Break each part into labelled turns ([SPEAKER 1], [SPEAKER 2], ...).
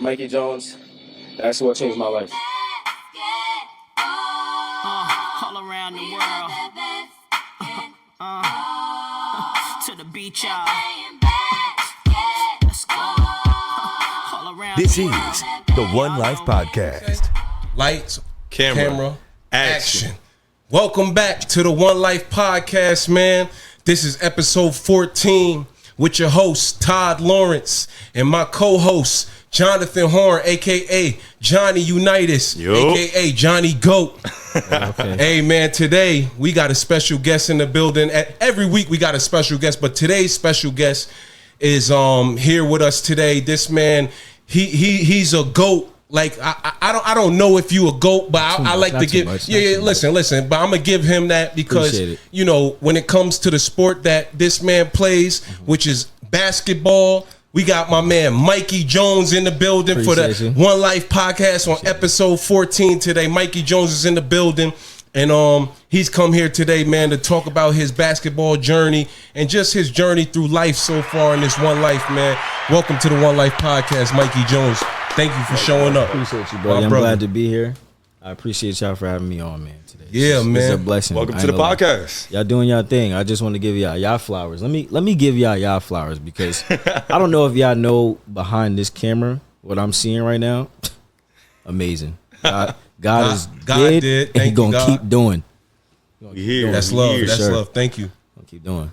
[SPEAKER 1] Mikey Jones. That's what changed my life.
[SPEAKER 2] All around the world. To the beach, y'all. Let's go. All around
[SPEAKER 3] This
[SPEAKER 2] the
[SPEAKER 3] is
[SPEAKER 2] world.
[SPEAKER 3] the One Life Podcast.
[SPEAKER 4] Lights,
[SPEAKER 5] Camera.
[SPEAKER 4] action. Welcome back to the One Life Podcast, man. This is episode 14 with your host, Todd Lawrence, and my co-host, Jonathan Horn, a.k.a. Johnny Unitas, a.k.a. Johnny Goat.
[SPEAKER 5] Okay.
[SPEAKER 4] Hey, man, today we got a special guest in the building. Every week we got a special guest, but today's special guest is here with us today. This man, he's a GOAT. Like I don't know if you a GOAT, but I like to give listen, but I'm gonna give him that because you know when it comes to the sport that this man plays, which is basketball. We got my man Mikey Jones in the building for the One Life Podcast on episode 14 today. Mikey Jones is in the building, and he's come here today, man, to talk about his basketball journey and just his journey through life so far in this One Life, man. Welcome to the One Life Podcast, Mikey Jones. Thank you for showing up.
[SPEAKER 6] Appreciate you, buddy. I'm glad to be here. I appreciate y'all for having me on, man, today.
[SPEAKER 4] Yeah, man.
[SPEAKER 6] It's a blessing.
[SPEAKER 5] Welcome to the podcast.
[SPEAKER 6] Y'all doing y'all thing. I just want to give y'all flowers. Let me give y'all flowers because I don't know if y'all know behind this camera what I'm seeing right now. Amazing. God is good, and He gonna keep doing.
[SPEAKER 4] That's love. That's love. Thank you.
[SPEAKER 6] Gonna keep doing.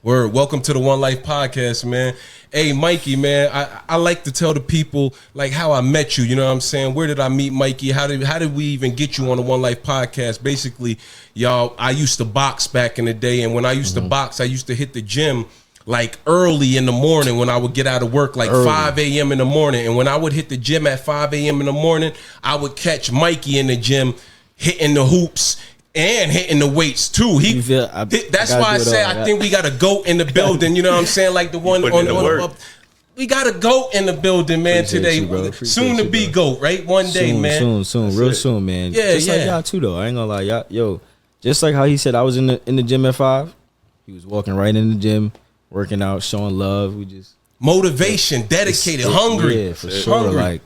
[SPEAKER 4] Word. Welcome to the One Life Podcast, man. Hey, Mikey, man, I like to tell the people like how I met you. You know what I'm saying? Where did I meet Mikey? How did we even get you on the One Life Podcast? Basically, y'all, I used to box back in the day, and when I used to box, I used to hit the gym like early in the morning when I would get out of work, like 5 a.m. in the morning. And when I would hit the gym at 5 a.m. in the morning, I would catch Mikey in the gym hitting the hoops and hitting the weights too. That's why I say I think we got a GOAT in the building. You know what I'm saying? Like the one on we got a GOAT in the building, man. Today, soon to be GOAT, right? One day, man.
[SPEAKER 6] Soon, real soon, man.
[SPEAKER 4] Yeah,
[SPEAKER 6] just like y'all too, though. I ain't gonna lie, y'all. Yo, just like how he said I was in the gym at 5. He was walking right in the gym, working out, showing love. We just
[SPEAKER 4] motivation, dedicated, hungry.
[SPEAKER 6] Yeah, for sure. Hungry. Like,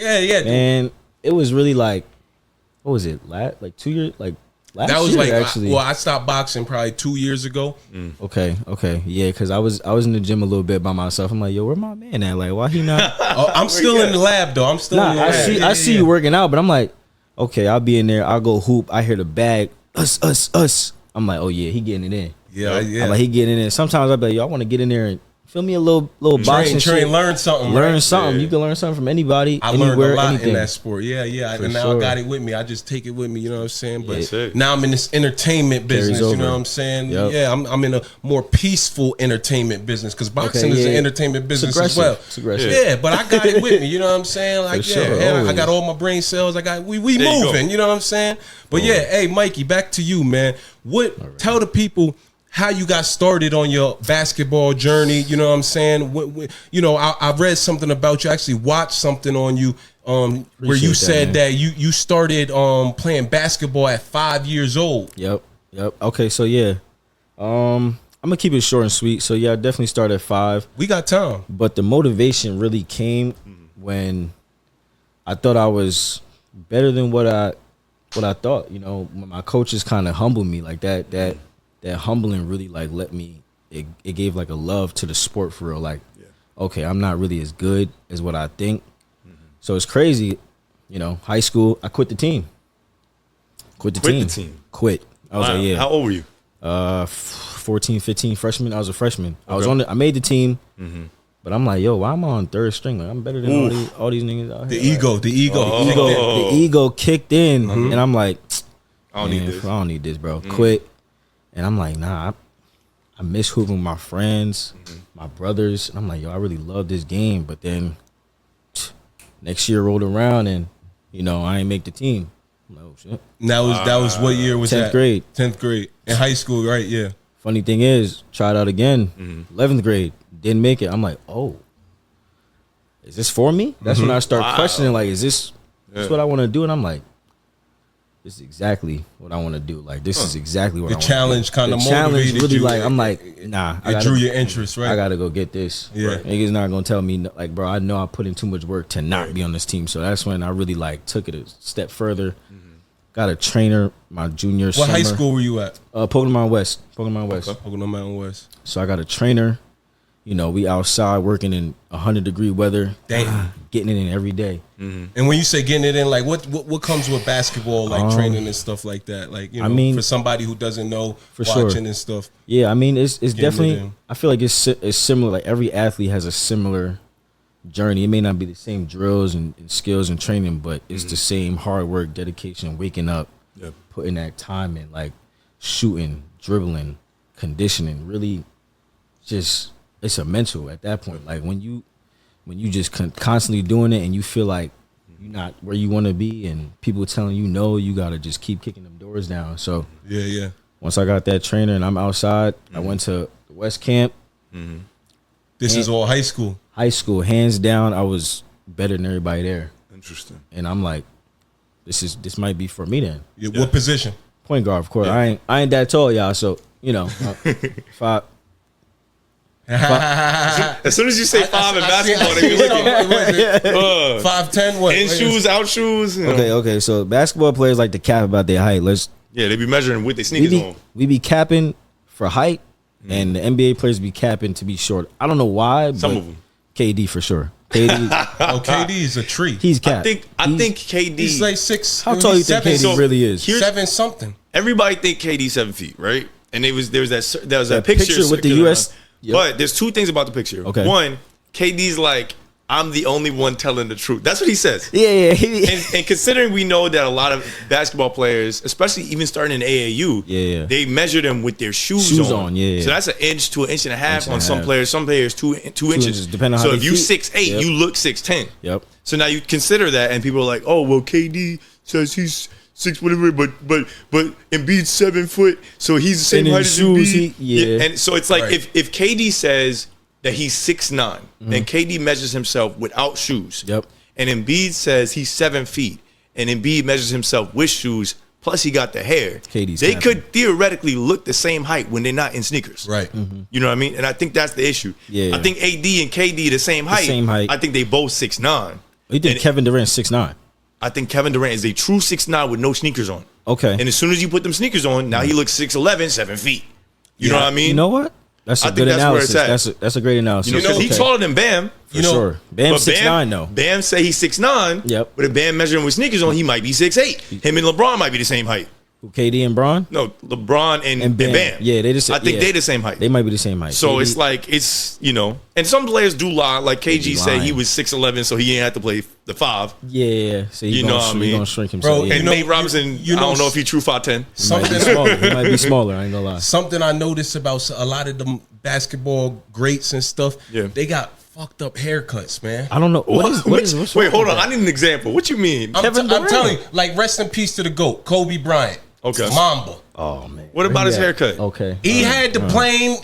[SPEAKER 6] and it was really like, what was it? Like 2 years, like. That was like actually.
[SPEAKER 4] I stopped boxing probably 2 years ago.
[SPEAKER 6] Okay, yeah, because I was in the gym a little bit by myself. I'm like, yo, where my man at? Like, why he not?
[SPEAKER 4] I'm still in the lab though. I'm still in the lab.
[SPEAKER 6] I see you working out, but I'm like, okay, I'll be in there. I'll go hoop. I hear the bag, us. I'm like, oh yeah, he getting it in.
[SPEAKER 4] Yeah.
[SPEAKER 6] I'm like, he getting it in. Sometimes I'll be like, yo, I want to get in there and feel me a little boxing shit.
[SPEAKER 4] Learn something.
[SPEAKER 6] Learn something. Yeah. You can learn something from anybody.
[SPEAKER 4] I
[SPEAKER 6] anywhere,
[SPEAKER 4] learned a lot
[SPEAKER 6] anything.
[SPEAKER 4] in that sport. Yeah. And now I got it with me. I just take it with me. You know what I'm saying? But now I'm in this entertainment business. You know what I'm saying? Yep. Yeah. I'm in a more peaceful entertainment business because boxing is an entertainment business as well. Yeah, but I got it with me. You know what I'm saying? Like I got all my brain cells. I got we moving. You know what I'm saying? But hey, Mikey, back to you, man. Tell the people how you got started on your basketball journey. You know what I'm saying? I read something about you. I actually watched something on you where you said that you started playing basketball at 5 years old.
[SPEAKER 6] Yep. Okay, so yeah. I'm going to keep it short and sweet. So yeah, I definitely started at 5.
[SPEAKER 4] We got time.
[SPEAKER 6] But the motivation really came when I thought I was better than what I thought. You know, when my coaches kind of humbled me like that. That humbling really like let me. It gave like a love to the sport for real. Like, okay, I'm not really as good as what I think. So it's crazy. You know, high school, I quit the team. Quit. I was like, yeah.
[SPEAKER 5] How old were you?
[SPEAKER 6] 14, 15, freshman. I was a freshman. Okay. I made the team. But I'm like, yo, why am I on third string? Like, I'm better than all these niggas out here.
[SPEAKER 4] The ego.
[SPEAKER 6] The ego kicked in, and I'm like,
[SPEAKER 5] I don't need this,
[SPEAKER 6] bro. Quit. And I'm like, nah, I miss hooping with my friends, my brothers. And I'm like, yo, I really love this game. But then next year rolled around and, I ain't make the team. I'm like, oh, shit.
[SPEAKER 4] That was what year was
[SPEAKER 6] 10th
[SPEAKER 4] that?
[SPEAKER 6] grade.
[SPEAKER 4] 10th grade. In high school, right? Yeah.
[SPEAKER 6] Funny thing is, tried out again, 11th grade, didn't make it. I'm like, oh, is this for me? That's when I start questioning, like, is this what I want to do? And I'm like, this is exactly what I want to do. Like, this is exactly what
[SPEAKER 4] The
[SPEAKER 6] I want
[SPEAKER 4] challenge kind of
[SPEAKER 6] The challenge
[SPEAKER 4] motivated
[SPEAKER 6] really,
[SPEAKER 4] you.
[SPEAKER 6] like, I'm like, nah.
[SPEAKER 4] It drew your interest, right?
[SPEAKER 6] I got to go get this.
[SPEAKER 4] Yeah.
[SPEAKER 6] Niggas not going to tell me, like, bro, I know I put in too much work to not be on this team. So that's when I really, like, took it a step further. Got a trainer my junior
[SPEAKER 4] What
[SPEAKER 6] summer.
[SPEAKER 4] high school were you at?
[SPEAKER 6] Pokemon West. Pokemon West.
[SPEAKER 4] Pocono Mountain West.
[SPEAKER 6] So I got a trainer. You know, we outside working in 100-degree weather.
[SPEAKER 4] Damn.
[SPEAKER 6] Getting it in every day.
[SPEAKER 4] And when you say getting it in, like what comes with basketball, like training and stuff like that? Like, you know,
[SPEAKER 6] I mean,
[SPEAKER 4] for somebody who doesn't know,
[SPEAKER 6] for
[SPEAKER 4] watching
[SPEAKER 6] sure.
[SPEAKER 4] and stuff.
[SPEAKER 6] Yeah, I mean, it's
[SPEAKER 4] it
[SPEAKER 6] definitely.
[SPEAKER 4] in.
[SPEAKER 6] I feel like it's similar. Like every athlete has a similar journey. It may not be the same drills and skills and training, but it's the same hard work, dedication, waking up, putting that time in, like shooting, dribbling, conditioning. Really, just it's a mental at that point. Like when you just constantly doing it and you feel like you're not where you want to be, and people telling you no, you gotta just keep kicking them doors down. So
[SPEAKER 4] Yeah.
[SPEAKER 6] once I got that trainer and I'm outside, I went to the West Camp.
[SPEAKER 4] This is all high school.
[SPEAKER 6] High school, hands down, I was better than everybody there.
[SPEAKER 7] Interesting.
[SPEAKER 6] And I'm like, this might be for me then.
[SPEAKER 4] Yeah, what position?
[SPEAKER 6] Point guard, of course. I ain't that tall, y'all. So you know, five.
[SPEAKER 7] As soon as you say five in basketball, they be looking.
[SPEAKER 4] 5'10", what?
[SPEAKER 7] In shoes, out shoes. You know.
[SPEAKER 6] Okay. So basketball players like to cap about their height.
[SPEAKER 7] Yeah, they be measuring with their sneakers on.
[SPEAKER 6] We be capping for height, and the NBA players be capping to be short. I don't know why.
[SPEAKER 7] Some
[SPEAKER 6] but
[SPEAKER 7] of them.
[SPEAKER 6] KD for sure. KD,
[SPEAKER 4] Oh, KD is a tree.
[SPEAKER 6] he's capped.
[SPEAKER 7] I think KD.
[SPEAKER 4] He's like 6.
[SPEAKER 6] How tall you think KD
[SPEAKER 7] So
[SPEAKER 6] really is?
[SPEAKER 7] here-
[SPEAKER 4] 7 something.
[SPEAKER 7] Everybody think KD 7 feet, right? And there was that picture
[SPEAKER 6] with the
[SPEAKER 7] circulating
[SPEAKER 6] US
[SPEAKER 7] around.
[SPEAKER 6] Yep.
[SPEAKER 7] But there's two things about the picture.
[SPEAKER 6] Okay.
[SPEAKER 7] One, KD's like, I'm the only one telling the truth. That's what he says.
[SPEAKER 6] Yeah.
[SPEAKER 7] And considering we know that a lot of basketball players, especially even starting in AAU,
[SPEAKER 6] Yeah.
[SPEAKER 7] they measure them with their shoes on.
[SPEAKER 6] Yeah.
[SPEAKER 7] So that's an inch to an inch and a half
[SPEAKER 6] Inch and
[SPEAKER 7] on
[SPEAKER 6] a
[SPEAKER 7] some
[SPEAKER 6] half.
[SPEAKER 7] players. Some players two inches.
[SPEAKER 6] inches, depending on
[SPEAKER 7] so
[SPEAKER 6] how
[SPEAKER 7] if
[SPEAKER 6] they
[SPEAKER 7] you
[SPEAKER 6] shoot.
[SPEAKER 7] 6'8",
[SPEAKER 6] Yep.
[SPEAKER 7] you look 6'10".
[SPEAKER 6] Yep.
[SPEAKER 7] So now you consider that, and people are like, "Oh, well, KD says he's 6 whatever, but Embiid's 7 foot, so he's the same
[SPEAKER 6] And in
[SPEAKER 7] height as
[SPEAKER 6] shoes,
[SPEAKER 7] Embiid."
[SPEAKER 6] yeah.
[SPEAKER 7] And so it's like
[SPEAKER 4] Right.
[SPEAKER 7] if KD says that he's 6'9", and KD measures himself without shoes.
[SPEAKER 6] Yep.
[SPEAKER 7] And Embiid says he's 7 feet, and Embiid measures himself with shoes. Plus, he got the hair.
[SPEAKER 6] KD's
[SPEAKER 7] they
[SPEAKER 6] capping.
[SPEAKER 7] could theoretically look the same height when they're not in sneakers.
[SPEAKER 4] Right.
[SPEAKER 7] You know what I mean? And I think that's the issue.
[SPEAKER 6] Yeah.
[SPEAKER 7] I think AD and KD the same height.
[SPEAKER 6] same height.
[SPEAKER 7] I think they both 6'9".
[SPEAKER 6] You think
[SPEAKER 7] And
[SPEAKER 6] Kevin Durant 6'9"?
[SPEAKER 7] I think Kevin Durant is a true 6'9" with no sneakers on.
[SPEAKER 6] Okay.
[SPEAKER 7] And as soon as you put them sneakers on, now he looks 6'11", 7 feet. You know what I mean?
[SPEAKER 6] You know what? That's a
[SPEAKER 7] I think
[SPEAKER 6] good
[SPEAKER 7] that's where
[SPEAKER 6] analysis.
[SPEAKER 7] it's at.
[SPEAKER 6] That's a great analysis.
[SPEAKER 7] Because he's taller than Bam.
[SPEAKER 6] For sure. Bam 6'9" though.
[SPEAKER 7] Bam say he's 6'9".
[SPEAKER 6] Yep.
[SPEAKER 7] But if Bam measuring with sneakers on, he might be 6'8". Him and LeBron might be the same height.
[SPEAKER 6] KD and Bron?
[SPEAKER 7] No, LeBron and Bam.
[SPEAKER 6] Yeah, they just.
[SPEAKER 7] I think
[SPEAKER 6] yeah.
[SPEAKER 7] they the same height.
[SPEAKER 6] They might be the same height.
[SPEAKER 7] So
[SPEAKER 6] KD
[SPEAKER 7] it's like, it's, you know, and some players do lie. Like KG said
[SPEAKER 6] lying.
[SPEAKER 7] he was 6'11", so he ain't have to play the 5.
[SPEAKER 6] Yeah. So
[SPEAKER 7] You know what I mean?
[SPEAKER 6] gonna shrink himself.
[SPEAKER 4] Bro,
[SPEAKER 6] yeah.
[SPEAKER 7] And
[SPEAKER 4] know,
[SPEAKER 7] Nate Robinson,
[SPEAKER 4] you
[SPEAKER 7] I
[SPEAKER 4] know-
[SPEAKER 7] don't know if he true 5'10".
[SPEAKER 6] He might be
[SPEAKER 4] Something
[SPEAKER 6] smaller. He might be smaller. I ain't gonna lie.
[SPEAKER 4] Something I noticed about a lot of them basketball greats and stuff.
[SPEAKER 7] Yeah.
[SPEAKER 4] They got fucked up haircuts, man.
[SPEAKER 6] I don't know what's
[SPEAKER 7] Wait,
[SPEAKER 6] wrong
[SPEAKER 7] hold
[SPEAKER 6] with
[SPEAKER 7] on. I
[SPEAKER 6] that?
[SPEAKER 7] need an example. What you mean?
[SPEAKER 4] I'm
[SPEAKER 6] Kevin Durant.
[SPEAKER 4] telling you, like, rest in peace to the GOAT, Kobe Bryant.
[SPEAKER 7] Okay.
[SPEAKER 4] Mamba.
[SPEAKER 6] Oh man.
[SPEAKER 7] What about his
[SPEAKER 6] Yeah.
[SPEAKER 7] haircut?
[SPEAKER 6] Okay.
[SPEAKER 4] He had the plain,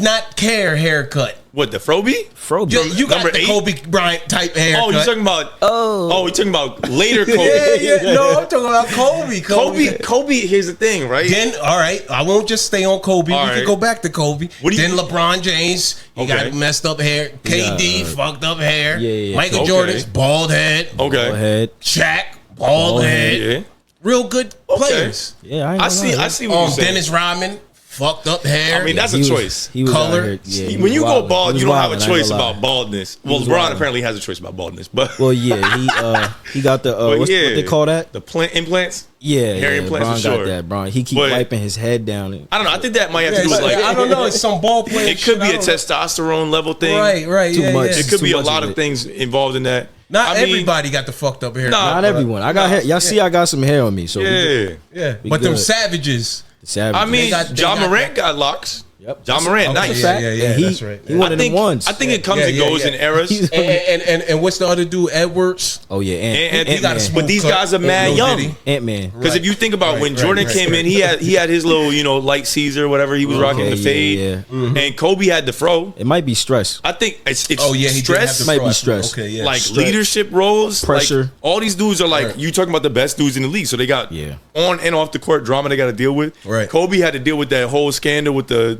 [SPEAKER 4] not care haircut.
[SPEAKER 7] What, the Froby?
[SPEAKER 6] Froby.
[SPEAKER 4] You got
[SPEAKER 7] Number
[SPEAKER 4] the
[SPEAKER 7] 8?
[SPEAKER 4] Kobe Bryant type haircut.
[SPEAKER 7] Oh, you talking about? Oh, you talking about later Kobe?
[SPEAKER 4] Yeah. No, I'm talking about Kobe.
[SPEAKER 7] Kobe. Here's the thing, right?
[SPEAKER 4] Then, all right, I won't just stay on Kobe.
[SPEAKER 7] All
[SPEAKER 4] We
[SPEAKER 7] right.
[SPEAKER 4] can go back to Kobe.
[SPEAKER 7] What do you-
[SPEAKER 4] Then LeBron James, he
[SPEAKER 7] Okay.
[SPEAKER 4] got messed up hair. KD, fucked up hair.
[SPEAKER 6] Yeah.
[SPEAKER 4] Michael
[SPEAKER 7] Okay.
[SPEAKER 4] Jordan's bald head.
[SPEAKER 7] Okay.
[SPEAKER 6] Go ahead.
[SPEAKER 4] Shaq, bald head.
[SPEAKER 7] Yeah.
[SPEAKER 4] Real good players.
[SPEAKER 6] Yeah. I, ain't
[SPEAKER 7] I
[SPEAKER 6] gonna
[SPEAKER 7] see.
[SPEAKER 6] lie.
[SPEAKER 7] I see what you're saying.
[SPEAKER 4] Dennis Rodman, fucked up hair.
[SPEAKER 7] I mean, that's
[SPEAKER 6] He
[SPEAKER 7] a
[SPEAKER 6] was-
[SPEAKER 7] choice.
[SPEAKER 6] He was
[SPEAKER 4] Color.
[SPEAKER 6] out here- yeah, he
[SPEAKER 7] When
[SPEAKER 6] was
[SPEAKER 7] you go
[SPEAKER 6] wildin'. He
[SPEAKER 7] bald,
[SPEAKER 6] was
[SPEAKER 7] you don't have a
[SPEAKER 6] wildin', I ain't
[SPEAKER 7] choice
[SPEAKER 6] gonna lie.
[SPEAKER 7] about baldness. Well,
[SPEAKER 6] was
[SPEAKER 7] LeBron
[SPEAKER 6] wildin'.
[SPEAKER 7] apparently has a choice about baldness, but
[SPEAKER 6] Well, yeah, he got the
[SPEAKER 7] but
[SPEAKER 6] what they call that?
[SPEAKER 7] The plant implants.
[SPEAKER 6] Yeah,
[SPEAKER 7] hair
[SPEAKER 6] yeah,
[SPEAKER 7] implants
[SPEAKER 6] Bron
[SPEAKER 7] for
[SPEAKER 6] got
[SPEAKER 7] sure.
[SPEAKER 6] that. Bron, he keep
[SPEAKER 7] But-
[SPEAKER 6] wiping his head down. And,
[SPEAKER 7] I don't know. I think that might have
[SPEAKER 4] Yeah,
[SPEAKER 7] to do with
[SPEAKER 4] I don't know. It's some ball player.
[SPEAKER 7] it could be
[SPEAKER 4] shit,
[SPEAKER 7] a
[SPEAKER 4] I don't know.
[SPEAKER 7] testosterone level thing.
[SPEAKER 4] Right.
[SPEAKER 6] Too
[SPEAKER 4] yeah,
[SPEAKER 6] much.
[SPEAKER 4] yeah.
[SPEAKER 7] It could
[SPEAKER 6] Too
[SPEAKER 7] be a
[SPEAKER 6] much
[SPEAKER 7] lot
[SPEAKER 6] of
[SPEAKER 7] of
[SPEAKER 6] it.
[SPEAKER 7] things involved in that.
[SPEAKER 4] Not
[SPEAKER 7] I mean,
[SPEAKER 4] everybody got the fucked up hair.
[SPEAKER 7] Nah,
[SPEAKER 6] not everyone. I got hair. Y'all see, I got some hair on me. So we
[SPEAKER 7] Yeah.
[SPEAKER 6] good.
[SPEAKER 4] Yeah,
[SPEAKER 6] We
[SPEAKER 4] but them
[SPEAKER 6] good.
[SPEAKER 4] savages.
[SPEAKER 6] Savage.
[SPEAKER 7] I mean,
[SPEAKER 4] got- they
[SPEAKER 7] John
[SPEAKER 4] got
[SPEAKER 7] Morant got locks.
[SPEAKER 6] Yep.
[SPEAKER 7] John Morant,
[SPEAKER 6] That's a
[SPEAKER 7] nice.
[SPEAKER 6] fact.
[SPEAKER 4] Yeah,
[SPEAKER 6] And he,
[SPEAKER 4] that's right.
[SPEAKER 6] He one
[SPEAKER 7] I
[SPEAKER 6] of them
[SPEAKER 7] think
[SPEAKER 6] ones.
[SPEAKER 7] I think it comes and goes in eras.
[SPEAKER 4] And what's the other dude? Edwards.
[SPEAKER 6] Oh yeah,
[SPEAKER 7] And
[SPEAKER 4] He got a
[SPEAKER 6] Ant-Man.
[SPEAKER 4] smooth
[SPEAKER 7] but these
[SPEAKER 4] cut.
[SPEAKER 7] guys are mad
[SPEAKER 4] No
[SPEAKER 7] young.
[SPEAKER 4] Diddy.
[SPEAKER 6] Ant-Man.
[SPEAKER 7] Because if you think about when Jordan came in, he had his little, light Caesar, whatever he was rocking the fade, and Kobe had the fro.
[SPEAKER 6] It might be stress.
[SPEAKER 7] I think it's
[SPEAKER 4] He did have
[SPEAKER 7] stress,
[SPEAKER 4] the
[SPEAKER 6] Might be
[SPEAKER 4] fro.
[SPEAKER 6] stress.
[SPEAKER 4] Okay, yeah.
[SPEAKER 7] like
[SPEAKER 6] Stress.
[SPEAKER 7] leadership roles,
[SPEAKER 6] Pressure.
[SPEAKER 7] Like, all these dudes are like you talking about the best dudes in the league, so they got on and off the court drama they got to deal with.
[SPEAKER 4] Right.
[SPEAKER 7] Kobe had to deal with that whole scandal with the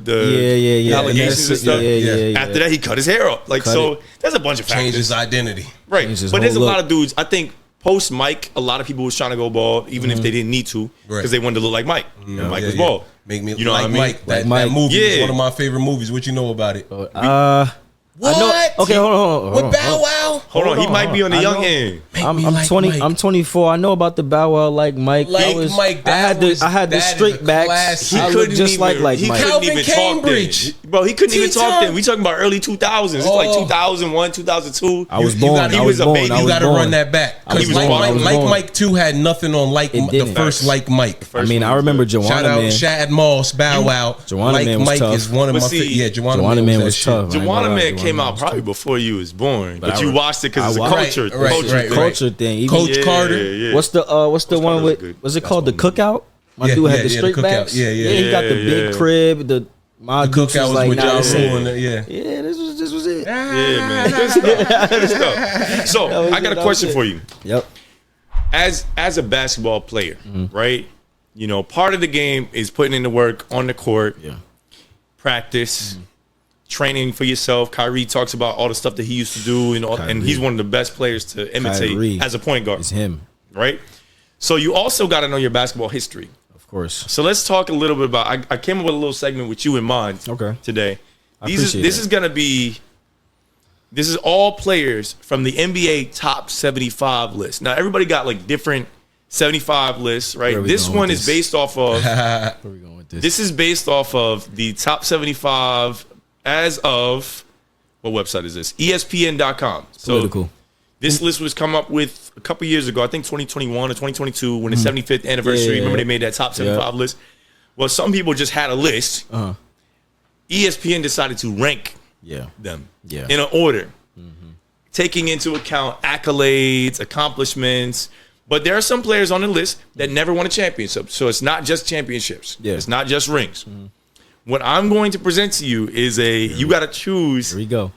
[SPEAKER 7] allegations and stuff. After that, he cut his hair off. Like there's a bunch of factors.
[SPEAKER 4] Changed his identity.
[SPEAKER 7] Right,
[SPEAKER 6] Changed his
[SPEAKER 7] but there's a
[SPEAKER 6] whole
[SPEAKER 7] lot
[SPEAKER 6] look.
[SPEAKER 7] of dudes. I think post Mike, a lot of people was trying to go bald, even if they didn't need to, because they wanted to look like Mike. And Mike was bald.
[SPEAKER 4] Make me
[SPEAKER 7] You know
[SPEAKER 4] like
[SPEAKER 7] what I mean?
[SPEAKER 4] Mike. That
[SPEAKER 6] Mike.
[SPEAKER 4] movie is
[SPEAKER 7] Yeah.
[SPEAKER 4] one of my favorite movies. What you know about it?
[SPEAKER 6] What?
[SPEAKER 4] What?
[SPEAKER 6] I know, okay, hold on.
[SPEAKER 4] With Bow Wow?
[SPEAKER 7] Hold on, he might be on the
[SPEAKER 6] I
[SPEAKER 7] young
[SPEAKER 6] know.
[SPEAKER 7] end.
[SPEAKER 6] I'm
[SPEAKER 4] like
[SPEAKER 6] 20.
[SPEAKER 4] Mike.
[SPEAKER 6] I'm 24. I know about the Bow Wow like Mike.
[SPEAKER 4] Like Mike,
[SPEAKER 6] I had
[SPEAKER 4] that
[SPEAKER 6] the
[SPEAKER 4] is
[SPEAKER 6] straight
[SPEAKER 4] a
[SPEAKER 6] backs.
[SPEAKER 4] classic.
[SPEAKER 6] I
[SPEAKER 7] He
[SPEAKER 6] look
[SPEAKER 7] couldn't
[SPEAKER 6] just
[SPEAKER 7] even,
[SPEAKER 6] like
[SPEAKER 7] he
[SPEAKER 6] Mike.
[SPEAKER 7] couldn't
[SPEAKER 4] Calvin
[SPEAKER 7] even
[SPEAKER 4] Cambridge.
[SPEAKER 7] talk then. Bro, he couldn't even talk
[SPEAKER 4] T-Time.
[SPEAKER 7] then. We talking about early 2000s. It's like 2001, 2002.
[SPEAKER 6] I was
[SPEAKER 4] You
[SPEAKER 6] born.
[SPEAKER 4] gotta-
[SPEAKER 6] I
[SPEAKER 7] he
[SPEAKER 6] was
[SPEAKER 7] was a
[SPEAKER 6] born.
[SPEAKER 7] baby.
[SPEAKER 6] I
[SPEAKER 4] You
[SPEAKER 6] was
[SPEAKER 4] got to
[SPEAKER 6] born.
[SPEAKER 4] run that back.
[SPEAKER 6] I was
[SPEAKER 4] Because
[SPEAKER 6] born. I was born.
[SPEAKER 4] Mike 2 had nothing on like
[SPEAKER 6] It
[SPEAKER 4] the
[SPEAKER 6] didn't.
[SPEAKER 4] first like Mike.
[SPEAKER 6] I mean, I remember Joanna
[SPEAKER 4] Shout out
[SPEAKER 6] Man.
[SPEAKER 4] Shad Moss, Bow Wow.
[SPEAKER 6] Joanna
[SPEAKER 4] like
[SPEAKER 6] Man was
[SPEAKER 4] Mike
[SPEAKER 6] tough.
[SPEAKER 4] is one of
[SPEAKER 7] But
[SPEAKER 4] my
[SPEAKER 7] see,
[SPEAKER 4] favorite. Yeah,
[SPEAKER 6] Joanna Man was
[SPEAKER 4] that
[SPEAKER 6] tough.
[SPEAKER 4] shit.
[SPEAKER 7] Joanna Man
[SPEAKER 6] Joanna
[SPEAKER 7] came
[SPEAKER 6] Man
[SPEAKER 7] out
[SPEAKER 6] was
[SPEAKER 7] probably
[SPEAKER 6] tough.
[SPEAKER 7] before you was born, but
[SPEAKER 6] I
[SPEAKER 7] you
[SPEAKER 6] re-
[SPEAKER 7] watched it because it's a
[SPEAKER 6] I watched-
[SPEAKER 7] culture.
[SPEAKER 4] right,
[SPEAKER 7] culture
[SPEAKER 4] right,
[SPEAKER 7] thing.
[SPEAKER 4] right.
[SPEAKER 6] Culture thing. Even-
[SPEAKER 4] Coach Carter.
[SPEAKER 7] Yeah.
[SPEAKER 6] What's the one
[SPEAKER 7] Carter's
[SPEAKER 6] with?
[SPEAKER 7] good.
[SPEAKER 6] Was it called the Cookout? My
[SPEAKER 4] Yeah,
[SPEAKER 6] dude had
[SPEAKER 4] yeah,
[SPEAKER 6] the
[SPEAKER 4] yeah,
[SPEAKER 6] straight
[SPEAKER 4] the Cookout.
[SPEAKER 6] backs.
[SPEAKER 4] Yeah, yeah,
[SPEAKER 6] He got the
[SPEAKER 7] yeah,
[SPEAKER 6] big
[SPEAKER 7] yeah.
[SPEAKER 6] crib. My
[SPEAKER 4] The
[SPEAKER 6] Dukes
[SPEAKER 4] Cookout was
[SPEAKER 6] like
[SPEAKER 4] with
[SPEAKER 6] nah,
[SPEAKER 4] Ja
[SPEAKER 6] this
[SPEAKER 4] Rule
[SPEAKER 6] is-
[SPEAKER 4] and yeah.
[SPEAKER 6] Yeah, this was it.
[SPEAKER 7] Yeah, man. Good stuff. Good stuff. So
[SPEAKER 6] was
[SPEAKER 7] I got
[SPEAKER 6] it,
[SPEAKER 7] a
[SPEAKER 6] that
[SPEAKER 7] question
[SPEAKER 6] was it.
[SPEAKER 7] for you.
[SPEAKER 6] Yep.
[SPEAKER 7] As a basketball player, right? Part of the game is putting in the work on the court, practice, training for yourself. Kyrie talks about all the stuff that he used to do, and he's one of the best players to imitate
[SPEAKER 6] Kyrie
[SPEAKER 7] as a point guard.
[SPEAKER 6] It's him,
[SPEAKER 7] right? So you also got to know your basketball history.
[SPEAKER 6] of course.
[SPEAKER 7] So let's talk a little bit about. I came up with a little segment with you in mind.
[SPEAKER 6] Okay.
[SPEAKER 7] Today,
[SPEAKER 6] appreciate
[SPEAKER 7] this
[SPEAKER 6] that.
[SPEAKER 7] is gonna be. This is all players from the NBA top 75 list. Now everybody got like different 75 lists, right?
[SPEAKER 6] Where we
[SPEAKER 7] This
[SPEAKER 6] going
[SPEAKER 7] one
[SPEAKER 6] with
[SPEAKER 7] is
[SPEAKER 6] this?
[SPEAKER 7] based off of.
[SPEAKER 6] Where we going with this?
[SPEAKER 7] This is based off of the top 75 as of what website is this? ESPN.com. So
[SPEAKER 6] Political.
[SPEAKER 7] this list was come up with a couple years ago, I think 2021 or 2022, when the 75th anniversary.
[SPEAKER 6] Mm-hmm. Yeah.
[SPEAKER 7] Remember they made that top 75 list? Well, some people just had a list.
[SPEAKER 6] Uh-huh.
[SPEAKER 7] ESPN decided to rank
[SPEAKER 6] Yeah.
[SPEAKER 7] them
[SPEAKER 6] Yeah.
[SPEAKER 7] in an order, taking into account accolades, accomplishments. But there are some players on the list that never won a championship. So it's not just championships.
[SPEAKER 6] Yeah.
[SPEAKER 7] It's not just rings. What I'm going to present to you is you got to choose
[SPEAKER 6] Here we go.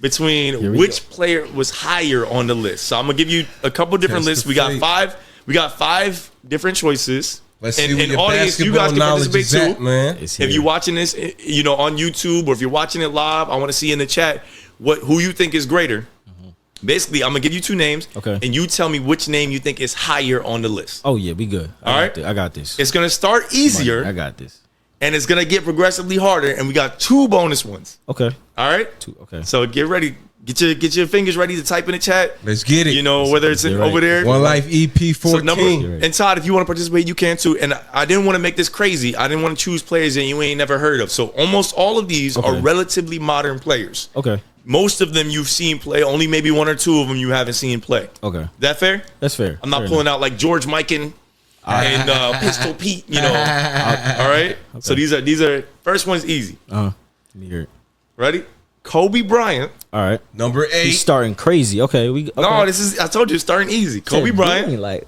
[SPEAKER 7] between
[SPEAKER 6] Here we
[SPEAKER 7] which player was higher on the list. So I'm gonna give you a couple different
[SPEAKER 4] Test
[SPEAKER 7] lists.
[SPEAKER 4] the
[SPEAKER 7] We got
[SPEAKER 4] fate.
[SPEAKER 7] five. We got 5 different choices.
[SPEAKER 4] Let's see what
[SPEAKER 7] and
[SPEAKER 4] your
[SPEAKER 7] audience, you
[SPEAKER 4] basketball
[SPEAKER 7] guys can
[SPEAKER 4] knowledge
[SPEAKER 7] participate
[SPEAKER 4] is at,
[SPEAKER 7] too.
[SPEAKER 4] man.
[SPEAKER 6] It's
[SPEAKER 7] If
[SPEAKER 6] here.
[SPEAKER 7] you're watching this, on YouTube, or if you're watching it live, I want to see in the chat who you think is greater. Basically, I'm gonna give you 2 names,
[SPEAKER 6] Okay.
[SPEAKER 7] and you tell me which name you think is higher on the list.
[SPEAKER 6] Oh yeah, we good.
[SPEAKER 7] All right.
[SPEAKER 6] I got this.
[SPEAKER 7] It's gonna start easier,
[SPEAKER 6] I got this.
[SPEAKER 7] and it's gonna get progressively harder. And we got 2 bonus ones.
[SPEAKER 6] Okay.
[SPEAKER 7] All right.
[SPEAKER 6] Okay.
[SPEAKER 7] So get ready. Get your fingers ready to type in the chat.
[SPEAKER 4] Let's get it.
[SPEAKER 7] Whether it's
[SPEAKER 6] You're right.
[SPEAKER 7] over there.
[SPEAKER 4] One Life
[SPEAKER 7] So
[SPEAKER 4] EP14.
[SPEAKER 7] number,
[SPEAKER 6] right.
[SPEAKER 7] and Todd, if you want to participate, you can too. And I didn't want to make this crazy. I didn't want to choose players that you ain't never heard of. So almost all of these are
[SPEAKER 6] Okay.
[SPEAKER 7] relatively modern players.
[SPEAKER 6] Okay.
[SPEAKER 7] Most of them you've seen play. Only maybe 1 or 2 of them you haven't seen play.
[SPEAKER 6] Okay.
[SPEAKER 7] That fair?
[SPEAKER 6] That's fair.
[SPEAKER 7] I'm not
[SPEAKER 6] Fair
[SPEAKER 7] pulling out like George Mikan and Pistol Pete. All right. So these are first one's easy.
[SPEAKER 6] enough. Let me hear it.
[SPEAKER 7] Ready? Kobe Bryant.
[SPEAKER 6] All right.
[SPEAKER 4] Number 8.
[SPEAKER 6] He's starting crazy. Okay. Okay.
[SPEAKER 7] No, I told you, it's starting easy. Kobe Bryant,
[SPEAKER 6] Like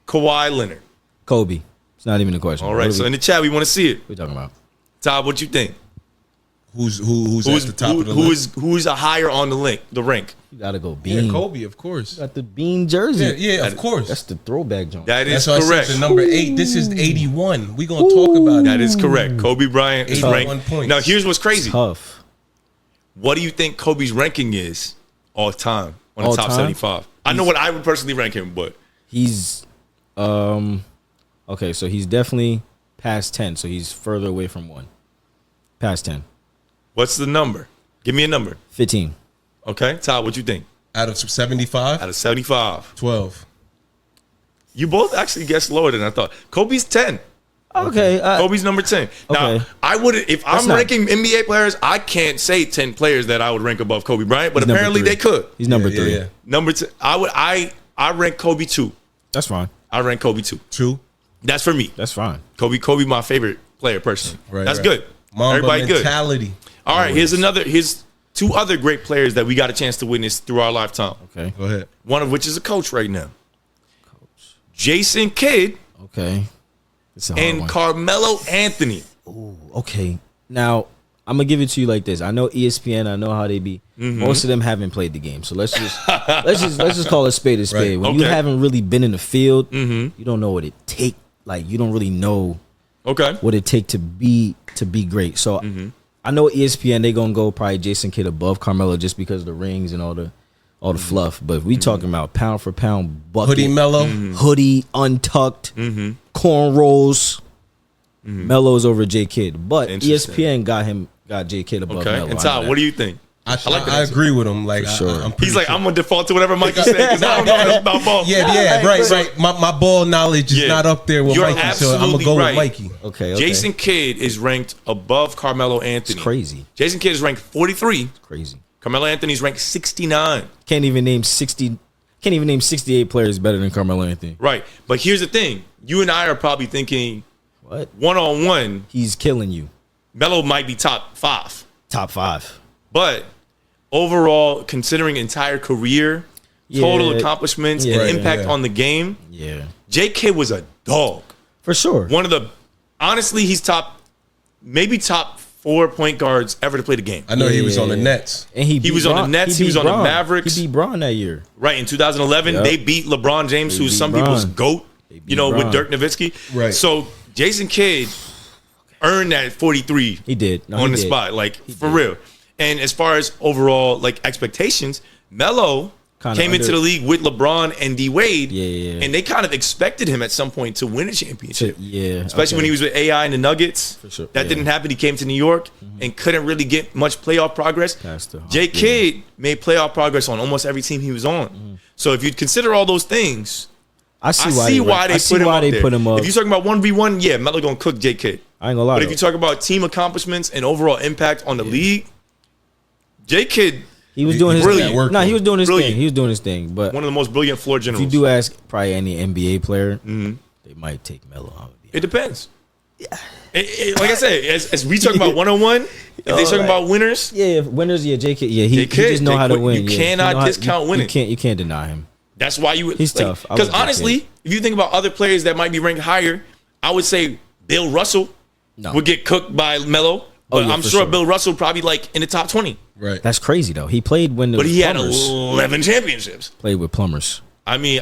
[SPEAKER 7] Kawhi Leonard.
[SPEAKER 6] Kobe. It's not even a question.
[SPEAKER 7] All right. So in the chat, we want to see it.
[SPEAKER 6] what we talking about?
[SPEAKER 7] Todd, what you think?
[SPEAKER 4] Who's at the top of the list?
[SPEAKER 7] Who's a higher on the rank?
[SPEAKER 6] You gotta go
[SPEAKER 4] Yeah,
[SPEAKER 6] Bean.
[SPEAKER 4] Kobe, of course.
[SPEAKER 6] Got the Bean jersey.
[SPEAKER 4] Yeah, of course.
[SPEAKER 6] That's the throwback joint.
[SPEAKER 7] That is
[SPEAKER 4] That's why I
[SPEAKER 7] correct.
[SPEAKER 4] said the number 8. This is 81. We gonna talk about
[SPEAKER 7] That
[SPEAKER 4] it.
[SPEAKER 7] is correct. Kobe Bryant is
[SPEAKER 4] 81
[SPEAKER 7] ranked.
[SPEAKER 4] points.
[SPEAKER 7] Now here's what's crazy.
[SPEAKER 6] Tough.
[SPEAKER 7] What do you think Kobe's ranking is all time on the
[SPEAKER 6] All
[SPEAKER 7] top
[SPEAKER 6] time?
[SPEAKER 7] 75? I know what I would personally rank him, but
[SPEAKER 6] He's okay, so he's definitely past 10, so he's further away from 1. Past 10.
[SPEAKER 7] what's the number? Give me a number.
[SPEAKER 6] 15.
[SPEAKER 7] Okay, Todd, what you think?
[SPEAKER 4] Out of 75,
[SPEAKER 7] Out of 75,
[SPEAKER 4] 12.
[SPEAKER 7] you both actually guessed lower than I thought. Kobe's 10.
[SPEAKER 6] Okay.
[SPEAKER 7] Kobe's number 10. Now,
[SPEAKER 6] Okay.
[SPEAKER 7] I would if I'm
[SPEAKER 6] not-
[SPEAKER 7] ranking NBA players, I can't say 10 players that I would rank above Kobe Bryant, but
[SPEAKER 6] He's number
[SPEAKER 7] apparently
[SPEAKER 6] 3.
[SPEAKER 7] they could.
[SPEAKER 6] He's number
[SPEAKER 4] Yeah,
[SPEAKER 6] 3.
[SPEAKER 4] yeah.
[SPEAKER 7] Number 10, I rank Kobe 2.
[SPEAKER 6] That's fine.
[SPEAKER 7] I rank Kobe 2.
[SPEAKER 4] 2.
[SPEAKER 7] That's for me.
[SPEAKER 6] That's fine.
[SPEAKER 7] Kobe, my favorite player personally.
[SPEAKER 4] Right,
[SPEAKER 7] That's
[SPEAKER 4] right.
[SPEAKER 7] good.
[SPEAKER 4] Mamba
[SPEAKER 7] Everybody good.
[SPEAKER 4] mentality.
[SPEAKER 7] All right, here's two other great players that we got a chance to witness through our lifetime.
[SPEAKER 6] Okay.
[SPEAKER 4] Go ahead.
[SPEAKER 7] One of which is a coach right now. Jason Kidd
[SPEAKER 6] Okay. It's a hard
[SPEAKER 7] and
[SPEAKER 6] one.
[SPEAKER 7] Carmelo Anthony.
[SPEAKER 6] Okay. Now, I'm gonna give it to you like this. I know ESPN. I know how they be. Most of them haven't played the game, so let's just call a spade a spade.
[SPEAKER 4] Right.
[SPEAKER 6] When you
[SPEAKER 7] Okay.
[SPEAKER 6] haven't really been in the field, you don't know what it take. Like you don't really know
[SPEAKER 7] Okay.
[SPEAKER 6] what it take to be great. So I know ESPN. They gonna go probably Jason Kidd above Carmelo just because of the rings and all the fluff. But we talking about pound for pound bucket,
[SPEAKER 4] Hoodie Mello.
[SPEAKER 6] hoodie untucked, cornrows. Melo's over J Kidd, but
[SPEAKER 7] Interesting.
[SPEAKER 6] ESPN got J Kidd above
[SPEAKER 7] Okay.
[SPEAKER 6] Melo.
[SPEAKER 7] And Todd, what do you think?
[SPEAKER 4] I
[SPEAKER 7] like that
[SPEAKER 4] I
[SPEAKER 7] answer.
[SPEAKER 4] agree with him. Like,
[SPEAKER 6] sure.
[SPEAKER 4] I'm pretty
[SPEAKER 7] He's like,
[SPEAKER 4] sure.
[SPEAKER 7] I'm gonna default to whatever Mikey said because I don't know enough about ball.
[SPEAKER 4] Yeah, right. My ball knowledge is
[SPEAKER 7] Yeah.
[SPEAKER 4] not up there with
[SPEAKER 7] You're
[SPEAKER 4] Mikey, so I'm gonna
[SPEAKER 7] absolutely
[SPEAKER 4] go
[SPEAKER 7] right.
[SPEAKER 4] with Mikey.
[SPEAKER 6] Okay.
[SPEAKER 7] Jason Kidd is ranked above Carmelo Anthony.
[SPEAKER 6] It's crazy.
[SPEAKER 7] Jason Kidd is ranked 43.
[SPEAKER 6] Crazy.
[SPEAKER 7] Carmelo Anthony's ranked 69.
[SPEAKER 6] Can't even name 68 players better than Carmelo Anthony.
[SPEAKER 7] Right. But here's the thing. You and I are probably thinking
[SPEAKER 6] What?
[SPEAKER 7] one-on-one,
[SPEAKER 6] He's killing you.
[SPEAKER 7] Melo might be top 5.
[SPEAKER 6] Top 5.
[SPEAKER 7] But overall, considering entire career, total
[SPEAKER 6] Yeah.
[SPEAKER 7] accomplishments,
[SPEAKER 6] Yeah.
[SPEAKER 7] and impact
[SPEAKER 4] Yeah.
[SPEAKER 7] on the game,
[SPEAKER 6] Yeah.
[SPEAKER 7] JK was a dog.
[SPEAKER 6] For sure.
[SPEAKER 7] One of the, honestly, he's maybe top 4 point guards ever to play the game.
[SPEAKER 4] I know he was
[SPEAKER 6] Yeah.
[SPEAKER 4] on the Nets.
[SPEAKER 6] And he
[SPEAKER 7] was on the Nets, he was
[SPEAKER 6] beat
[SPEAKER 7] on the
[SPEAKER 6] Bron.
[SPEAKER 7] Mavericks.
[SPEAKER 6] He beat Braun that year.
[SPEAKER 7] Right, in 2011,
[SPEAKER 6] Yep.
[SPEAKER 7] they beat LeBron James,
[SPEAKER 6] They
[SPEAKER 7] who's
[SPEAKER 6] beat
[SPEAKER 7] some
[SPEAKER 6] Bron.
[SPEAKER 7] people's GOAT,
[SPEAKER 6] beat
[SPEAKER 7] with
[SPEAKER 6] Bron.
[SPEAKER 7] Dirk Nowitzki.
[SPEAKER 4] Right.
[SPEAKER 7] So Jason Kidd earned that 43
[SPEAKER 6] He did. No,
[SPEAKER 7] on
[SPEAKER 6] he
[SPEAKER 7] the
[SPEAKER 6] did.
[SPEAKER 7] spot, like, for real. And as far as overall, like, expectations, Melo
[SPEAKER 6] Kinda
[SPEAKER 7] came into
[SPEAKER 6] under-
[SPEAKER 7] the league with LeBron and D Wade,
[SPEAKER 6] Yeah.
[SPEAKER 7] and they kind of expected him at some point to win a championship.
[SPEAKER 6] Yeah.
[SPEAKER 7] Especially when he was with AI and the Nuggets.
[SPEAKER 6] For sure,
[SPEAKER 7] That
[SPEAKER 6] yeah.
[SPEAKER 7] didn't happen. He came to New York and couldn't really get much playoff progress.
[SPEAKER 6] Past the-
[SPEAKER 7] Jay Kidd made playoff progress on almost every team he was on. So if you consider all those things,
[SPEAKER 6] I
[SPEAKER 7] I
[SPEAKER 6] see
[SPEAKER 7] see why they put him up.
[SPEAKER 6] up.
[SPEAKER 7] If you're talking about 1v1, yeah, Melo gonna cook Jay Kidd.
[SPEAKER 6] I ain't gonna lie.
[SPEAKER 7] But if
[SPEAKER 6] though.
[SPEAKER 7] you talk about team accomplishments and overall impact on the league, Jay Kidd,
[SPEAKER 6] he was doing his
[SPEAKER 7] brilliant.
[SPEAKER 6] thing. Nah, he was doing his
[SPEAKER 7] Brilliant.
[SPEAKER 6] thing. He was doing his thing. But
[SPEAKER 7] one of the most brilliant floor
[SPEAKER 6] if
[SPEAKER 7] generals.
[SPEAKER 6] you do ask probably any NBA player, they might take Melo out.
[SPEAKER 7] It depends. Like I said, as we talk about 101, if they talking about winners,
[SPEAKER 6] Yeah, winners. Yeah, JK. Yeah, he
[SPEAKER 7] JK,
[SPEAKER 6] just know how to
[SPEAKER 7] you
[SPEAKER 6] win. Yeah, he
[SPEAKER 7] cannot
[SPEAKER 6] know how-
[SPEAKER 7] discount winning.
[SPEAKER 6] You can't deny him.
[SPEAKER 7] that's why you would.
[SPEAKER 6] He's tough. I
[SPEAKER 7] Because
[SPEAKER 6] like JK.
[SPEAKER 7] honestly, if you think about other players that might be ranked higher, I would say Bill Russell
[SPEAKER 6] No.
[SPEAKER 7] would get cooked by Melo. But
[SPEAKER 6] yeah,
[SPEAKER 7] I'm
[SPEAKER 6] for
[SPEAKER 7] sure
[SPEAKER 6] sure.
[SPEAKER 7] Bill Russell probably like in the top 20.
[SPEAKER 4] Right.
[SPEAKER 6] That's crazy though. He played when the
[SPEAKER 7] But he had
[SPEAKER 6] plumbers
[SPEAKER 7] 11 championships.
[SPEAKER 6] played with plumbers.
[SPEAKER 7] I mean,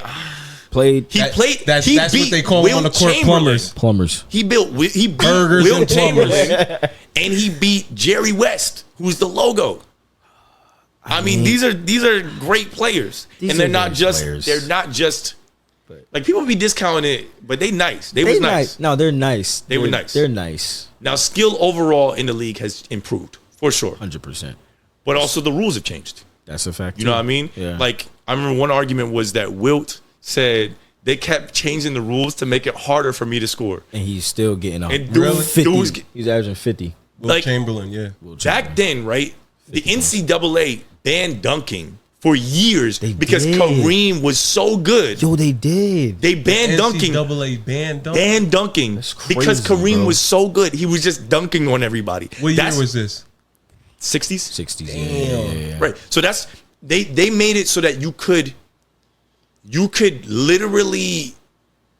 [SPEAKER 6] Played
[SPEAKER 7] he played.
[SPEAKER 4] That's
[SPEAKER 7] he
[SPEAKER 4] what
[SPEAKER 7] beat
[SPEAKER 4] they call
[SPEAKER 7] Wilt
[SPEAKER 4] on the court,
[SPEAKER 7] Chamberlain.
[SPEAKER 6] plumbers.
[SPEAKER 7] He beat
[SPEAKER 4] Burgers
[SPEAKER 7] Wilt
[SPEAKER 4] and plumbers.
[SPEAKER 7] Chamberlain, and he beat Jerry West, who's the logo. I mean, these are great players,
[SPEAKER 6] These
[SPEAKER 7] and they're
[SPEAKER 6] are
[SPEAKER 7] not
[SPEAKER 6] great
[SPEAKER 7] just
[SPEAKER 6] players.
[SPEAKER 7] they're not just like people be discounting it, but they nice. They was nice.
[SPEAKER 6] No, they're nice.
[SPEAKER 7] They were nice.
[SPEAKER 6] They're nice.
[SPEAKER 7] Now, skill overall in the league has improved for sure,
[SPEAKER 6] 100%.
[SPEAKER 7] but also the rules have changed.
[SPEAKER 6] That's a fact.
[SPEAKER 7] You know what I mean?
[SPEAKER 6] Yeah.
[SPEAKER 7] Like I remember one argument was that Wilt said they kept changing the rules to make it harder for me to score.
[SPEAKER 6] And he's still getting up.
[SPEAKER 7] And dudes-
[SPEAKER 6] 50.
[SPEAKER 7] dudes get-
[SPEAKER 6] He's averaging 50.
[SPEAKER 4] Will
[SPEAKER 7] like-
[SPEAKER 4] Chamberlain, yeah.
[SPEAKER 7] Back then, right? The NCAA banned dunking for years
[SPEAKER 6] They
[SPEAKER 7] because
[SPEAKER 6] did.
[SPEAKER 7] Kareem was so good.
[SPEAKER 6] Yo, they did.
[SPEAKER 7] They banned dunking.
[SPEAKER 4] NCAA banned dunking.
[SPEAKER 7] Banned dunking
[SPEAKER 6] That's
[SPEAKER 7] because
[SPEAKER 6] crazy,
[SPEAKER 7] Kareem
[SPEAKER 6] bro.
[SPEAKER 7] was so good. He was just dunking on everybody.
[SPEAKER 4] What year was this?
[SPEAKER 7] 60s?
[SPEAKER 6] 60s.
[SPEAKER 4] Damn.
[SPEAKER 6] Yeah.
[SPEAKER 7] Right. So that's they made it so that you could literally,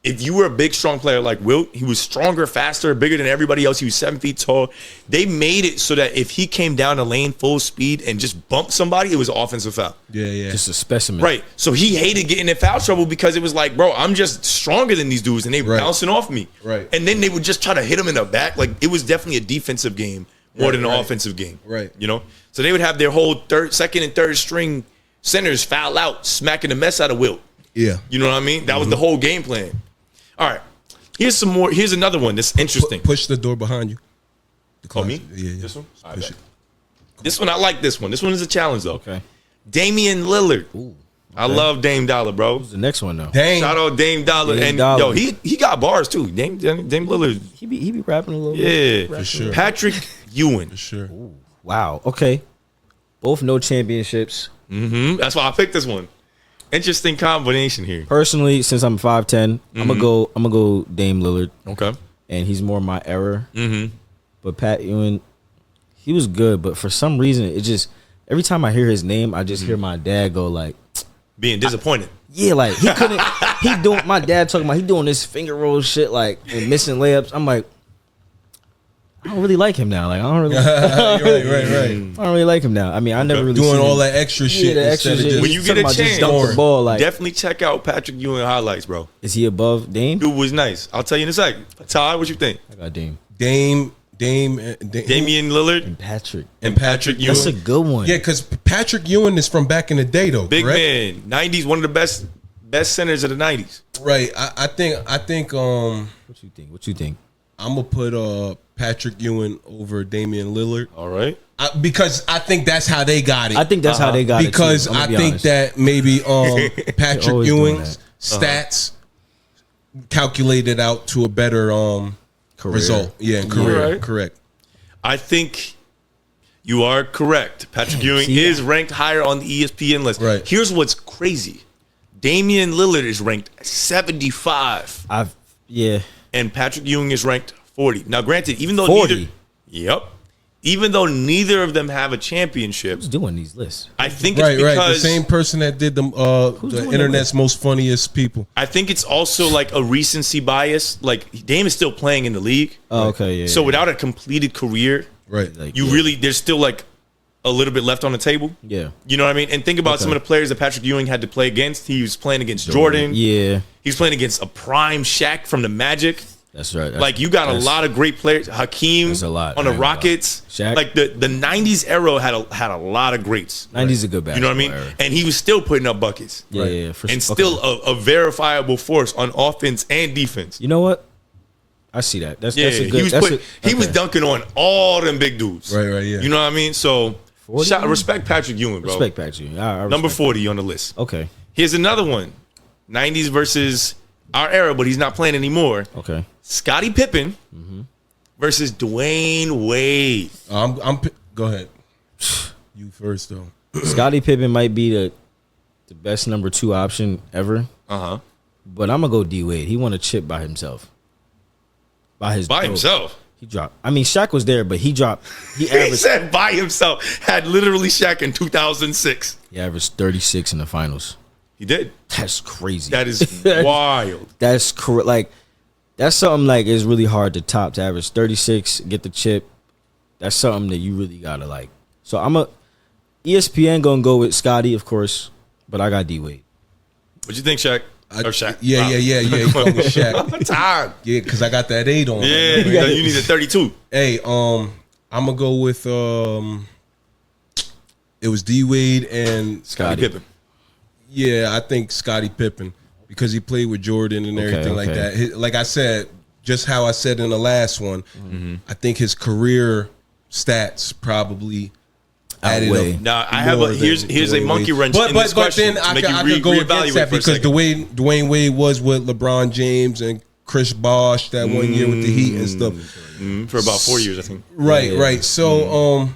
[SPEAKER 7] if you were a big strong player like Wilt, he was stronger, faster, bigger than everybody else. He was 7 feet tall. They made it so that if he came down the lane full speed and just bumped somebody, it was an offensive foul.
[SPEAKER 4] Yeah.
[SPEAKER 6] Just a specimen.
[SPEAKER 7] Right. So he hated getting in foul trouble because it was like, bro, I'm just stronger than these dudes and they
[SPEAKER 4] Right.
[SPEAKER 7] bouncing off me.
[SPEAKER 4] Right.
[SPEAKER 7] And then they would just try to hit him in the back. Like it was definitely a defensive game more than an
[SPEAKER 4] right.
[SPEAKER 7] offensive game.
[SPEAKER 4] Right.
[SPEAKER 7] You know? So they would have their whole second and third string centers foul out, smacking the mess out of Wilt.
[SPEAKER 4] Yeah.
[SPEAKER 7] You know what I mean? That was the whole game plan. All right. Here's some more. Here's another one that's interesting.
[SPEAKER 4] Push the door behind you. The
[SPEAKER 7] Oh, me?
[SPEAKER 4] Yeah.
[SPEAKER 7] This one? All right,
[SPEAKER 4] Push
[SPEAKER 7] bet.
[SPEAKER 4] it.
[SPEAKER 7] This one, I like this one. This one is a challenge, though.
[SPEAKER 6] Okay.
[SPEAKER 7] Damian Lillard. I love Dame Dollar, bro.
[SPEAKER 6] Who's the next one, though?
[SPEAKER 4] Dang.
[SPEAKER 7] Shout out Dame Dollar.
[SPEAKER 6] Dame
[SPEAKER 7] And
[SPEAKER 6] Dollar.
[SPEAKER 7] yo, he got bars too. Dame Lillard.
[SPEAKER 6] He be rapping a little bit.
[SPEAKER 7] Yeah.
[SPEAKER 4] For sure.
[SPEAKER 7] Patrick Ewing.
[SPEAKER 4] For sure.
[SPEAKER 6] Wow. Okay. Both no championships.
[SPEAKER 7] That's why I picked this one. Interesting combination here.
[SPEAKER 6] Personally, since I'm 5'10", I'm gonna go Dame Lillard,
[SPEAKER 7] Okay.
[SPEAKER 6] and he's more my era. But Pat Ewing, he was good, but for some reason, it just every time I hear his name, I just hear my dad go like,
[SPEAKER 7] being disappointed.
[SPEAKER 6] yeah, like he couldn't. He doing my dad talking about he doing this finger roll shit like and missing layups. I'm like, I don't really like him now. Like I don't really,
[SPEAKER 4] right.
[SPEAKER 6] I don't really like him now. I mean, I never really
[SPEAKER 4] Doing
[SPEAKER 6] seen
[SPEAKER 4] all
[SPEAKER 6] him.
[SPEAKER 4] that extra shit.
[SPEAKER 6] the extra
[SPEAKER 4] instead of
[SPEAKER 6] shit.
[SPEAKER 4] just-
[SPEAKER 7] When you get a
[SPEAKER 6] Talking about just
[SPEAKER 7] chance,
[SPEAKER 6] dunk the ball, like,
[SPEAKER 7] definitely check out Patrick Ewing highlights, bro.
[SPEAKER 6] is he above Dame?
[SPEAKER 7] Dude was nice. I'll tell you in a sec. Ty, what you think?
[SPEAKER 6] I got Dame
[SPEAKER 4] Damian
[SPEAKER 7] Damian Lillard
[SPEAKER 6] and Patrick.
[SPEAKER 7] and Patrick Ewing.
[SPEAKER 6] That's a good one.
[SPEAKER 4] Yeah, because Patrick Ewing is from back in the day, though.
[SPEAKER 7] Big
[SPEAKER 4] correct?
[SPEAKER 7] man. 90s, one of the best centers of the 90s.
[SPEAKER 4] Right. I think
[SPEAKER 6] What you think?
[SPEAKER 4] I'm gonna put Patrick Ewing over Damian Lillard.
[SPEAKER 7] All right.
[SPEAKER 4] Because I think that's how they got it.
[SPEAKER 6] I think that's how they got
[SPEAKER 4] because
[SPEAKER 6] it. Because
[SPEAKER 4] I think that maybe Patrick
[SPEAKER 6] always doing
[SPEAKER 4] Ewing's stats calculated out to a better result. Yeah, career.
[SPEAKER 7] Right.
[SPEAKER 4] Correct.
[SPEAKER 7] I think you are correct. Patrick Ewing
[SPEAKER 6] see
[SPEAKER 7] is ranked higher on the ESPN list.
[SPEAKER 4] Right.
[SPEAKER 7] Here's what's crazy. Damian Lillard is ranked 75.
[SPEAKER 6] Yeah.
[SPEAKER 7] And Patrick Ewing is ranked 40. Now, granted, even though
[SPEAKER 6] 40?
[SPEAKER 7] even though neither of them have a championship,
[SPEAKER 6] Who's doing these lists?
[SPEAKER 7] I think it's
[SPEAKER 4] Right. The
[SPEAKER 7] because
[SPEAKER 4] same person that did the
[SPEAKER 6] doing
[SPEAKER 4] internet's most funniest people.
[SPEAKER 7] I think it's also like a recency bias. Like Dame is still playing in the league,
[SPEAKER 6] Oh, okay, yeah.
[SPEAKER 7] so without a completed career,
[SPEAKER 4] Right.
[SPEAKER 6] Like,
[SPEAKER 7] you
[SPEAKER 6] yeah.
[SPEAKER 7] really there's still like a little bit left on the table.
[SPEAKER 6] Yeah.
[SPEAKER 7] You know what I mean? And think about some of the players that Patrick Ewing had to play against. He was playing against Jordan.
[SPEAKER 6] Yeah.
[SPEAKER 7] He was playing against a prime Shaq from the Magic.
[SPEAKER 6] That's right.
[SPEAKER 7] Like you got a lot of great players. Hakeem
[SPEAKER 6] That's a lot.
[SPEAKER 7] on the
[SPEAKER 6] I ain't gonna lie.
[SPEAKER 7] Rockets.
[SPEAKER 6] Shaq.
[SPEAKER 7] Like the 90s era had a lot of greats.
[SPEAKER 6] 90s a good
[SPEAKER 7] You know what I mean?
[SPEAKER 6] basketball era.
[SPEAKER 7] And he was still putting up buckets.
[SPEAKER 6] Yeah, yeah, for
[SPEAKER 7] And
[SPEAKER 6] sure.
[SPEAKER 7] still
[SPEAKER 6] Okay.
[SPEAKER 7] a verifiable force on offense and defense.
[SPEAKER 6] You know what? I see that. That's
[SPEAKER 7] Yeah,
[SPEAKER 6] a good.
[SPEAKER 7] he was
[SPEAKER 6] that's
[SPEAKER 7] he was
[SPEAKER 6] okay.
[SPEAKER 7] dunking on all them big dudes.
[SPEAKER 4] Right, yeah.
[SPEAKER 7] You know what I mean? So
[SPEAKER 6] 40?
[SPEAKER 7] respect Patrick Ewing, bro.
[SPEAKER 6] Respect Patrick. I
[SPEAKER 7] Number
[SPEAKER 6] respect
[SPEAKER 7] 40 on the list.
[SPEAKER 6] that. Okay.
[SPEAKER 7] Here's another one. 90s versus our era, but he's not playing anymore.
[SPEAKER 6] Okay.
[SPEAKER 7] Scottie Pippen versus Dwayne Wade.
[SPEAKER 4] Go ahead. You first, though.
[SPEAKER 6] Scottie Pippen might be the best number 2 option ever,
[SPEAKER 7] Uh-huh.
[SPEAKER 6] but I'm gonna go D Wade. He won a chip by himself. By
[SPEAKER 7] Himself.
[SPEAKER 6] He dropped. I mean, Shaq was there, but he dropped. He
[SPEAKER 7] He
[SPEAKER 6] averaged.
[SPEAKER 7] said by himself. Had literally Shaq in 2006.
[SPEAKER 6] He averaged 36 in the finals.
[SPEAKER 7] He did.
[SPEAKER 6] That's crazy.
[SPEAKER 7] That is wild.
[SPEAKER 6] That's correct. Like that's something like it's really hard to top to average 36, get the chip. That's something that you really gotta like. So ESPN gonna go with Scotty, of course, but I got D Wade.
[SPEAKER 7] What you think, Shaq? Or Shaq?
[SPEAKER 4] Yeah. You go with Shaq.
[SPEAKER 7] I'm tired.
[SPEAKER 4] Yeah, because I got that 8 on.
[SPEAKER 7] Yeah, you need a 32.
[SPEAKER 4] Hey, I'm gonna go with it was D Wade and
[SPEAKER 7] Scottie Pippen.
[SPEAKER 4] Yeah, I think Scottie Pippen because he played with Jordan and everything like that. Like I said, just how I said in the last one, I think his career stats probably added
[SPEAKER 6] Outweigh.
[SPEAKER 4] up.
[SPEAKER 7] Now I have
[SPEAKER 4] more
[SPEAKER 7] here's
[SPEAKER 4] than
[SPEAKER 7] a
[SPEAKER 4] Dwayne
[SPEAKER 7] monkey
[SPEAKER 4] Wade.
[SPEAKER 7] wrench
[SPEAKER 4] But
[SPEAKER 7] in this question.
[SPEAKER 4] then I
[SPEAKER 7] to make
[SPEAKER 4] could
[SPEAKER 7] you
[SPEAKER 4] go against
[SPEAKER 7] reevaluate
[SPEAKER 4] that
[SPEAKER 7] for a
[SPEAKER 4] because
[SPEAKER 7] second.
[SPEAKER 4] Dwayne Wade was with LeBron James and Chris Bosh that 1 year with the Heat and stuff.
[SPEAKER 7] For about 4 years, I think.
[SPEAKER 4] Right. So,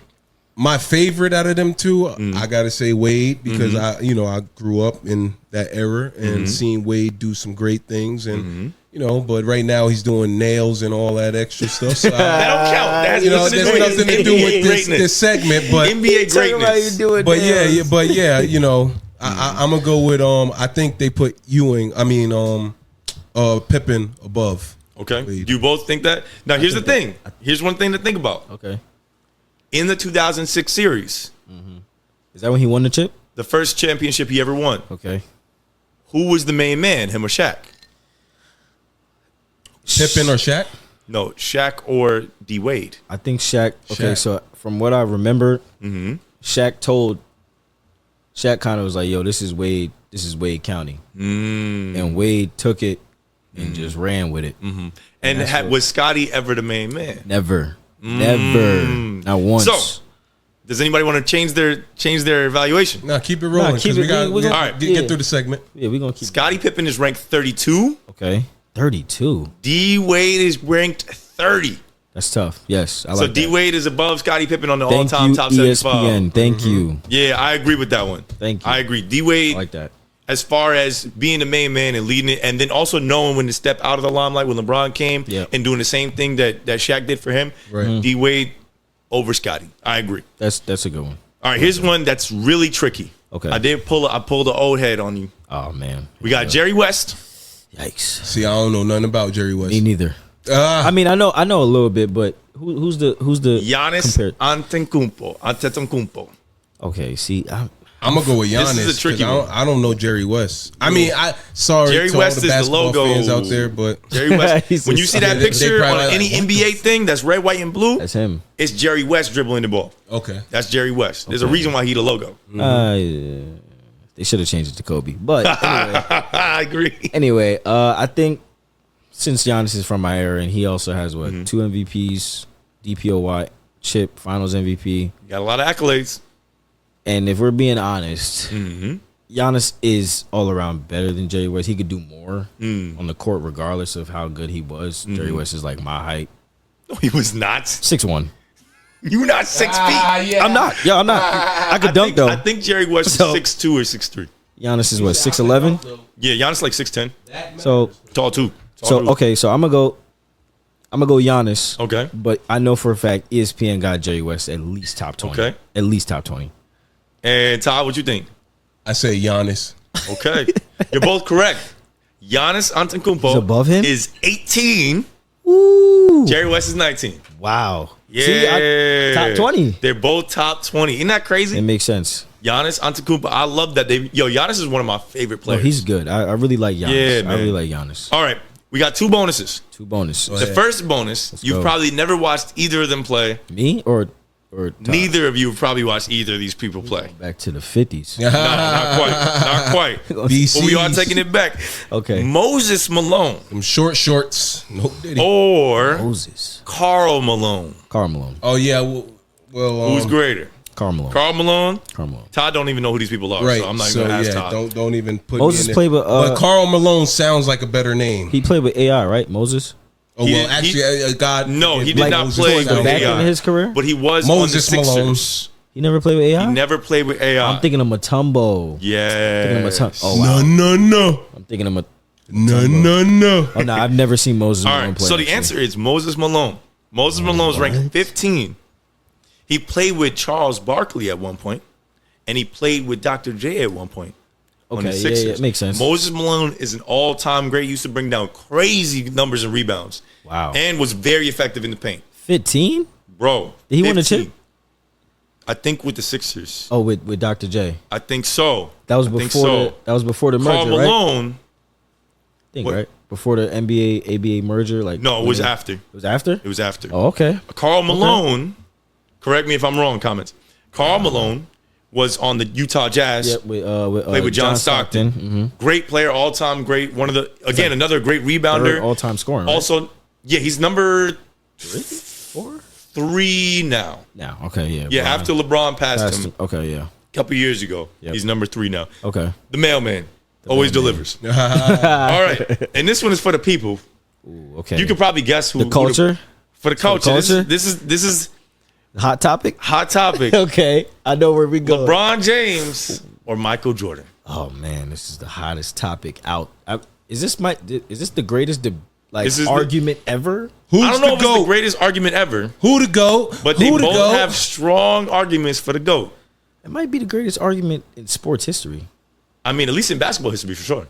[SPEAKER 4] my favorite out of them two, I gotta say Wade because I grew up in that era and seen Wade do some great things and but right now he's doing nails and all that extra stuff. So
[SPEAKER 7] That don't count. That has
[SPEAKER 4] there's nothing to do with this segment, but
[SPEAKER 7] NBA greatness.
[SPEAKER 4] I'm gonna go with I think they put Pippen above.
[SPEAKER 7] Okay.
[SPEAKER 4] Wade.
[SPEAKER 7] You both think that? Now here's the thing. Here's one thing to think about.
[SPEAKER 6] Okay.
[SPEAKER 7] In the 2006 series,
[SPEAKER 6] Is that when he won the chip?
[SPEAKER 7] the first championship he ever won,
[SPEAKER 6] Okay.
[SPEAKER 7] who was the main man, him or Shaq?
[SPEAKER 4] Pippen or Shaq?
[SPEAKER 7] No, Shaq or D Wade.
[SPEAKER 6] I think Shaq. Okay,
[SPEAKER 4] Shaq.
[SPEAKER 6] so from what I remember, Shaq kind of was like, "Yo, this is Wade County," and Wade took it and just ran with it.
[SPEAKER 7] And was Scotty ever the main man?
[SPEAKER 6] Never, not once.
[SPEAKER 7] So, does anybody want to change their evaluation?
[SPEAKER 4] No, keep it rolling.
[SPEAKER 6] keep
[SPEAKER 4] 'cause
[SPEAKER 6] it-
[SPEAKER 4] we got
[SPEAKER 6] we gonna-
[SPEAKER 7] All right.
[SPEAKER 4] get through the segment.
[SPEAKER 6] Yeah, we gonna keep.
[SPEAKER 7] Scottie Pippen is ranked 32.
[SPEAKER 6] Okay, 32.
[SPEAKER 7] D Wade is ranked 30.
[SPEAKER 6] That's tough. Yes, I like
[SPEAKER 7] So
[SPEAKER 6] that.
[SPEAKER 7] D Wade is above Scottie Pippen on the
[SPEAKER 6] Thank
[SPEAKER 7] all-time
[SPEAKER 6] you,
[SPEAKER 7] top 75.
[SPEAKER 6] ESPN. Thank you.
[SPEAKER 7] Yeah, I agree with that one.
[SPEAKER 6] Thank you.
[SPEAKER 7] I agree. D Wade.
[SPEAKER 6] I like that.
[SPEAKER 7] as far as being the main man and leading it, and then also knowing when to step out of the limelight when LeBron came and doing the same thing that Shaq did for him.
[SPEAKER 4] Right.
[SPEAKER 7] D Wade over Scotty. I agree.
[SPEAKER 6] That's a good one.
[SPEAKER 7] All right, here's one that's really tricky.
[SPEAKER 6] Okay.
[SPEAKER 7] I pulled the old head on you.
[SPEAKER 6] Oh man.
[SPEAKER 7] We got Jerry West.
[SPEAKER 6] Yikes.
[SPEAKER 4] See, I don't know nothing about Jerry West.
[SPEAKER 6] Me neither. I mean, I know a little bit, but who's the
[SPEAKER 7] Giannis
[SPEAKER 6] compared?
[SPEAKER 7] Antetokounmpo.
[SPEAKER 6] Okay, see,
[SPEAKER 4] I'm gonna go with Giannis.
[SPEAKER 7] This is a tricky one.
[SPEAKER 4] I don't know Jerry West. I mean, sorry
[SPEAKER 7] Jerry
[SPEAKER 4] to
[SPEAKER 7] West
[SPEAKER 4] all the
[SPEAKER 7] is the
[SPEAKER 4] basketball
[SPEAKER 7] logo.
[SPEAKER 4] fans out there, but
[SPEAKER 7] Jerry West.
[SPEAKER 6] He's
[SPEAKER 7] When
[SPEAKER 6] a
[SPEAKER 7] you see
[SPEAKER 6] sucker.
[SPEAKER 7] that
[SPEAKER 4] They
[SPEAKER 7] picture
[SPEAKER 4] probably
[SPEAKER 7] on
[SPEAKER 4] like,
[SPEAKER 7] any
[SPEAKER 4] what the
[SPEAKER 7] NBA thing that's red, white, and blue,
[SPEAKER 6] That's him.
[SPEAKER 7] it's Jerry West dribbling the ball.
[SPEAKER 4] okay.
[SPEAKER 7] That's Jerry West. There's a reason why he the logo.
[SPEAKER 6] Yeah. They should have changed it to Kobe. But anyway,
[SPEAKER 7] I agree.
[SPEAKER 6] I think since Giannis is from my era and he also has 2 MVPs, DPOY, chip, Finals MVP,
[SPEAKER 7] Got a lot of accolades.
[SPEAKER 6] and if we're being honest, Giannis is all around better than Jerry West. He could do more on the court regardless of how good he was. Jerry West is like my height,
[SPEAKER 7] No, he was not.
[SPEAKER 6] 6'1".
[SPEAKER 7] You not 6 feet.
[SPEAKER 4] Yeah.
[SPEAKER 6] I'm not. Yo, I'm not. I could dunk though.
[SPEAKER 7] I think Jerry West
[SPEAKER 6] So-
[SPEAKER 7] is 6'2 or 6'3.
[SPEAKER 6] Giannis is what, 6'11".
[SPEAKER 7] Yeah, Giannis like 6'10.
[SPEAKER 6] So
[SPEAKER 7] Tall too. Tall
[SPEAKER 6] so
[SPEAKER 7] too.
[SPEAKER 6] okay, so I'm gonna go Giannis.
[SPEAKER 7] Okay.
[SPEAKER 6] But I know for a fact ESPN got Jerry West at least top 20.
[SPEAKER 7] Okay.
[SPEAKER 6] At least top 20.
[SPEAKER 7] And Todd, what you think?
[SPEAKER 4] I say Giannis.
[SPEAKER 7] Okay. You're both correct. Giannis Antetokounmpo
[SPEAKER 6] He's above him?
[SPEAKER 7] is 18.
[SPEAKER 6] Ooh.
[SPEAKER 7] Jerry West is 19.
[SPEAKER 6] Wow.
[SPEAKER 7] Yeah.
[SPEAKER 6] See, top 20.
[SPEAKER 7] They're both top 20. Isn't that crazy?
[SPEAKER 6] It makes sense.
[SPEAKER 7] Giannis Antetokounmpo. I love that. Giannis is one of my favorite
[SPEAKER 6] No,
[SPEAKER 7] players.
[SPEAKER 6] he's good. I really like Giannis.
[SPEAKER 7] Yeah,
[SPEAKER 6] I really
[SPEAKER 7] man.
[SPEAKER 6] like Giannis.
[SPEAKER 7] All right. We got 2 bonuses.
[SPEAKER 6] 2 bonuses.
[SPEAKER 7] The first bonus, you've
[SPEAKER 6] go.
[SPEAKER 7] probably never watched either of them play.
[SPEAKER 6] Me or Todd?
[SPEAKER 7] Neither of you have probably watched either of these people play.
[SPEAKER 6] Back to the 50s.
[SPEAKER 7] No, not quite. Not quite.
[SPEAKER 4] BC.
[SPEAKER 7] But we are taking it back.
[SPEAKER 6] Okay.
[SPEAKER 7] Moses Malone
[SPEAKER 4] Them short shorts. No diddy.
[SPEAKER 7] or
[SPEAKER 6] Moses.
[SPEAKER 7] Carl Malone.
[SPEAKER 6] Karl Malone.
[SPEAKER 4] Oh yeah. Well,
[SPEAKER 7] Who's greater?
[SPEAKER 6] Karl Malone.
[SPEAKER 7] Carl Malone?
[SPEAKER 6] Karl Malone.
[SPEAKER 7] Todd don't even know who these people are,
[SPEAKER 4] right.
[SPEAKER 7] so I'm not even going to ask Todd.
[SPEAKER 4] Don't even put
[SPEAKER 6] Moses
[SPEAKER 4] me in
[SPEAKER 6] played
[SPEAKER 4] there.
[SPEAKER 6] with,
[SPEAKER 4] but Karl Malone sounds like a better name.
[SPEAKER 6] He played with AI, right? Moses?
[SPEAKER 4] Oh
[SPEAKER 7] He
[SPEAKER 4] well,
[SPEAKER 7] did-
[SPEAKER 4] actually, God.
[SPEAKER 7] No, he
[SPEAKER 4] forgive
[SPEAKER 7] did
[SPEAKER 4] me,
[SPEAKER 7] not
[SPEAKER 4] Moses
[SPEAKER 7] play
[SPEAKER 4] sounds
[SPEAKER 7] with
[SPEAKER 6] back
[SPEAKER 7] AI.
[SPEAKER 6] in his career?
[SPEAKER 7] But he was
[SPEAKER 4] Moses
[SPEAKER 7] on the
[SPEAKER 4] Malone.
[SPEAKER 7] Sixers.
[SPEAKER 6] He never played with AI?
[SPEAKER 7] He never played with AI.
[SPEAKER 6] I'm thinking of Matumbo.
[SPEAKER 7] Yeah.
[SPEAKER 6] Oh, wow.
[SPEAKER 4] No.
[SPEAKER 6] I'm thinking of
[SPEAKER 4] No.
[SPEAKER 6] Oh, no, I've never seen Moses
[SPEAKER 7] All
[SPEAKER 6] Malone
[SPEAKER 7] right,
[SPEAKER 6] play.
[SPEAKER 7] so the
[SPEAKER 6] actually.
[SPEAKER 7] answer is Moses Malone. Moses Malone's ranked 15. He played with Charles Barkley at one point, and he played with Dr. J at one point. On the
[SPEAKER 6] Okay,
[SPEAKER 7] Sixers.
[SPEAKER 6] yeah, makes sense.
[SPEAKER 7] Moses Malone is an all-time great. Used to bring down crazy numbers and rebounds.
[SPEAKER 6] Wow.
[SPEAKER 7] And was very effective in the paint.
[SPEAKER 6] 15?
[SPEAKER 7] Bro.
[SPEAKER 6] Did he win a
[SPEAKER 7] 15.
[SPEAKER 6] chip?
[SPEAKER 7] I think with the Sixers.
[SPEAKER 6] Oh, with Dr. J.
[SPEAKER 7] I think so.
[SPEAKER 6] That was
[SPEAKER 7] I think
[SPEAKER 6] before
[SPEAKER 7] so.
[SPEAKER 6] that was before the
[SPEAKER 7] Karl
[SPEAKER 6] merger, right?
[SPEAKER 7] Malone.
[SPEAKER 6] I think,
[SPEAKER 7] what?
[SPEAKER 6] right? Before the NBA ABA merger, like
[SPEAKER 7] No, it was after.
[SPEAKER 6] It was after?
[SPEAKER 7] It was after.
[SPEAKER 6] Oh, okay.
[SPEAKER 7] Karl Malone, correct me if I'm wrong, comments. Karl Malone was on the Utah Jazz.
[SPEAKER 6] Yeah, with
[SPEAKER 7] Played with John Stockton.
[SPEAKER 6] Mm-hmm.
[SPEAKER 7] Great player, all time great. One of the another great rebounder.
[SPEAKER 6] All time scoring. Right?
[SPEAKER 7] Also, yeah, he's number
[SPEAKER 6] 4
[SPEAKER 7] 3 now.
[SPEAKER 6] now. Okay, yeah.
[SPEAKER 7] Yeah,
[SPEAKER 6] Brian
[SPEAKER 7] after LeBron passed him
[SPEAKER 6] Okay, yeah.
[SPEAKER 7] a couple years ago.
[SPEAKER 6] Yep.
[SPEAKER 7] He's number 3 now.
[SPEAKER 6] Okay.
[SPEAKER 7] The mailman always delivers. All right, and this one is for the people.
[SPEAKER 6] Ooh, okay.
[SPEAKER 7] You could probably guess who
[SPEAKER 6] the culture,
[SPEAKER 7] for the culture.
[SPEAKER 6] culture?
[SPEAKER 7] This is
[SPEAKER 6] hot topic.
[SPEAKER 7] hot topic.
[SPEAKER 6] Okay, I know where we go.
[SPEAKER 7] LeBron James or Michael Jordan.
[SPEAKER 6] Oh man, this is the hottest topic out. Is this the greatest
[SPEAKER 7] This is
[SPEAKER 6] argument ever?
[SPEAKER 4] Who's
[SPEAKER 7] I don't know
[SPEAKER 4] the
[SPEAKER 7] if it's the
[SPEAKER 4] GOAT?
[SPEAKER 7] greatest argument ever,
[SPEAKER 4] Who to go?
[SPEAKER 7] but they
[SPEAKER 4] Who to
[SPEAKER 7] both
[SPEAKER 4] go?
[SPEAKER 7] have strong arguments for the GOAT.
[SPEAKER 6] It might be the greatest argument in sports history.
[SPEAKER 7] I mean, at least in basketball history for sure.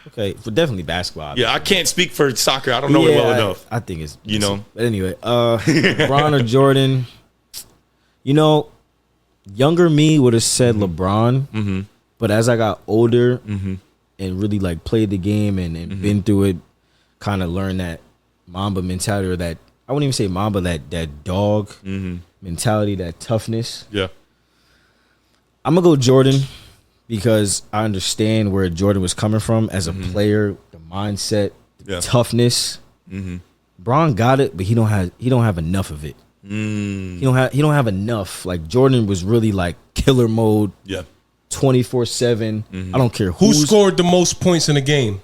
[SPEAKER 6] Okay, for definitely basketball.
[SPEAKER 7] Yeah, I can't speak for soccer. I don't know it well enough.
[SPEAKER 6] I think it's
[SPEAKER 7] You know.
[SPEAKER 6] But anyway, LeBron or Jordan. You know, younger me would have said LeBron, but as I got older and really like played the game and been through it, kind of learned that Mamba mentality, or that I wouldn't even say Mamba, that dog mentality, that toughness.
[SPEAKER 7] Yeah.
[SPEAKER 6] I'm gonna go Jordan because I understand where Jordan was coming from as a player, the mindset, the
[SPEAKER 7] Yeah.
[SPEAKER 6] toughness. Bron got it, but he don't have enough of it. He don't have enough. Like Jordan was really like killer mode,
[SPEAKER 7] Yeah.
[SPEAKER 6] 24/7. I don't care
[SPEAKER 4] Who scored the most points in a game?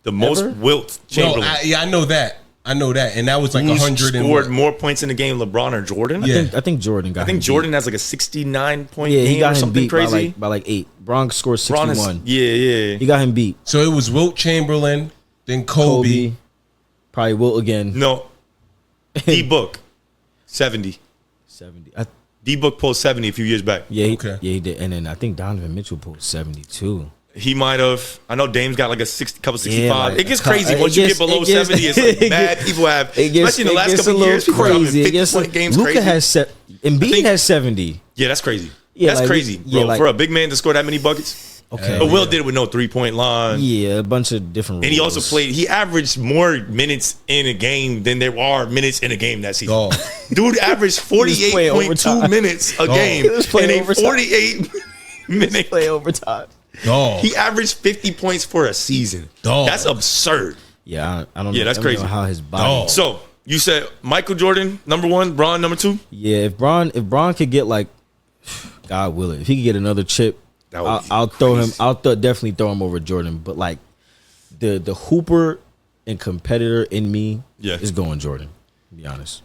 [SPEAKER 7] The most
[SPEAKER 6] Ever?
[SPEAKER 7] Wilt
[SPEAKER 4] No,
[SPEAKER 7] Chamberlain.
[SPEAKER 4] I know that. I know that, and that was like
[SPEAKER 7] Who
[SPEAKER 4] 100 and
[SPEAKER 7] scored
[SPEAKER 4] what?
[SPEAKER 7] more points in the game, LeBron or Jordan?
[SPEAKER 4] Yeah.
[SPEAKER 6] I think Jordan got.
[SPEAKER 7] I think
[SPEAKER 6] him
[SPEAKER 7] Jordan
[SPEAKER 6] beat.
[SPEAKER 7] has like a 69-point
[SPEAKER 6] Yeah,
[SPEAKER 7] game
[SPEAKER 6] he got
[SPEAKER 7] or
[SPEAKER 6] him
[SPEAKER 7] something
[SPEAKER 6] beat
[SPEAKER 7] crazy.
[SPEAKER 6] by like 8. Bron scored
[SPEAKER 7] LeBron
[SPEAKER 6] 61.
[SPEAKER 7] yeah.
[SPEAKER 6] He got him beat.
[SPEAKER 4] So it was Wilt Chamberlain, then Kobe.
[SPEAKER 6] Probably Wilt again.
[SPEAKER 7] No. D-Book, 70.
[SPEAKER 6] 70.
[SPEAKER 7] D-Book pulled 70 a few years back.
[SPEAKER 6] Yeah,
[SPEAKER 4] Okay.
[SPEAKER 6] he did. And then I think Donovan Mitchell pulled 72.
[SPEAKER 7] He might have. I know Dame's got like a couple 65.
[SPEAKER 6] like
[SPEAKER 7] it gets
[SPEAKER 6] a cou-
[SPEAKER 7] crazy
[SPEAKER 6] it
[SPEAKER 7] once you
[SPEAKER 6] gets-
[SPEAKER 7] get below
[SPEAKER 6] it gets-
[SPEAKER 7] 70. It's like bad people have, especially in the last couple of years, people are having 50-point games.
[SPEAKER 6] Luka
[SPEAKER 7] Crazy.
[SPEAKER 6] has Embiid
[SPEAKER 7] think-
[SPEAKER 6] has 70.
[SPEAKER 7] Yeah, that's crazy.
[SPEAKER 6] Yeah,
[SPEAKER 7] That's
[SPEAKER 6] like,
[SPEAKER 7] crazy,
[SPEAKER 6] yeah,
[SPEAKER 7] bro.
[SPEAKER 6] like-
[SPEAKER 7] For a big man to score that many buckets.
[SPEAKER 6] Okay.
[SPEAKER 7] But Will did it with no 3-point line.
[SPEAKER 6] Yeah, a bunch of different rules.
[SPEAKER 7] And he also played, he averaged more minutes in a game than there are minutes in a game that season.
[SPEAKER 4] Dog.
[SPEAKER 7] Dude averaged
[SPEAKER 6] playing
[SPEAKER 7] 48.2
[SPEAKER 6] overtime.
[SPEAKER 7] minutes a
[SPEAKER 4] Dog.
[SPEAKER 7] game
[SPEAKER 6] He was playing
[SPEAKER 7] in a
[SPEAKER 6] overtime.
[SPEAKER 7] 48 minute.
[SPEAKER 6] play overtime.
[SPEAKER 4] Dog.
[SPEAKER 7] He averaged 50 points for a season.
[SPEAKER 4] Dog.
[SPEAKER 7] That's absurd.
[SPEAKER 6] Yeah, I don't know.
[SPEAKER 7] Yeah, that's
[SPEAKER 6] I don't know
[SPEAKER 7] crazy.
[SPEAKER 6] how his body.
[SPEAKER 4] Dog.
[SPEAKER 7] So you said Michael Jordan, number 1, Bron, number 2?
[SPEAKER 6] Yeah, if Bron could get like, God willing, if he could get another chip,
[SPEAKER 7] That would be
[SPEAKER 6] I'll throw him.
[SPEAKER 7] crazy.
[SPEAKER 6] I'll definitely throw him over Jordan. But like, the hooper and competitor in me
[SPEAKER 7] Yeah.
[SPEAKER 6] is going Jordan. To be honest.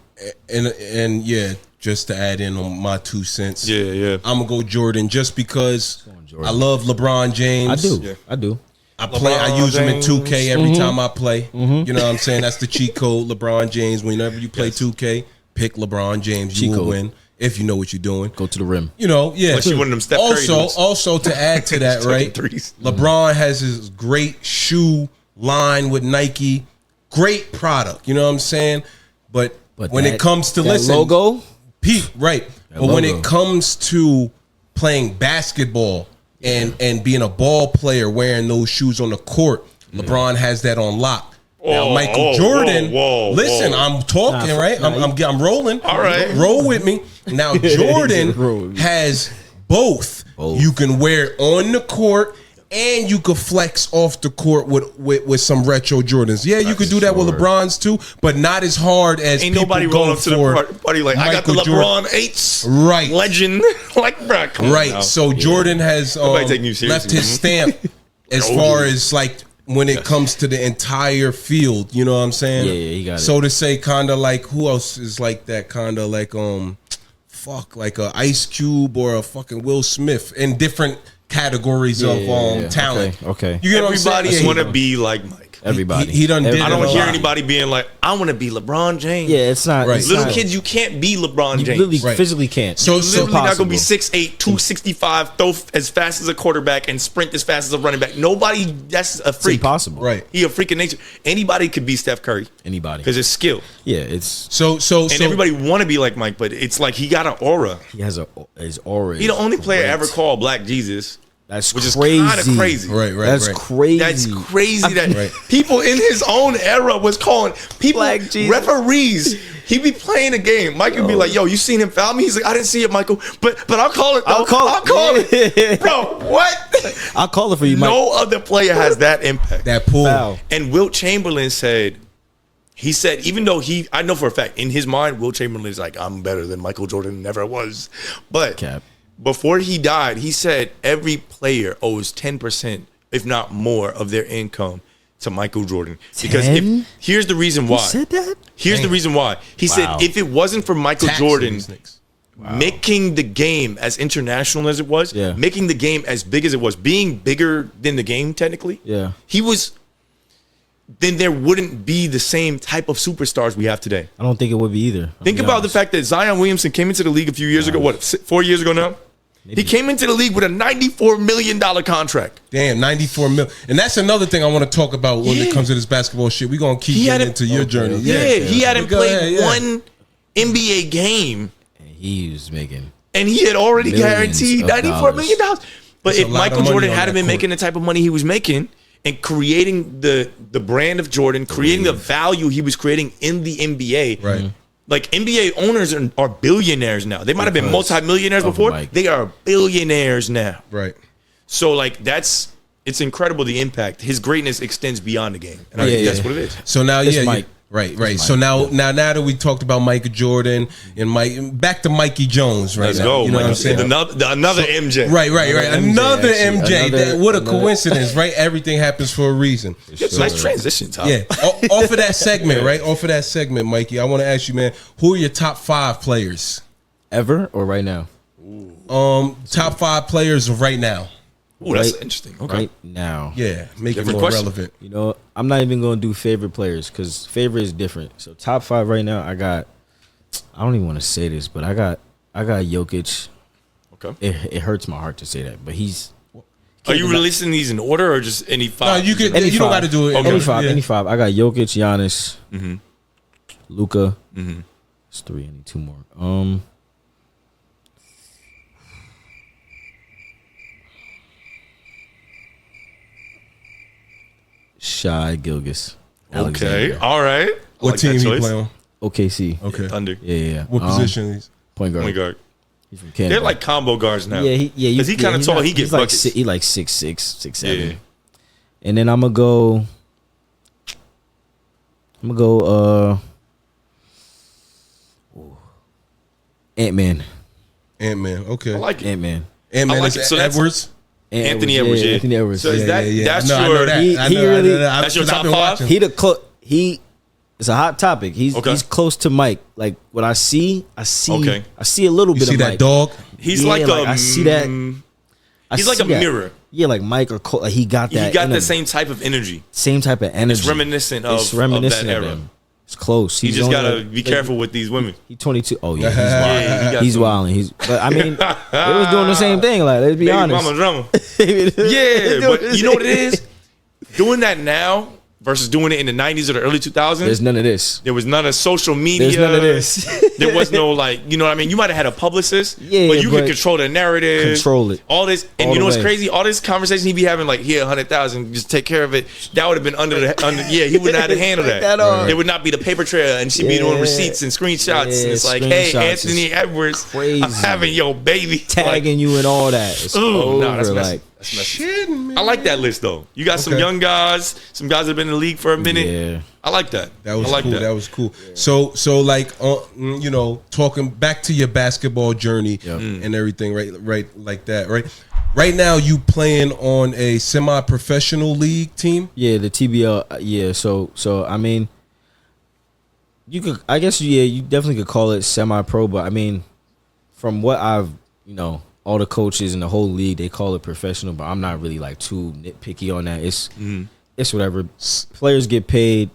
[SPEAKER 4] And yeah, just to add in on my 2 cents.
[SPEAKER 7] Yeah.
[SPEAKER 4] I'm gonna go Jordan just because
[SPEAKER 6] Jordan.
[SPEAKER 4] I love LeBron James.
[SPEAKER 6] I do.
[SPEAKER 7] Yeah.
[SPEAKER 6] I do.
[SPEAKER 4] I use him in 2K every
[SPEAKER 6] Mm-hmm.
[SPEAKER 4] time I play. You know what I'm saying? That's the cheat code. LeBron James. Whenever you play 2K, pick LeBron James.
[SPEAKER 6] Cheat
[SPEAKER 4] You will
[SPEAKER 6] code.
[SPEAKER 4] win if you know what you're doing.
[SPEAKER 6] Go to the rim.
[SPEAKER 4] You know, yeah.
[SPEAKER 7] Unless you one of them Steph Curry dudes.
[SPEAKER 4] Also to add to that, right?
[SPEAKER 7] Taking threes.
[SPEAKER 4] LeBron has his great shoe line with Nike. Great product. You know what I'm saying? But when it comes to
[SPEAKER 6] that
[SPEAKER 4] listen,
[SPEAKER 6] logo,
[SPEAKER 4] Pete, right? But when
[SPEAKER 6] logo.
[SPEAKER 4] it comes to playing basketball and being a ball player wearing those shoes on the court, LeBron has that on lock. Now,
[SPEAKER 7] Whoa,
[SPEAKER 4] Michael
[SPEAKER 7] whoa,
[SPEAKER 4] Jordan,
[SPEAKER 7] whoa,
[SPEAKER 4] listen,
[SPEAKER 7] whoa.
[SPEAKER 4] I'm talking, right? I'm rolling.
[SPEAKER 7] All right.
[SPEAKER 4] Roll with me. Now,
[SPEAKER 6] Roll
[SPEAKER 4] Jordan
[SPEAKER 6] with me.
[SPEAKER 4] has both.
[SPEAKER 6] Both.
[SPEAKER 4] You can wear it on the court and you could flex off the court with some retro Jordans. Yeah, you could do that with
[SPEAKER 6] Sure.
[SPEAKER 4] LeBron's too, but not as hard as
[SPEAKER 7] Ain't
[SPEAKER 4] people
[SPEAKER 7] nobody
[SPEAKER 4] go
[SPEAKER 7] rolling up to the
[SPEAKER 4] for
[SPEAKER 7] party like, I got the
[SPEAKER 4] Michael
[SPEAKER 7] LeBron
[SPEAKER 4] Jordan.
[SPEAKER 7] 8s.
[SPEAKER 4] Right.
[SPEAKER 7] Legend. Like, bro, come on
[SPEAKER 4] Right.
[SPEAKER 7] now.
[SPEAKER 4] So Jordan has
[SPEAKER 7] Nobody taking you seriously.
[SPEAKER 4] left his stamp as
[SPEAKER 7] Oh,
[SPEAKER 4] far
[SPEAKER 7] yeah.
[SPEAKER 4] as like when it comes to the entire field. You know what I'm saying?
[SPEAKER 6] Yeah, he got it.
[SPEAKER 4] So to say, kind of like who else is like that? Kind of like like a Ice Cube or a fucking Will Smith in different categories of
[SPEAKER 6] yeah.
[SPEAKER 4] talent.
[SPEAKER 6] Okay.
[SPEAKER 4] You get what I'm
[SPEAKER 7] Everybody
[SPEAKER 4] saying?
[SPEAKER 7] want to be like Mike.
[SPEAKER 6] Everybody.
[SPEAKER 4] He done did
[SPEAKER 7] I
[SPEAKER 4] it
[SPEAKER 7] don't
[SPEAKER 4] a
[SPEAKER 7] hear
[SPEAKER 4] lot.
[SPEAKER 7] anybody being like, I want to be LeBron James.
[SPEAKER 6] Yeah, it's not.
[SPEAKER 4] Right.
[SPEAKER 6] It's
[SPEAKER 7] Little
[SPEAKER 6] not,
[SPEAKER 7] kids, you can't be LeBron
[SPEAKER 6] you
[SPEAKER 7] James.
[SPEAKER 6] really
[SPEAKER 4] Right.
[SPEAKER 6] physically can't.
[SPEAKER 4] So-
[SPEAKER 7] You're literally not going to be
[SPEAKER 6] impossible.
[SPEAKER 7] 6'8", 265, throw as fast as a quarterback and sprint as fast as a running back. Nobody, that's a
[SPEAKER 6] It's
[SPEAKER 7] freak.
[SPEAKER 6] impossible.
[SPEAKER 4] Right.
[SPEAKER 7] He a freak of nature. Anybody could be Steph Curry
[SPEAKER 6] Anybody.
[SPEAKER 7] because it's skill.
[SPEAKER 6] Yeah, it's
[SPEAKER 4] So
[SPEAKER 7] And everybody want to be like Mike, but it's like he got an aura.
[SPEAKER 6] he has his aura.
[SPEAKER 7] He the only player
[SPEAKER 6] great.
[SPEAKER 7] ever called Black Jesus,
[SPEAKER 6] That's
[SPEAKER 7] which is
[SPEAKER 6] crazy.
[SPEAKER 7] kind of crazy.
[SPEAKER 4] right.
[SPEAKER 6] That's crazy.
[SPEAKER 7] That's crazy that
[SPEAKER 4] Right.
[SPEAKER 7] people in his own era was calling people
[SPEAKER 6] Black Jesus.
[SPEAKER 7] referees. He be playing a game. Mike would be like, "Yo, you seen him foul me?" He's like, "I didn't see it, Michael, but I'll call it. Though.
[SPEAKER 6] I'll call it.
[SPEAKER 7] it, bro. What?
[SPEAKER 6] I'll call it for you, Mike.
[SPEAKER 7] No other player has that impact."
[SPEAKER 4] that pull.
[SPEAKER 6] Foul.
[SPEAKER 7] And Wilt Chamberlain said, even though I know for a fact in his mind, Wilt Chamberlain is like, I'm better than Michael Jordan never was, but.
[SPEAKER 6] Cap.
[SPEAKER 7] Before he died, he said every player owes 10%, if not more, of their income to Michael Jordan. Because
[SPEAKER 6] 10?
[SPEAKER 7] here's the reason why.
[SPEAKER 6] He said that?
[SPEAKER 7] Here's the reason why. He
[SPEAKER 6] Wow.
[SPEAKER 7] said if it wasn't for Michael
[SPEAKER 4] Taxing
[SPEAKER 7] Jordan
[SPEAKER 4] these niggas.
[SPEAKER 7] making the game as international as it was,
[SPEAKER 6] Yeah.
[SPEAKER 7] making the game as big as it was, being bigger than the game technically,
[SPEAKER 6] Yeah.
[SPEAKER 7] then there wouldn't be the same type of superstars we have today.
[SPEAKER 6] I don't think it would be either. I'll
[SPEAKER 7] Think
[SPEAKER 6] be
[SPEAKER 7] about
[SPEAKER 6] honest.
[SPEAKER 7] the fact that Zion Williamson came into the league a few years ago, 4 years ago now? He came into the league with a $94 million contract.
[SPEAKER 4] Damn, 94 mil. And that's another thing I want to talk about when
[SPEAKER 7] Yeah.
[SPEAKER 4] it comes to this basketball shit. We're going to keep
[SPEAKER 7] He
[SPEAKER 4] getting
[SPEAKER 7] hadn't-
[SPEAKER 4] into your journey.
[SPEAKER 7] Yeah, he hadn't
[SPEAKER 4] Go
[SPEAKER 7] played
[SPEAKER 4] ahead, yeah.
[SPEAKER 7] one NBA game,
[SPEAKER 6] And he was making.
[SPEAKER 7] and he had already
[SPEAKER 6] Millions
[SPEAKER 7] guaranteed
[SPEAKER 6] of
[SPEAKER 7] $94 million. But
[SPEAKER 4] That's a
[SPEAKER 7] if
[SPEAKER 4] lot of
[SPEAKER 7] Michael
[SPEAKER 4] money
[SPEAKER 7] Jordan
[SPEAKER 4] on
[SPEAKER 7] hadn't
[SPEAKER 4] that
[SPEAKER 7] been
[SPEAKER 4] court.
[SPEAKER 7] making the type of money he was making and creating the brand of Jordan, creating the value he was creating in the NBA,
[SPEAKER 4] Right.
[SPEAKER 7] like NBA owners are billionaires now. They might have been
[SPEAKER 6] Because
[SPEAKER 7] multimillionaires
[SPEAKER 6] of
[SPEAKER 7] before.
[SPEAKER 6] Mike.
[SPEAKER 7] They are billionaires now.
[SPEAKER 4] Right.
[SPEAKER 7] So like it's incredible the impact. His greatness extends beyond the game, and I think that's what it is.
[SPEAKER 4] So now,
[SPEAKER 6] It's
[SPEAKER 4] yeah,
[SPEAKER 6] Mike.
[SPEAKER 4] Right. So now that we talked about Michael Jordan and back to Mikey Jones, right?
[SPEAKER 7] Let's
[SPEAKER 4] now.
[SPEAKER 7] go.
[SPEAKER 4] You know what I'm saying?
[SPEAKER 7] Another MJ.
[SPEAKER 4] Right. Another MJ. What a
[SPEAKER 6] another-
[SPEAKER 4] coincidence, right? Everything happens for a reason.
[SPEAKER 7] It's a nice transition, Tom.
[SPEAKER 4] Yeah. Off of that segment, right? Off of that segment, Mikey, I want to ask you, man, who are your top 5 players?
[SPEAKER 6] Ever or right now?
[SPEAKER 4] Top 5 players right now.
[SPEAKER 7] Ooh, that's
[SPEAKER 6] Right-
[SPEAKER 7] interesting. Okay.
[SPEAKER 6] Right now.
[SPEAKER 4] Yeah, make it
[SPEAKER 7] Different
[SPEAKER 4] more
[SPEAKER 7] question.
[SPEAKER 4] relevant.
[SPEAKER 6] You know, I'm not even gonna do favorite players because favorite is different. So top 5 right now, I don't even want to say this, but I got Jokic.
[SPEAKER 7] Okay.
[SPEAKER 6] It hurts my heart to say that, but he's.
[SPEAKER 7] Are you releasing these in order or just any 5?
[SPEAKER 4] No, you could.
[SPEAKER 6] Any
[SPEAKER 4] You don't got
[SPEAKER 6] five.
[SPEAKER 4] to do it.
[SPEAKER 7] Okay.
[SPEAKER 6] Any five,
[SPEAKER 4] Yeah.
[SPEAKER 6] any 5. I got Jokic, Giannis, Luka.
[SPEAKER 7] Mm-hmm.
[SPEAKER 6] It's 3. I need 2 more. Shai Gilgeous.
[SPEAKER 7] Okay.
[SPEAKER 6] Alexander.
[SPEAKER 7] All right. I
[SPEAKER 4] What
[SPEAKER 7] like
[SPEAKER 4] team
[SPEAKER 7] that
[SPEAKER 4] he
[SPEAKER 7] choice.
[SPEAKER 4] play on?
[SPEAKER 6] OKC.
[SPEAKER 4] Okay.
[SPEAKER 7] Thunder.
[SPEAKER 6] Yeah.
[SPEAKER 4] What position? Is
[SPEAKER 6] Point guard.
[SPEAKER 7] Point guard.
[SPEAKER 6] He's from Canada.
[SPEAKER 7] They're like combo guards now.
[SPEAKER 6] Yeah,
[SPEAKER 7] Because he kind of
[SPEAKER 6] he's
[SPEAKER 7] tall.
[SPEAKER 6] not-
[SPEAKER 7] He gets
[SPEAKER 6] he's like
[SPEAKER 7] buckets.
[SPEAKER 6] he like 6'6", 6'7".
[SPEAKER 7] Yeah.
[SPEAKER 6] And then I'm gonna go Ant-Man.
[SPEAKER 4] Ant-Man. Okay.
[SPEAKER 7] I like it.
[SPEAKER 6] Ant-Man.
[SPEAKER 4] Ant-Man
[SPEAKER 7] I like
[SPEAKER 4] is
[SPEAKER 7] it. So that's-
[SPEAKER 4] Edwards.
[SPEAKER 7] Anthony Edwards, yeah.
[SPEAKER 6] Anthony Edwards.
[SPEAKER 7] So is that that's
[SPEAKER 4] No, I
[SPEAKER 7] your
[SPEAKER 4] know that.
[SPEAKER 6] He-
[SPEAKER 4] I
[SPEAKER 6] he
[SPEAKER 4] know,
[SPEAKER 6] really-
[SPEAKER 7] That's your
[SPEAKER 4] 'cause I've
[SPEAKER 7] top
[SPEAKER 4] been
[SPEAKER 7] 5?
[SPEAKER 4] watching.
[SPEAKER 6] he it's a hot topic. He's
[SPEAKER 7] Okay.
[SPEAKER 6] he's close to Mike. Like what I see
[SPEAKER 7] Okay.
[SPEAKER 6] I see a little
[SPEAKER 4] You
[SPEAKER 6] bit
[SPEAKER 4] see
[SPEAKER 6] of
[SPEAKER 4] that
[SPEAKER 6] Mike.
[SPEAKER 4] dog?
[SPEAKER 7] He's
[SPEAKER 6] Yeah,
[SPEAKER 7] like a
[SPEAKER 6] I see that.
[SPEAKER 7] He's like a mirror.
[SPEAKER 6] Yeah, like Mike or Cole. Like he got that.
[SPEAKER 7] He got
[SPEAKER 6] in
[SPEAKER 7] the
[SPEAKER 6] him.
[SPEAKER 7] same type of energy.
[SPEAKER 6] same type of energy.
[SPEAKER 7] It's reminiscent of,
[SPEAKER 6] It's reminiscent
[SPEAKER 7] of that
[SPEAKER 6] of
[SPEAKER 7] era.
[SPEAKER 6] them. It's close.
[SPEAKER 7] You
[SPEAKER 6] He's
[SPEAKER 7] just
[SPEAKER 6] only
[SPEAKER 7] gotta
[SPEAKER 6] like-
[SPEAKER 7] be careful with these women.
[SPEAKER 6] He 22. Oh yeah,
[SPEAKER 7] Yeah, he got
[SPEAKER 6] he's
[SPEAKER 7] some
[SPEAKER 6] wilding. But I mean, they was doing the same thing. Like let's be
[SPEAKER 7] baby
[SPEAKER 6] honest.
[SPEAKER 7] mama drama.
[SPEAKER 6] yeah,
[SPEAKER 7] Yeah, but you know what it is? Doing that now versus doing it in the 90s or the early 2000s.
[SPEAKER 6] There's none of this.
[SPEAKER 7] There was none of social media.
[SPEAKER 6] There's none of this.
[SPEAKER 7] There was no you know what I mean? You might have had a publicist,
[SPEAKER 6] Yeah,
[SPEAKER 7] but you could
[SPEAKER 6] but
[SPEAKER 7] control the narrative.
[SPEAKER 6] control it.
[SPEAKER 7] All this. And
[SPEAKER 6] All
[SPEAKER 7] you know
[SPEAKER 6] the
[SPEAKER 7] what's
[SPEAKER 6] way.
[SPEAKER 7] crazy? All this conversation he be having, like, here, 100,000, just take care of it. That would have been under, yeah, he wouldn't have had to handle that.
[SPEAKER 6] That on.
[SPEAKER 7] It would not be the paper trail, and she'd be doing
[SPEAKER 6] Yeah.
[SPEAKER 7] receipts and screenshots.
[SPEAKER 6] Yeah,
[SPEAKER 7] and it's like, hey,
[SPEAKER 6] screenshots
[SPEAKER 7] Anthony
[SPEAKER 6] is
[SPEAKER 7] Edwards,
[SPEAKER 6] crazy.
[SPEAKER 7] I'm having your baby.
[SPEAKER 6] Tagging you and all that. It's
[SPEAKER 7] Ooh,
[SPEAKER 6] over.
[SPEAKER 7] nah, that's messy.
[SPEAKER 6] Like
[SPEAKER 7] That's messy.
[SPEAKER 4] Shitting, man.
[SPEAKER 7] I like that list, though. You got some
[SPEAKER 4] Okay.
[SPEAKER 7] young guys, some guys that have been in the league for a minute.
[SPEAKER 6] yeah.
[SPEAKER 7] I like that.
[SPEAKER 4] That was
[SPEAKER 7] I like
[SPEAKER 4] cool. That was cool. So like, you know, talking back to your basketball journey and everything, right, like that, right. Right now, you playing on a semi-professional league team.
[SPEAKER 6] Yeah, the TBL. Yeah, so I mean, you could. I guess you definitely could call it semi-pro, but I mean, from what I've all the coaches in the whole league, they call it professional, but I'm not really like too nitpicky on that. It's whatever. Players get paid.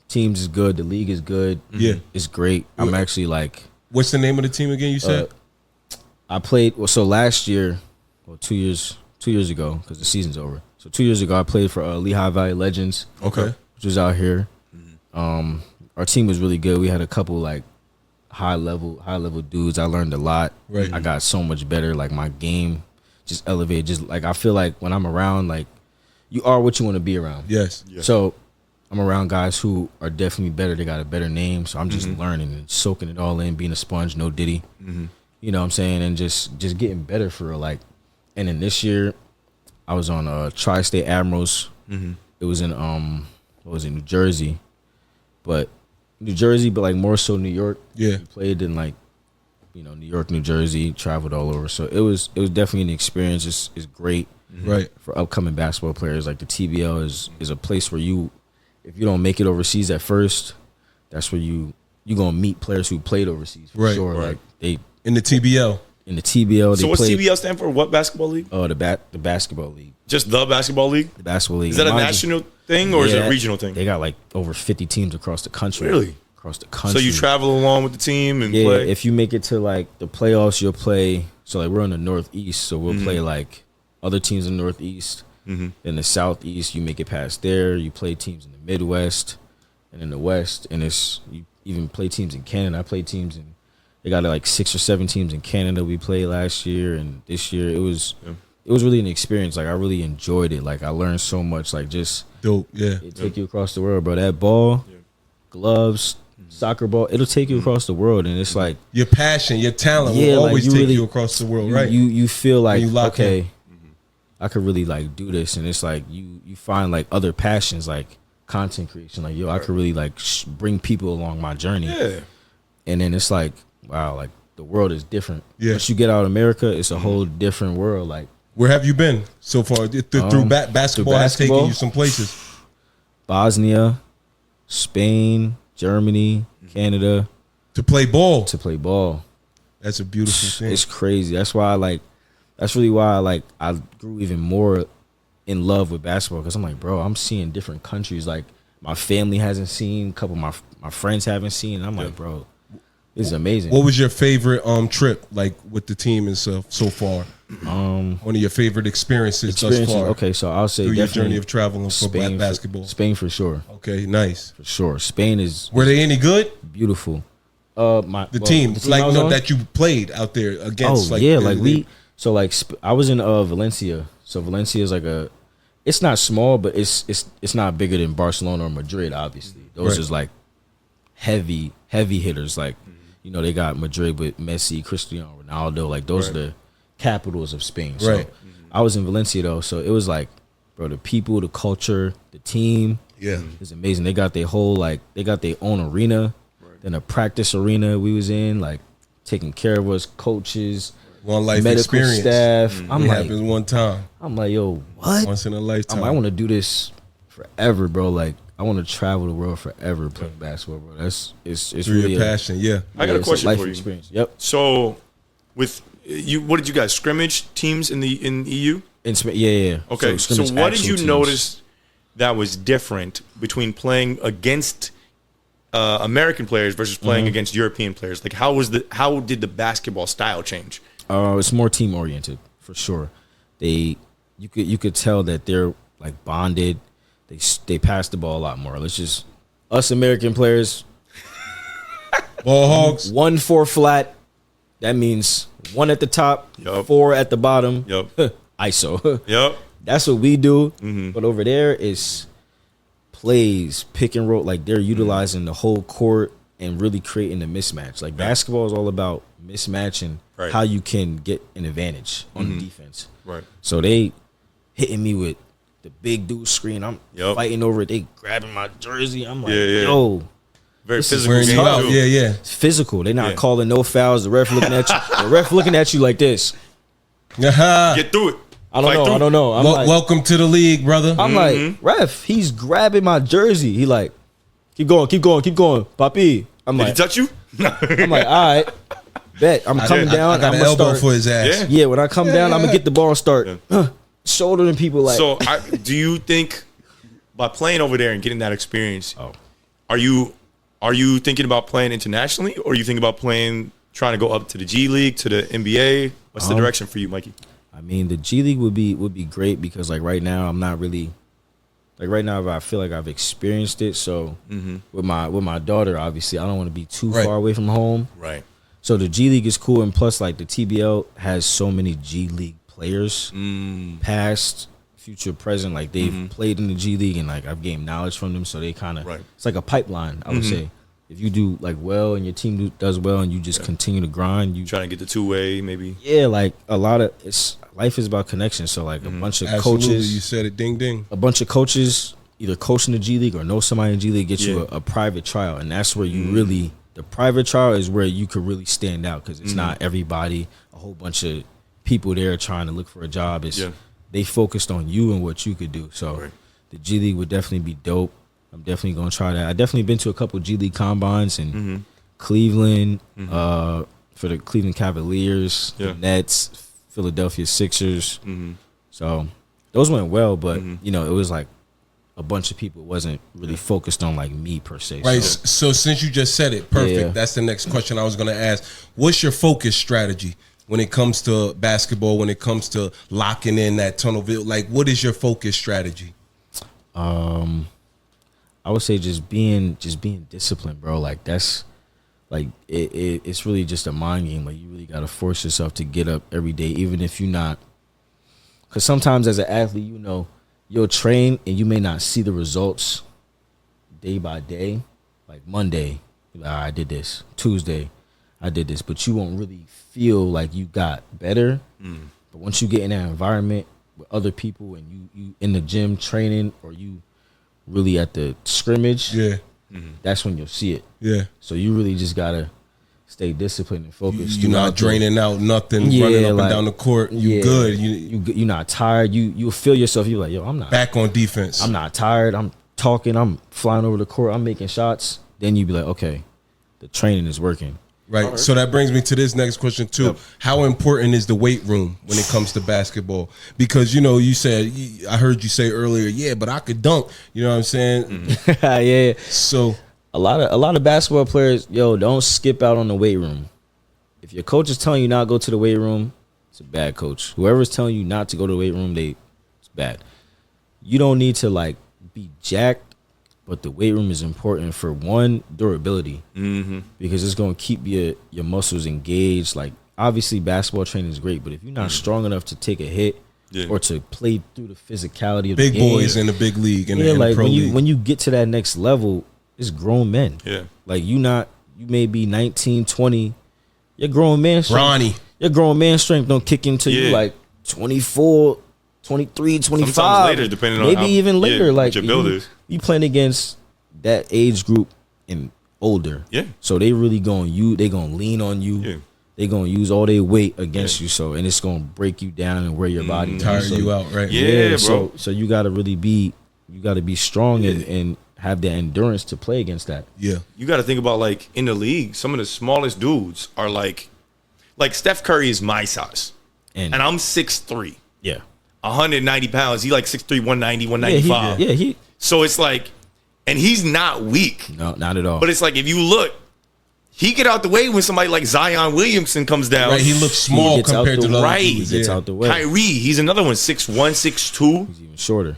[SPEAKER 6] Teams is good. The league is good.
[SPEAKER 4] Yeah.
[SPEAKER 6] It's great. I'm actually like.
[SPEAKER 4] What's the name of the team again? You said.
[SPEAKER 6] I played so last year, 2 years ago, because the season's over. So 2 years ago, I played for Lehigh Valley Legends.
[SPEAKER 4] Okay.
[SPEAKER 6] Which was out here. Our team was really good. We had a couple like high level dudes. I learned a lot.
[SPEAKER 4] Right.
[SPEAKER 6] I got so much better. Like my game just elevated. Just like I feel like when I'm around, like you are what you want to be around.
[SPEAKER 4] Yes.
[SPEAKER 6] So I'm around guys who are definitely better. They got a better name. So I'm just learning and soaking it all in, being a sponge, no Diddy. You know what I'm saying? And just getting better for real. Like, and then this year, I was on Tri-State Admirals. It was in New Jersey, but like more so New York.
[SPEAKER 4] Yeah.
[SPEAKER 6] We played in like, New York, New Jersey, traveled all over. So it was definitely an experience. It's great.
[SPEAKER 4] Right.
[SPEAKER 6] For upcoming basketball players. Like the TBL is a place where if you don't make it overseas at first, that's where you're gonna meet players who played overseas for
[SPEAKER 4] Right,
[SPEAKER 6] sure.
[SPEAKER 7] right.
[SPEAKER 6] Like they
[SPEAKER 4] In the TBL.
[SPEAKER 6] in the TBL.
[SPEAKER 7] So
[SPEAKER 6] They
[SPEAKER 7] what's
[SPEAKER 6] played,
[SPEAKER 7] TBL stand for? What basketball league?
[SPEAKER 6] Oh, the basketball league.
[SPEAKER 7] Just the basketball league?
[SPEAKER 6] The basketball league.
[SPEAKER 7] Is that a
[SPEAKER 6] Mind you,
[SPEAKER 7] national thing or is it
[SPEAKER 6] yeah,
[SPEAKER 7] a regional thing?
[SPEAKER 6] They got like over 50 teams across the country.
[SPEAKER 7] Really?
[SPEAKER 6] Across the
[SPEAKER 7] So
[SPEAKER 6] country.
[SPEAKER 7] you travel along with the team and
[SPEAKER 6] Yeah,
[SPEAKER 7] play?
[SPEAKER 6] if you make it to like the playoffs, you'll play. So like we're in the Northeast, so we'll play like other teams in the Northeast. In the Southeast, you make it past there. You play teams in the Midwest and in the West, and you even play teams in Canada. I played teams in. They got like 6 or 7 teams in Canada. We played last year and this year. It was really an experience. Like I really enjoyed it. Like I learned so much. Like just
[SPEAKER 4] Dope. Yeah.
[SPEAKER 6] it take you across the world, bro. That ball, gloves, soccer ball, it'll take you across the world, and it's like
[SPEAKER 4] Your passion, your talent
[SPEAKER 6] Yeah,
[SPEAKER 4] will
[SPEAKER 6] like,
[SPEAKER 4] always
[SPEAKER 6] you
[SPEAKER 4] take
[SPEAKER 6] really-
[SPEAKER 4] you across the world, right?
[SPEAKER 6] you feel like
[SPEAKER 4] you lock
[SPEAKER 6] okay, I could really like do this, and it's like you find like other passions. Like content creation. Like, yo, I could really like bring people along my journey.
[SPEAKER 7] Yeah.
[SPEAKER 6] And then it's like, wow, like the world is different.
[SPEAKER 4] Yeah.
[SPEAKER 6] Once you get out of America, it's a whole different world. Like,
[SPEAKER 4] Where have you been so far? Through basketball has taken you some places.
[SPEAKER 6] Bosnia, Spain, Germany, Canada.
[SPEAKER 4] To play ball.
[SPEAKER 6] To play ball.
[SPEAKER 4] That's a beautiful thing.
[SPEAKER 6] It's crazy. That's really why I grew even more in love with basketball, because I'm like, bro, I'm seeing different countries like my family hasn't seen, a couple of my friends haven't seen. I'm like, bro, this is amazing.
[SPEAKER 4] What was your favorite trip like with the team and stuff so far? One of your favorite experiences thus far.
[SPEAKER 6] Okay, so I'll say
[SPEAKER 4] through your
[SPEAKER 6] definitely
[SPEAKER 4] journey of traveling for basketball.
[SPEAKER 6] Spain for sure.
[SPEAKER 4] Okay, nice.
[SPEAKER 6] For sure. Spain is
[SPEAKER 4] Were they any good?
[SPEAKER 6] beautiful.
[SPEAKER 4] The team
[SPEAKER 6] I was on?
[SPEAKER 4] that you played out there against.
[SPEAKER 6] Oh yeah, I was in Valencia. So Valencia is like it's not small, but it's not bigger than Barcelona or Madrid. Obviously, those is like heavy hitters. Like they got Madrid with Messi, Cristiano Ronaldo. Like those are the capitals of Spain. So I was in Valencia though, so it was like, bro, the people, the culture, the team.
[SPEAKER 4] Yeah,
[SPEAKER 6] it's amazing. They got their own arena. Then a practice arena we was in, like taking care of us, coaches,
[SPEAKER 4] one life
[SPEAKER 6] medical
[SPEAKER 4] experience.
[SPEAKER 6] staff.
[SPEAKER 4] It happens one time.
[SPEAKER 6] I'm like, yo, what?
[SPEAKER 4] Once in a lifetime.
[SPEAKER 6] I want to do this forever, bro. Like, I want to travel the world forever playing basketball, bro. It's really
[SPEAKER 4] your passion. Yeah,
[SPEAKER 7] I got a question for you.
[SPEAKER 6] Experience. Yep.
[SPEAKER 7] So, with you, what did you guys scrimmage teams in EU?
[SPEAKER 6] Yeah.
[SPEAKER 7] Okay. So what did you notice that was different between playing against American players versus playing against European players? Like, how did the basketball style change?
[SPEAKER 6] It's more team oriented for sure. You could tell that they're like bonded. They pass the ball a lot more. Let's just us American players.
[SPEAKER 4] Ball hogs.
[SPEAKER 6] 1-4 flat. That means 1 at the top, 4 at the bottom.
[SPEAKER 7] Yep.
[SPEAKER 6] ISO.
[SPEAKER 7] Yep.
[SPEAKER 6] That's what we do. But over there is plays, pick and roll. Like they're utilizing the whole court and really creating a mismatch. Like basketball is all about mismatch and how you can get an advantage on the defense.
[SPEAKER 7] Right.
[SPEAKER 6] So they hitting me with the big dude screen. I'm fighting over it. They grabbing my jersey. I'm like, yo.
[SPEAKER 7] Very
[SPEAKER 6] this
[SPEAKER 7] physical
[SPEAKER 6] is
[SPEAKER 7] game.
[SPEAKER 4] Yeah.
[SPEAKER 6] It's physical. They're not calling no fouls. The ref looking at you. The ref looking at you like this.
[SPEAKER 7] Get through it.
[SPEAKER 6] I don't know. I'm like,
[SPEAKER 4] welcome to the league, brother.
[SPEAKER 6] I'm like, ref, he's grabbing my jersey. He like, keep going, Papi. I'm
[SPEAKER 7] Did
[SPEAKER 6] like,
[SPEAKER 7] he touch you?
[SPEAKER 6] I'm like, all right, bet. I'm coming down.
[SPEAKER 4] I got
[SPEAKER 6] I'm
[SPEAKER 4] an elbow
[SPEAKER 6] start.
[SPEAKER 4] for his ass.
[SPEAKER 6] Yeah, when I come down, I'm gonna get the ball and start shouldering people like.
[SPEAKER 7] So, do you think by playing over there and getting that experience, are you thinking about playing internationally, or are you thinking about trying to go up to the G League, to the NBA? What's the direction for you, Mikey?
[SPEAKER 6] I mean, the G League would be great because like right now I'm not really like right now I feel like I've experienced it. So with my daughter, obviously I don't want to be too far away from home.
[SPEAKER 7] Right.
[SPEAKER 6] So the G League is cool, and plus like the TBL has so many G League players, past, future, present. Like they've played in the G League, and like I've gained knowledge from them. So they kind of it's like a pipeline, I would say. If you do like well and your team does well and you just continue to grind, you
[SPEAKER 7] trying to get the two-way maybe.
[SPEAKER 6] Yeah, like a lot of life is about connection. So like a bunch of coaches,
[SPEAKER 4] you said it, ding ding.
[SPEAKER 6] A bunch of coaches either coaching the G League or know somebody in G League get you a private trial, and that's where you really the private trial is where you could really stand out because it's not everybody, a whole bunch of people there trying to look for a job. It's they focused on you and what you could do. So the G League would definitely be dope. I'm definitely gonna try that. I definitely been to a couple G League combines in Cleveland, for the Cleveland Cavaliers, the Nets, Philadelphia Sixers. So those went well, but it was like a bunch of people wasn't really focused on like me per se.
[SPEAKER 4] Right. So since you just said it, perfect.
[SPEAKER 6] Yeah.
[SPEAKER 4] That's the next question I was gonna ask. What's your focus strategy when it comes to basketball? When it comes to locking in that tunnel view, like what is your focus strategy?
[SPEAKER 6] I would say just being disciplined, bro. Like that's like it's really just a mind game. Like you really gotta force yourself to get up every day, even if you're not. Because sometimes as an athlete, you'll train and you may not see the results day by day. Like Monday, you're like, I did this. Tuesday, I did this, but you won't really feel like you got better. But once you get in that environment with other people and you in the gym training, or you really at the scrimmage,
[SPEAKER 4] Yeah.
[SPEAKER 6] that's when you'll see it.
[SPEAKER 4] Yeah.
[SPEAKER 6] So you really just gotta stay disciplined and focused.
[SPEAKER 4] You're not draining out nothing, running up and down the court. You good.
[SPEAKER 6] You're not tired. You feel yourself. You're like, yo, I'm not
[SPEAKER 4] back on defense.
[SPEAKER 6] I'm not tired. I'm talking. I'm flying over the court. I'm making shots. Then you be like, okay, the training is working.
[SPEAKER 4] Right. So that brings me to this next question too. Yep. How important is the weight room when it comes to basketball? Because you said, I heard you say earlier, yeah, but I could dunk. You know what I'm saying?
[SPEAKER 6] Yeah.
[SPEAKER 4] So
[SPEAKER 6] a lot of basketball players, don't skip out on the weight room. If your coach is telling you not to go to the weight room, it's a bad coach. Whoever's telling you not to go to the weight room, it's bad. You don't need to be jacked. But the weight room is important for one, durability, because it's going to keep your muscles engaged. Like, obviously, basketball training is great, but if you're not strong enough to take a hit or to play through the physicality of
[SPEAKER 4] big
[SPEAKER 6] the game,
[SPEAKER 4] boys in the big league, in the pro
[SPEAKER 6] when
[SPEAKER 4] league.
[SPEAKER 6] when you get to that next level, it's grown men.
[SPEAKER 7] Yeah,
[SPEAKER 6] like you may be 19, 20, your grown man strength.
[SPEAKER 4] Ronnie,
[SPEAKER 6] your grown man strength don't kick into you like 24. 23, 25.
[SPEAKER 7] Sometimes later, depending on
[SPEAKER 6] maybe even later. Like
[SPEAKER 7] your builders.
[SPEAKER 6] You playing against that age group and older.
[SPEAKER 7] Yeah.
[SPEAKER 6] So they really they gonna lean on you.
[SPEAKER 7] Yeah.
[SPEAKER 6] They gonna use all their weight against you. So and it's gonna break you down and wear your body
[SPEAKER 4] tire
[SPEAKER 6] down.
[SPEAKER 4] you out, right?
[SPEAKER 7] Yeah, bro.
[SPEAKER 6] So you gotta really be strong and have the endurance to play against that.
[SPEAKER 4] Yeah.
[SPEAKER 7] You got to think about in the league, some of the smallest dudes are like Steph Curry is my size, and I'm 6'3".
[SPEAKER 6] Yeah.
[SPEAKER 7] 190 pounds. He 6'3", 190, 195. So it's and he's not weak.
[SPEAKER 6] No, not at all.
[SPEAKER 7] But it's if you look, he get out the way when somebody like Zion Williamson comes down.
[SPEAKER 4] Right, he looks small compared to the
[SPEAKER 7] right.
[SPEAKER 6] He gets out the way.
[SPEAKER 7] Kyrie, he's another one, 6'1", 6'2".
[SPEAKER 6] He's even shorter.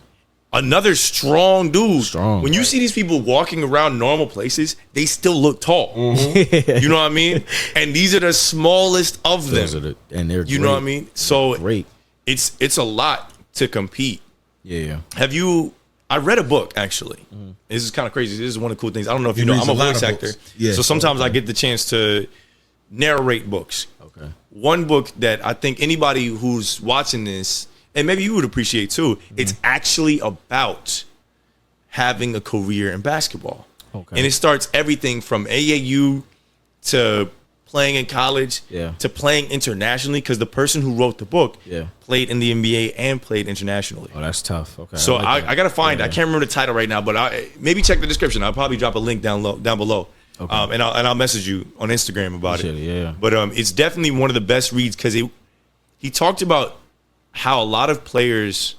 [SPEAKER 7] Another strong dude.
[SPEAKER 6] Strong.
[SPEAKER 7] When you see these people walking around normal places, they still look tall. You know what I mean? And these are the smallest of them.
[SPEAKER 6] And they're
[SPEAKER 7] you know what I mean? So
[SPEAKER 6] great.
[SPEAKER 7] It's a lot to compete.
[SPEAKER 6] Yeah.
[SPEAKER 7] I read a book actually. This is kind of crazy. This is one of the cool things. I don't know if you know. I'm a voice actor.
[SPEAKER 4] Yeah.
[SPEAKER 7] So sometimes I get the chance to narrate books.
[SPEAKER 6] Okay.
[SPEAKER 7] One book that I think anybody who's watching this, and maybe you would appreciate too, it's actually about having a career in basketball.
[SPEAKER 6] Okay.
[SPEAKER 7] And it starts everything from AAU to playing in college to playing internationally, because the person who wrote the book played in the NBA and played internationally.
[SPEAKER 6] Oh, that's tough. Okay.
[SPEAKER 7] So I got to find I can't remember the title right now, but maybe check the description. I'll probably drop a link down below. Okay. And I'll message you on Instagram about it.
[SPEAKER 6] Yeah.
[SPEAKER 7] But it's definitely one of the best reads, because he talked about how a lot of players,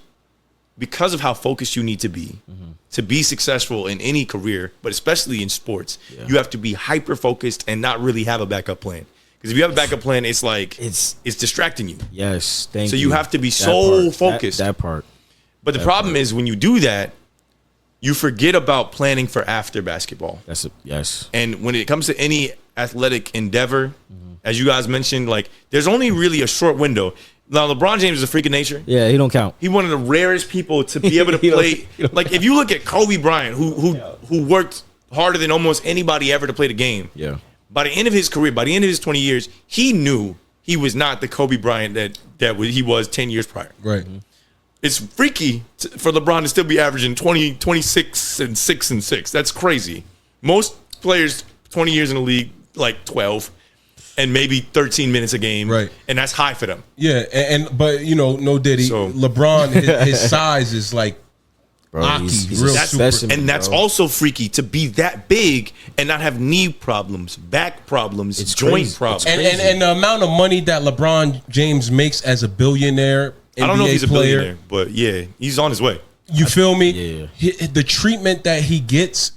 [SPEAKER 7] because of how focused you need to be successful in any career, but especially in sports, you have to be hyper focused and not really have a backup plan. Because if you have a backup plan, it's it's distracting you.
[SPEAKER 6] Yes, thank you.
[SPEAKER 7] So you have to be so focused.
[SPEAKER 6] That part.
[SPEAKER 7] But the problem is when you do that, you forget about planning for after basketball.
[SPEAKER 6] Yes.
[SPEAKER 7] And when it comes to any athletic endeavor, as you guys mentioned, there's only really a short window. Now, LeBron James is a freak of nature.
[SPEAKER 6] Yeah, he don't count.
[SPEAKER 7] He's one of the rarest people to be able to play. If you look at Kobe Bryant, who worked harder than almost anybody ever to play the game.
[SPEAKER 6] Yeah.
[SPEAKER 7] By the end of his career, by the end of his 20 years, he knew he was not the Kobe Bryant that he was 10 years prior.
[SPEAKER 4] Right.
[SPEAKER 7] It's freaky for LeBron to still be averaging 20, 26, and 6 and 6. That's crazy. Most players, 20 years in the league, 12. And maybe 13 minutes a game,
[SPEAKER 4] right?
[SPEAKER 7] And that's high for them.
[SPEAKER 4] Yeah, but no Diddy. So, LeBron, his size is he's real
[SPEAKER 7] specimen, and that's also freaky to be that big and not have knee problems, back problems, joint problems,
[SPEAKER 4] and the amount of money that LeBron James makes as a billionaire. NBA
[SPEAKER 7] I don't know if he's a
[SPEAKER 4] player,
[SPEAKER 7] billionaire, but yeah, he's on his way.
[SPEAKER 4] You feel me? Yeah. The treatment that he gets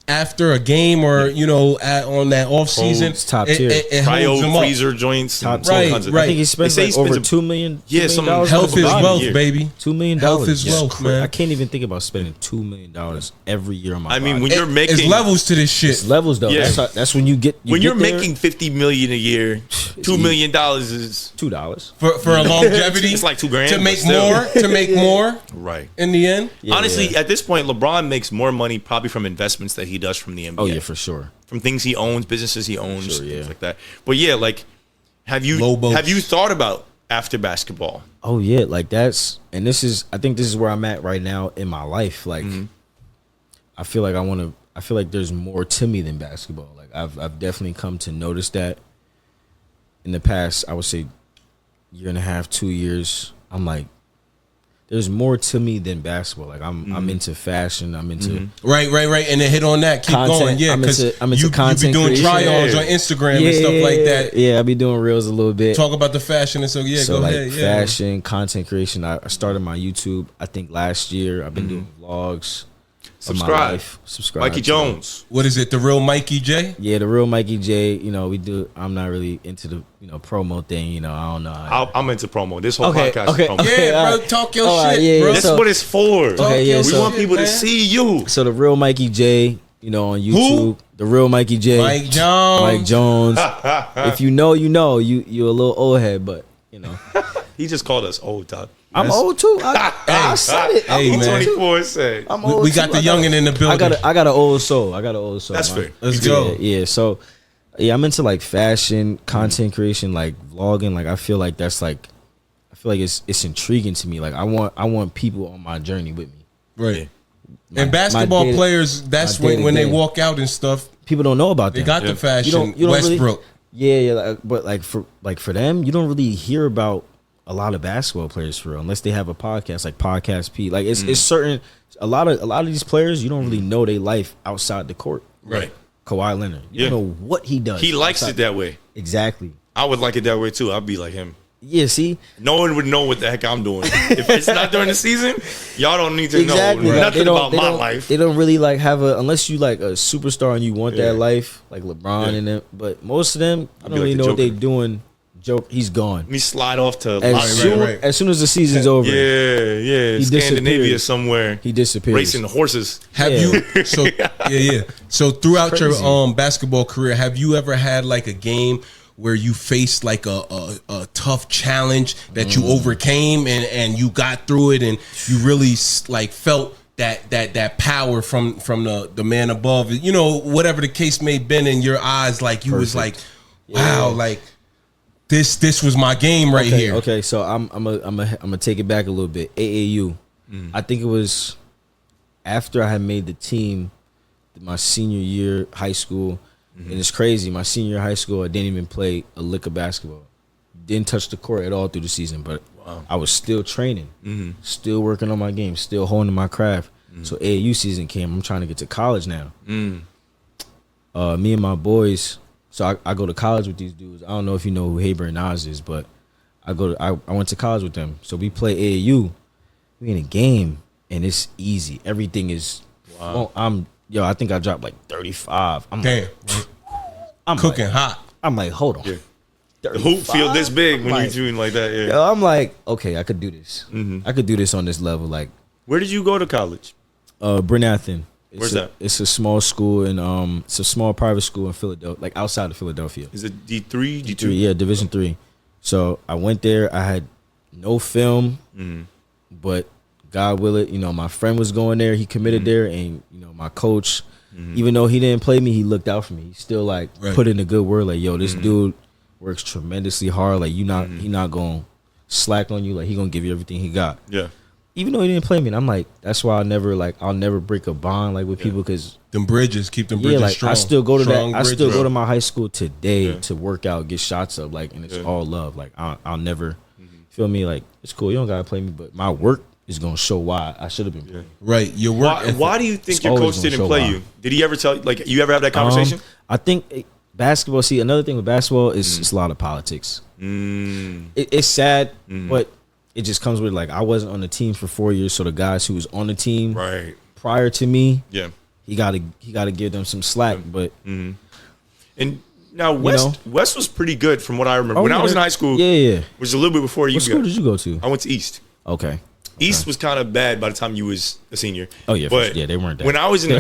[SPEAKER 4] after a game or on that off season,
[SPEAKER 6] it's top tier.
[SPEAKER 7] It holds freezer joints,
[SPEAKER 6] top tier. I think he spends over $2 million.
[SPEAKER 7] Yeah, some
[SPEAKER 4] health is wealth, baby.
[SPEAKER 6] $2 million.
[SPEAKER 4] Health is wealth, man.
[SPEAKER 6] I can't even think about spending $2 million every year on my body.
[SPEAKER 7] When you're making,
[SPEAKER 4] it's levels to this shit.
[SPEAKER 6] It's levels though. Yeah. That's when you get
[SPEAKER 7] when you're making $50 million a year. $2 million is
[SPEAKER 6] $2
[SPEAKER 4] for a longevity.
[SPEAKER 7] It's like $2,000
[SPEAKER 4] to make more.
[SPEAKER 7] Right.
[SPEAKER 4] In the end,
[SPEAKER 7] honestly, at this point, LeBron makes more money probably from investments that he does from the NBA.
[SPEAKER 6] Oh yeah, for sure.
[SPEAKER 7] From things he owns, businesses he owns,
[SPEAKER 6] things
[SPEAKER 7] like that. But yeah, have you thought about after basketball?
[SPEAKER 6] Oh yeah, I think this is where I'm at right now in my life. I feel like I feel like there's more to me than basketball. Like I've definitely come to notice that in the past, I would say year and a half, 2 years. I'm like, there's more to me than basketball. Like I'm into fashion. I'm into
[SPEAKER 4] right, and then hit on that. Keep
[SPEAKER 6] content.
[SPEAKER 4] going, yeah, because
[SPEAKER 6] I'm into
[SPEAKER 4] you
[SPEAKER 6] content
[SPEAKER 4] be doing
[SPEAKER 6] creation.
[SPEAKER 4] try-ons on Instagram and stuff like that.
[SPEAKER 6] Yeah, I be doing reels a little bit.
[SPEAKER 4] Talk about the fashion and so go
[SPEAKER 6] like
[SPEAKER 4] ahead. Yeah,
[SPEAKER 6] fashion, content creation. I started my YouTube. I think last year. I've been doing vlogs.
[SPEAKER 7] Subscribe.
[SPEAKER 6] Of my life. Subscribe.
[SPEAKER 7] Mikey Jones.
[SPEAKER 4] What is it? The real Mikey J?
[SPEAKER 6] Yeah, the real Mikey J. You know, we do. I'm not really into the promo thing. You know, I don't know.
[SPEAKER 7] I'm into promo. This whole podcast is promo.
[SPEAKER 4] Yeah, bro, talk your
[SPEAKER 6] All
[SPEAKER 4] shit,
[SPEAKER 6] right, yeah,
[SPEAKER 4] bro.
[SPEAKER 7] This is what it's for.
[SPEAKER 6] Okay, yeah,
[SPEAKER 7] we
[SPEAKER 6] so-
[SPEAKER 7] want people to see you.
[SPEAKER 6] So the real Mikey J. You know, on YouTube. The real Mikey J.
[SPEAKER 4] Mike Jones.
[SPEAKER 6] Mike Jones. If you know, you know. You're a little old head, but you know.
[SPEAKER 7] He just called us old, dog.
[SPEAKER 6] I'm old too. I said it. I'm
[SPEAKER 4] Hey,
[SPEAKER 6] old
[SPEAKER 4] man.
[SPEAKER 6] too.
[SPEAKER 7] 24 said.
[SPEAKER 6] I'm old
[SPEAKER 4] We got
[SPEAKER 6] too.
[SPEAKER 4] the youngin' in the building.
[SPEAKER 6] I got an old soul.
[SPEAKER 7] That's
[SPEAKER 6] man.
[SPEAKER 7] fair.
[SPEAKER 4] Let's go.
[SPEAKER 6] Yeah. So, yeah, I'm into like fashion, content creation, like vlogging. Like I feel like it's intriguing to me. Like I want people on my journey with me.
[SPEAKER 4] Right. And basketball
[SPEAKER 6] my day-
[SPEAKER 4] players, that's
[SPEAKER 6] my
[SPEAKER 4] when they
[SPEAKER 6] day-to-day.
[SPEAKER 4] walk out and stuff.
[SPEAKER 6] People don't know about
[SPEAKER 4] They
[SPEAKER 6] them.
[SPEAKER 4] got the fashion.
[SPEAKER 6] you don't
[SPEAKER 4] Westbrook.
[SPEAKER 6] Really, yeah. But for them, you don't really hear about a lot of basketball players for real, unless they have a podcast like Podcast P. Like it's certain a lot of these players you don't really know their life outside the court.
[SPEAKER 7] Right.
[SPEAKER 6] Kawhi Leonard, you don't know what he does.
[SPEAKER 7] He likes
[SPEAKER 6] outside-
[SPEAKER 7] it that way.
[SPEAKER 6] Exactly.
[SPEAKER 7] I would like it that way too. I'd be like him.
[SPEAKER 6] Yeah. See.
[SPEAKER 7] No one would know what the heck I'm doing. If it's not during the season, y'all don't need to
[SPEAKER 6] Exactly.
[SPEAKER 7] know
[SPEAKER 6] Like,
[SPEAKER 7] nothing
[SPEAKER 6] they don't-
[SPEAKER 7] about
[SPEAKER 6] they
[SPEAKER 7] my
[SPEAKER 6] don't-
[SPEAKER 7] life.
[SPEAKER 6] They don't really like have unless you like a superstar and you want
[SPEAKER 7] Yeah.
[SPEAKER 6] that life, like LeBron
[SPEAKER 7] Yeah.
[SPEAKER 6] and them. But most of them, I
[SPEAKER 7] be
[SPEAKER 6] don't
[SPEAKER 7] like
[SPEAKER 6] really
[SPEAKER 7] the
[SPEAKER 6] know what they
[SPEAKER 7] Joker.
[SPEAKER 6] doing. He's gone.
[SPEAKER 7] Let me slide off to
[SPEAKER 6] As soon as the season's over,
[SPEAKER 7] Yeah.
[SPEAKER 6] He
[SPEAKER 7] Scandinavia
[SPEAKER 6] disappears.
[SPEAKER 7] somewhere.
[SPEAKER 6] he disappears.
[SPEAKER 7] Racing the horses.
[SPEAKER 4] Have
[SPEAKER 6] Yeah.
[SPEAKER 4] you so yeah. So throughout
[SPEAKER 6] Crazy.
[SPEAKER 4] your basketball career, have you ever had like a game where you faced like a tough challenge that you overcame and you got through it and you really like felt that power from the man above, you know, whatever the case may have been in your eyes, like you was like, wow, like this was my game right here.
[SPEAKER 6] Okay, so I'm gonna take it back a little bit. AAU, I think it was after I had made the team my senior year high school, and it's crazy. My senior year of high school, I didn't even play a lick of basketball. Didn't touch the court at all through the season, but I was still training, still working on my game, still honing my craft. So AAU season came. I'm trying to get to college now. Me and my boys. So I go to college with these dudes. I don't know if you know who Haber and Nas is, but I went to college with them. So we play AAU. We in a game and it's easy. Everything is. Wow. I think I dropped like 35.
[SPEAKER 4] Damn,
[SPEAKER 6] I'm
[SPEAKER 4] cooking
[SPEAKER 6] like,
[SPEAKER 4] hot.
[SPEAKER 6] I'm like, hold on.
[SPEAKER 7] Yeah. The hoop feel this big when
[SPEAKER 6] Like,
[SPEAKER 7] you're doing like that. Yeah.
[SPEAKER 6] Yo, I'm like, okay, I could do this. I could do this on this level. Like,
[SPEAKER 7] Where did you go to college?
[SPEAKER 6] Bryn Athyn.
[SPEAKER 7] Where's that?
[SPEAKER 6] It's a small school and it's a small private school in Philadelphia, like outside of Philadelphia.
[SPEAKER 7] Is it D3, D2?
[SPEAKER 6] Yeah, Division 3. So I went there. I had no film, but God will it, my friend was going there. He committed there, and my coach, even though he didn't play me, he looked out for me. He still like put in a good word. Like, yo, this dude works tremendously hard. Like, he not gonna slack on you. Like, he gonna give you everything he got.
[SPEAKER 7] Yeah.
[SPEAKER 6] Even though he didn't play me, and I'm like, that's why I'll never break a bond like with people, because
[SPEAKER 4] Them bridges, keep them bridges strong.
[SPEAKER 6] I still go to
[SPEAKER 4] Strong
[SPEAKER 6] that. I still
[SPEAKER 4] bridges.
[SPEAKER 6] go to my high school today to work out, get shots up, like, and it's all love. Like, I'll never feel me. Like, it's cool. You don't gotta play me, but my work is gonna show why I should have been playing.
[SPEAKER 4] Right, your work.
[SPEAKER 7] Why do you think
[SPEAKER 6] It's
[SPEAKER 7] your
[SPEAKER 6] always
[SPEAKER 7] coach
[SPEAKER 6] gonna
[SPEAKER 7] didn't
[SPEAKER 6] show
[SPEAKER 7] play
[SPEAKER 6] why.
[SPEAKER 7] you? Did he ever tell you, like, you ever have that conversation?
[SPEAKER 6] I think basketball. See, another thing with basketball is it's a lot of politics. It's sad, but it just comes with, like, I wasn't on the team for 4 years, so the guys who was on the team
[SPEAKER 7] Right.
[SPEAKER 6] prior to me,
[SPEAKER 7] Yeah.
[SPEAKER 6] he gotta give them some slack. But
[SPEAKER 7] And now West was pretty good from what I remember.
[SPEAKER 6] Oh,
[SPEAKER 7] When I
[SPEAKER 6] yeah.
[SPEAKER 7] was in high school,
[SPEAKER 6] yeah.
[SPEAKER 7] which was a little bit before you
[SPEAKER 6] What school
[SPEAKER 7] got.
[SPEAKER 6] did you go to?
[SPEAKER 7] I went to East.
[SPEAKER 6] Okay.
[SPEAKER 7] East was kind of bad by the time you was a senior.
[SPEAKER 6] Oh, yeah,
[SPEAKER 7] but
[SPEAKER 6] yeah, they weren't that.
[SPEAKER 7] When I was in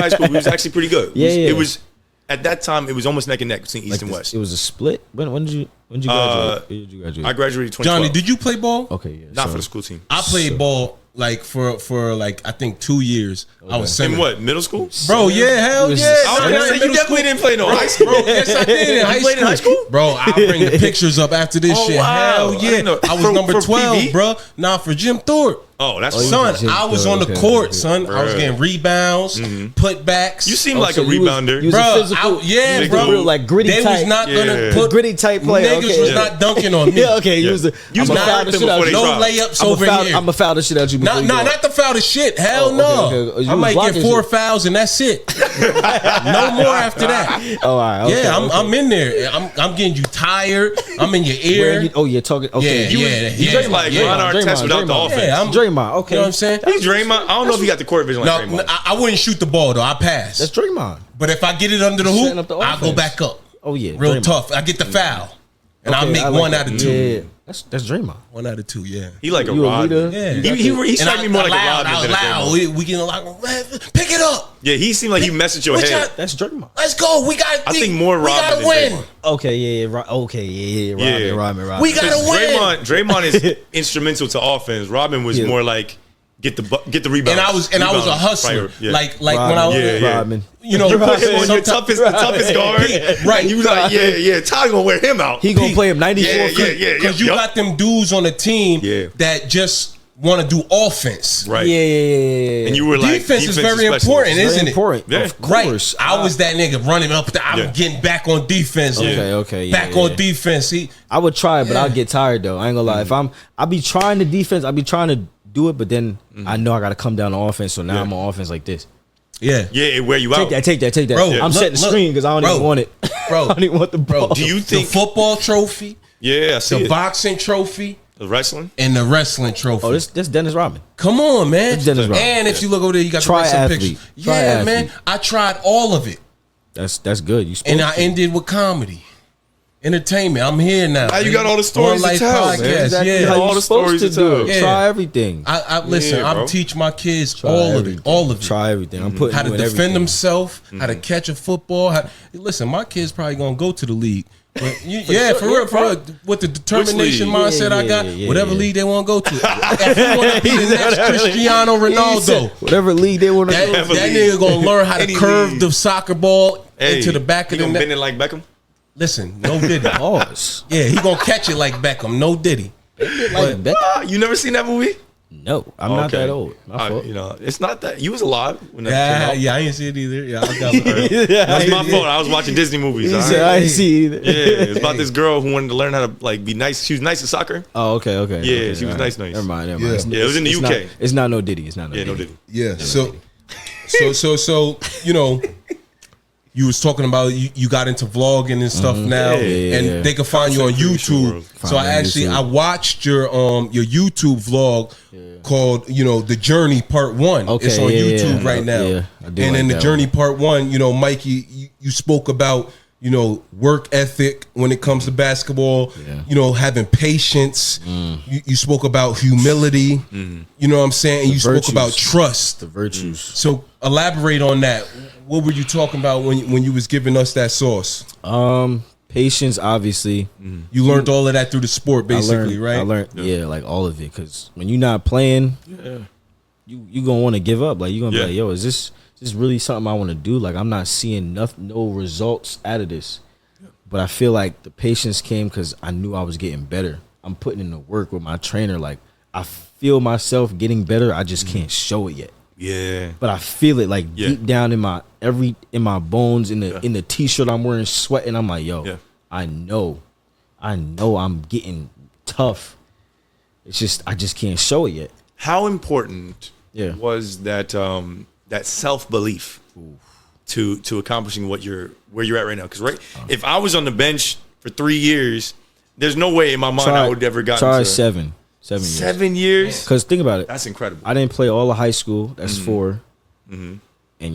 [SPEAKER 7] high school, we was actually pretty good.
[SPEAKER 6] Yeah, yeah.
[SPEAKER 7] It was at that time. It was almost neck and neck between East
[SPEAKER 6] Like
[SPEAKER 7] and
[SPEAKER 6] this-
[SPEAKER 7] West.
[SPEAKER 6] It was a split. When did you graduate? When did you graduate?
[SPEAKER 7] I graduated 2012.
[SPEAKER 4] Johnny, did you play ball?
[SPEAKER 6] Okay, yeah.
[SPEAKER 7] Not
[SPEAKER 6] so-
[SPEAKER 7] for the school team.
[SPEAKER 4] I played ball like for like I think 2 years. I was center.
[SPEAKER 7] In what, middle school?
[SPEAKER 4] Bro, yeah, hell
[SPEAKER 6] He was
[SPEAKER 4] yeah.
[SPEAKER 6] just-
[SPEAKER 7] I was
[SPEAKER 4] Nah,
[SPEAKER 7] gonna
[SPEAKER 4] nah,
[SPEAKER 7] say, you
[SPEAKER 4] middle
[SPEAKER 7] definitely
[SPEAKER 4] school.
[SPEAKER 7] didn't play no high school.
[SPEAKER 4] Bro, yes, I did in high
[SPEAKER 7] played in high school?
[SPEAKER 4] Bro, I'll bring the pictures up after this
[SPEAKER 7] Oh,
[SPEAKER 4] shit.
[SPEAKER 7] wow.
[SPEAKER 4] Hell
[SPEAKER 7] I
[SPEAKER 4] yeah.
[SPEAKER 7] didn't know.
[SPEAKER 4] I was
[SPEAKER 7] For
[SPEAKER 4] number 12,
[SPEAKER 7] PB?
[SPEAKER 4] bro. Nah, for Jim Thorpe.
[SPEAKER 7] Oh, that's
[SPEAKER 4] Son, I was on the court, son. I was
[SPEAKER 7] Bruh.
[SPEAKER 4] getting rebounds, putbacks.
[SPEAKER 7] You seem like a rebounder.
[SPEAKER 6] You was
[SPEAKER 4] Bro,
[SPEAKER 6] a physical,
[SPEAKER 4] yeah,
[SPEAKER 7] Big
[SPEAKER 4] bro.
[SPEAKER 7] dude.
[SPEAKER 6] like gritty
[SPEAKER 4] They
[SPEAKER 6] type.
[SPEAKER 4] was not gonna
[SPEAKER 7] Yeah.
[SPEAKER 4] put
[SPEAKER 6] Gritty type player.
[SPEAKER 4] Niggas
[SPEAKER 6] Okay.
[SPEAKER 4] was not dunking on me.
[SPEAKER 6] Yeah, okay.
[SPEAKER 7] Yeah.
[SPEAKER 6] You was a,
[SPEAKER 7] You was
[SPEAKER 6] I'm
[SPEAKER 7] not
[SPEAKER 6] foul the
[SPEAKER 7] them
[SPEAKER 6] shit out
[SPEAKER 7] before
[SPEAKER 6] you.
[SPEAKER 7] they
[SPEAKER 4] No
[SPEAKER 7] dropped.
[SPEAKER 4] layups
[SPEAKER 6] I'm
[SPEAKER 4] over here.
[SPEAKER 6] a foul the shit out you. before
[SPEAKER 4] Not,
[SPEAKER 6] you
[SPEAKER 4] nah,
[SPEAKER 6] go.
[SPEAKER 4] not the foul the shit. Hell
[SPEAKER 6] Oh,
[SPEAKER 4] no.
[SPEAKER 6] okay. You
[SPEAKER 4] I
[SPEAKER 6] was
[SPEAKER 4] might get
[SPEAKER 6] blocking
[SPEAKER 4] 4
[SPEAKER 6] shit.
[SPEAKER 4] fouls and that's it. No more after that.
[SPEAKER 6] Oh, all right. Okay,
[SPEAKER 4] Yeah,
[SPEAKER 6] okay.
[SPEAKER 4] I'm in there. I'm getting you tired. I'm in your ear.
[SPEAKER 6] You're talking. Okay.
[SPEAKER 4] Yeah,
[SPEAKER 7] You
[SPEAKER 4] yeah.
[SPEAKER 7] just like Ron Artest without the offense.
[SPEAKER 4] Yeah, I'm
[SPEAKER 6] Draymond. Okay.
[SPEAKER 4] You know what I'm saying?
[SPEAKER 7] He's Draymond. I don't know if he got the court vision like
[SPEAKER 4] No,
[SPEAKER 7] Draymond.
[SPEAKER 4] I wouldn't shoot the ball though. I pass.
[SPEAKER 6] That's Draymond.
[SPEAKER 4] But if I get it under the
[SPEAKER 6] Setting
[SPEAKER 4] hoop,
[SPEAKER 6] up the
[SPEAKER 4] I go
[SPEAKER 6] offense.
[SPEAKER 4] back up.
[SPEAKER 6] Oh yeah.
[SPEAKER 4] Real
[SPEAKER 6] Draymond.
[SPEAKER 4] tough. I get the foul. And I'll
[SPEAKER 6] Okay,
[SPEAKER 4] make
[SPEAKER 6] I like
[SPEAKER 4] one
[SPEAKER 6] that.
[SPEAKER 4] out of 2.
[SPEAKER 6] Yeah. That's Draymond.
[SPEAKER 4] 1 out of 2, yeah.
[SPEAKER 7] He like a
[SPEAKER 6] You a
[SPEAKER 7] Rod.
[SPEAKER 6] leader?
[SPEAKER 4] Yeah.
[SPEAKER 7] He struck me more like a Rodman
[SPEAKER 4] out
[SPEAKER 7] than a
[SPEAKER 4] loud.
[SPEAKER 7] Draymond.
[SPEAKER 4] We getting like, pick it up.
[SPEAKER 7] Yeah, he seemed like he messed with your
[SPEAKER 4] What
[SPEAKER 7] head.
[SPEAKER 4] y'all-
[SPEAKER 6] That's Draymond.
[SPEAKER 4] Let's go. We got.
[SPEAKER 7] I think more
[SPEAKER 4] we
[SPEAKER 7] Rodman
[SPEAKER 4] gotta
[SPEAKER 7] than
[SPEAKER 4] win.
[SPEAKER 7] Draymond.
[SPEAKER 6] Okay, yeah. Okay, yeah. Rodman.
[SPEAKER 4] We gotta win.
[SPEAKER 7] Draymond is instrumental to offense. Rodman was
[SPEAKER 6] Yeah.
[SPEAKER 7] more like get the rebound.
[SPEAKER 4] And I was a hustler.
[SPEAKER 7] Yeah.
[SPEAKER 4] Like when I was,
[SPEAKER 7] Yeah.
[SPEAKER 6] Rodman.
[SPEAKER 4] you know,
[SPEAKER 7] You put him on your
[SPEAKER 4] sometimes-
[SPEAKER 7] the toughest guard,
[SPEAKER 4] Right.
[SPEAKER 7] And you was like, yeah, Todd gonna wear him out.
[SPEAKER 6] He gonna play him 94.
[SPEAKER 7] Yeah.
[SPEAKER 4] Because you got them dudes on the team
[SPEAKER 7] Yeah.
[SPEAKER 4] that just want to do offense.
[SPEAKER 7] right.
[SPEAKER 6] Yeah.
[SPEAKER 7] And you were like,
[SPEAKER 4] Defense is very
[SPEAKER 7] specialist.
[SPEAKER 4] important,
[SPEAKER 6] Very
[SPEAKER 4] isn't it?
[SPEAKER 6] important.
[SPEAKER 7] Yeah.
[SPEAKER 6] Of course.
[SPEAKER 4] Right. I was that nigga running up. I'm
[SPEAKER 7] Yeah.
[SPEAKER 4] getting back on defense.
[SPEAKER 6] Okay. Yeah,
[SPEAKER 4] Back on defense.
[SPEAKER 6] I would try it, but
[SPEAKER 4] Yeah.
[SPEAKER 6] I'll get tired though. I ain't gonna lie. If I be trying the defense, I be trying to do it, but then I know I gotta come down to offense. So now
[SPEAKER 7] Yeah.
[SPEAKER 6] I'm on offense like this.
[SPEAKER 4] Yeah.
[SPEAKER 7] Yeah, it wear you out.
[SPEAKER 6] Take that.
[SPEAKER 4] Bro,
[SPEAKER 6] I'm
[SPEAKER 4] look,
[SPEAKER 6] setting the
[SPEAKER 4] look,
[SPEAKER 6] screen because I don't even
[SPEAKER 4] bro.
[SPEAKER 6] want it.
[SPEAKER 4] Bro.
[SPEAKER 6] I don't even want the ball.
[SPEAKER 7] Do you
[SPEAKER 4] The
[SPEAKER 7] think?
[SPEAKER 4] football trophy,
[SPEAKER 7] Yeah, I see
[SPEAKER 4] the
[SPEAKER 7] it.
[SPEAKER 4] boxing trophy,
[SPEAKER 7] The wrestling.
[SPEAKER 4] and the wrestling trophy.
[SPEAKER 6] Oh, this Dennis Rodman.
[SPEAKER 4] Come on, man.
[SPEAKER 6] It's Dennis Rodman.
[SPEAKER 4] And if you look over there, you got the wrestling
[SPEAKER 6] Triathlete.
[SPEAKER 4] pictures. Yeah, man.
[SPEAKER 6] Triathlete.
[SPEAKER 4] I tried all of it.
[SPEAKER 6] That's good. You
[SPEAKER 4] And I
[SPEAKER 6] supposed to.
[SPEAKER 4] ended with comedy. Entertainment. I'm here now.
[SPEAKER 7] Now you
[SPEAKER 4] man.
[SPEAKER 7] got all the stories
[SPEAKER 4] One
[SPEAKER 7] to
[SPEAKER 4] Life
[SPEAKER 7] tell, man.
[SPEAKER 4] Podcast.
[SPEAKER 6] Exactly
[SPEAKER 4] Yeah.
[SPEAKER 6] how you
[SPEAKER 7] All the
[SPEAKER 6] supposed
[SPEAKER 7] stories
[SPEAKER 6] to
[SPEAKER 7] to
[SPEAKER 6] do
[SPEAKER 7] tell.
[SPEAKER 6] it.
[SPEAKER 4] Yeah.
[SPEAKER 6] Try everything.
[SPEAKER 4] I listen.
[SPEAKER 7] Yeah, bro.
[SPEAKER 4] I'm teach my kids
[SPEAKER 6] Try
[SPEAKER 4] all of
[SPEAKER 6] everything.
[SPEAKER 4] it. All of it.
[SPEAKER 6] Try everything. I'm putting
[SPEAKER 4] How to
[SPEAKER 6] you in
[SPEAKER 4] defend
[SPEAKER 6] everything.
[SPEAKER 4] themselves. How to catch a football. Listen, my kids probably gonna go to the league. But yeah, for real. With the determination
[SPEAKER 7] league?
[SPEAKER 4] mindset I got,
[SPEAKER 6] Yeah,
[SPEAKER 4] whatever
[SPEAKER 6] yeah.
[SPEAKER 4] league they want to go to. If you want to be the next Cristiano Ronaldo,
[SPEAKER 6] Whatever league they want to
[SPEAKER 4] that,
[SPEAKER 6] go.
[SPEAKER 7] Whatever
[SPEAKER 4] that
[SPEAKER 7] league.
[SPEAKER 4] nigga gonna learn how to
[SPEAKER 7] Any
[SPEAKER 4] curve
[SPEAKER 7] league.
[SPEAKER 4] the soccer ball
[SPEAKER 7] Hey,
[SPEAKER 4] into the back
[SPEAKER 7] he
[SPEAKER 4] of the
[SPEAKER 7] gonna
[SPEAKER 4] net.
[SPEAKER 7] bend it like Beckham.
[SPEAKER 4] Listen, no diddy.
[SPEAKER 6] Pause.
[SPEAKER 4] Yeah, he gonna catch it like Beckham. No diddy.
[SPEAKER 6] Like that?
[SPEAKER 7] You never seen that movie?
[SPEAKER 6] No, I'm not
[SPEAKER 7] Okay.
[SPEAKER 6] that old. My fault.
[SPEAKER 7] You know, it's not that. You was alive when that came
[SPEAKER 4] Yeah,
[SPEAKER 7] out.
[SPEAKER 4] yeah, I ain't see it either. Yeah, I got it.
[SPEAKER 7] That's my fault. I was watching Disney movies.
[SPEAKER 6] He
[SPEAKER 7] all
[SPEAKER 6] said,
[SPEAKER 7] right?
[SPEAKER 6] I ain't see either.
[SPEAKER 7] Yeah, it's about this girl who wanted to learn how to like be nice. She was nice at soccer.
[SPEAKER 6] Oh, okay.
[SPEAKER 7] Yeah,
[SPEAKER 6] okay,
[SPEAKER 7] she was
[SPEAKER 6] all
[SPEAKER 7] nice.
[SPEAKER 6] Never mind.
[SPEAKER 1] Yeah.
[SPEAKER 7] Yeah, it was in the
[SPEAKER 6] It's
[SPEAKER 7] UK.
[SPEAKER 6] not- It's not no Diddy. It's not no
[SPEAKER 7] Yeah,
[SPEAKER 6] Diddy.
[SPEAKER 7] no diddy.
[SPEAKER 1] Yeah.
[SPEAKER 4] So, you know, you was talking about you got into vlogging and stuff now,
[SPEAKER 7] Yeah,
[SPEAKER 4] and
[SPEAKER 6] yeah.
[SPEAKER 4] they can find you on
[SPEAKER 7] Content creation
[SPEAKER 4] YouTube.
[SPEAKER 7] world.
[SPEAKER 4] So I actually I watched your YouTube vlog called The Journey Part 1.
[SPEAKER 6] Okay,
[SPEAKER 4] It's on
[SPEAKER 6] yeah,
[SPEAKER 4] YouTube
[SPEAKER 6] yeah.
[SPEAKER 4] right now.
[SPEAKER 6] Yeah, I do
[SPEAKER 4] and
[SPEAKER 6] like
[SPEAKER 4] in the
[SPEAKER 6] that
[SPEAKER 4] Journey
[SPEAKER 6] one.
[SPEAKER 4] Part 1, Mikey, you spoke about work ethic when it comes to basketball.
[SPEAKER 6] Yeah.
[SPEAKER 4] Having patience. You spoke about humility. You know what I'm saying? And you spoke
[SPEAKER 6] virtues.
[SPEAKER 4] about trust.
[SPEAKER 6] The virtues.
[SPEAKER 4] So elaborate on that. What were you talking about when you was giving us that sauce?
[SPEAKER 6] Patience, obviously.
[SPEAKER 4] You learned all of that through the sport, basically,
[SPEAKER 6] I
[SPEAKER 4] right?
[SPEAKER 6] learned, yeah, like all of it. Because when you're not playing, you gonna want to give up. Like you gonna
[SPEAKER 7] Yeah.
[SPEAKER 6] be like, yo, is this really something I want to do? Like I'm not seeing no results out of this. But I feel like the patience came because I knew I was getting better. I'm putting in the work with my trainer. Like I feel myself getting better. I just can't show it yet.
[SPEAKER 7] Yeah.
[SPEAKER 6] But I feel it like
[SPEAKER 7] Yeah.
[SPEAKER 6] deep down in my bones, in the t-shirt I'm wearing, sweating. I'm like, yo,
[SPEAKER 7] Yeah.
[SPEAKER 6] I know I'm getting tough. It's just I just can't show it yet.
[SPEAKER 7] How important
[SPEAKER 6] Yeah.
[SPEAKER 7] was that that self belief to accomplishing where you're at right now? Because if I was on the bench for 3 years, there's no way in my mind I would have ever gotten
[SPEAKER 6] try
[SPEAKER 7] to
[SPEAKER 6] 7 years.
[SPEAKER 7] 7 years.
[SPEAKER 6] Because think about it.
[SPEAKER 7] That's incredible.
[SPEAKER 6] I didn't play all of high school. That's 4. And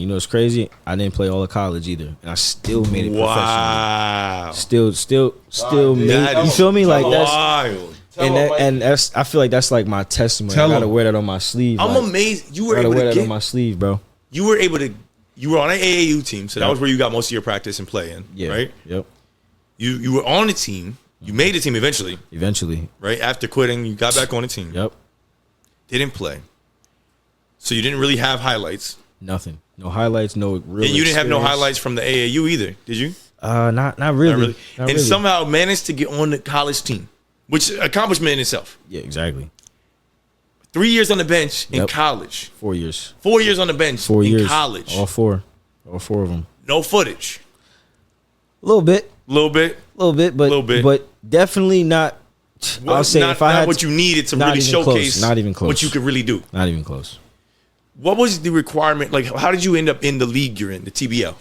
[SPEAKER 6] you know what's crazy? I didn't play all of college either, and I still made it professionally.
[SPEAKER 7] Wow.
[SPEAKER 6] Still made.
[SPEAKER 7] That
[SPEAKER 6] You
[SPEAKER 7] is
[SPEAKER 6] feel me? Like that's
[SPEAKER 7] wild.
[SPEAKER 6] and that's. I feel like that's like my testimony.
[SPEAKER 4] Tell
[SPEAKER 6] I gotta
[SPEAKER 4] 'em.
[SPEAKER 6] wear that on my sleeve.
[SPEAKER 7] I'm
[SPEAKER 6] like,
[SPEAKER 7] amazed you
[SPEAKER 6] I
[SPEAKER 7] were
[SPEAKER 6] gotta
[SPEAKER 7] able
[SPEAKER 6] wear
[SPEAKER 7] to
[SPEAKER 6] that
[SPEAKER 7] get.
[SPEAKER 6] on my sleeve, bro.
[SPEAKER 7] You were able to. You were on an AAU team, so that was where you got most of your practice and play in.
[SPEAKER 6] Yeah.
[SPEAKER 7] Right.
[SPEAKER 6] Yep.
[SPEAKER 7] You were on the team. You made the team eventually.
[SPEAKER 6] Eventually.
[SPEAKER 7] Right after quitting, you got back on the team.
[SPEAKER 6] Yep.
[SPEAKER 7] Didn't play. So you didn't really have highlights.
[SPEAKER 6] Nothing. No highlights. No real.
[SPEAKER 7] And you didn't have no
[SPEAKER 6] experience.
[SPEAKER 7] highlights from the AAU either, did you?
[SPEAKER 6] Not really.
[SPEAKER 7] Not really.
[SPEAKER 6] Not
[SPEAKER 7] And
[SPEAKER 6] really.
[SPEAKER 7] somehow managed to get on the college team, which accomplishment in itself.
[SPEAKER 6] Yeah. Exactly.
[SPEAKER 7] 3 years on the bench in
[SPEAKER 6] Yep.
[SPEAKER 7] college.
[SPEAKER 6] 4 years.
[SPEAKER 7] 4 years on the bench
[SPEAKER 6] 4
[SPEAKER 7] in
[SPEAKER 6] years.
[SPEAKER 7] college.
[SPEAKER 6] All four of them.
[SPEAKER 7] No footage.
[SPEAKER 6] A little bit,
[SPEAKER 7] Little bit.
[SPEAKER 6] but definitely not. I'll say
[SPEAKER 7] not,
[SPEAKER 6] if I
[SPEAKER 7] not
[SPEAKER 6] had
[SPEAKER 7] what you needed to
[SPEAKER 6] not
[SPEAKER 7] really
[SPEAKER 6] even
[SPEAKER 7] showcase
[SPEAKER 6] close, not even close.
[SPEAKER 7] what you could really do.
[SPEAKER 6] Not even close.
[SPEAKER 7] What was the requirement? Like, how did you end up in the league you're in, the TBL?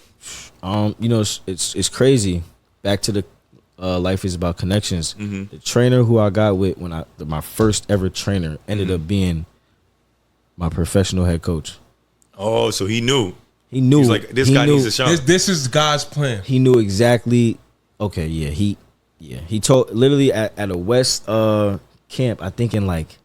[SPEAKER 6] You know, it's crazy. Back to the life is about connections.
[SPEAKER 7] Mm-hmm.
[SPEAKER 6] The trainer who I got with my first ever trainer ended up being my professional head coach.
[SPEAKER 7] Oh, so he knew.
[SPEAKER 6] He knew.
[SPEAKER 7] He's like, this guy needs a shot.
[SPEAKER 4] This is God's plan.
[SPEAKER 6] He knew exactly. Okay, yeah, he told literally at a West camp. I think in like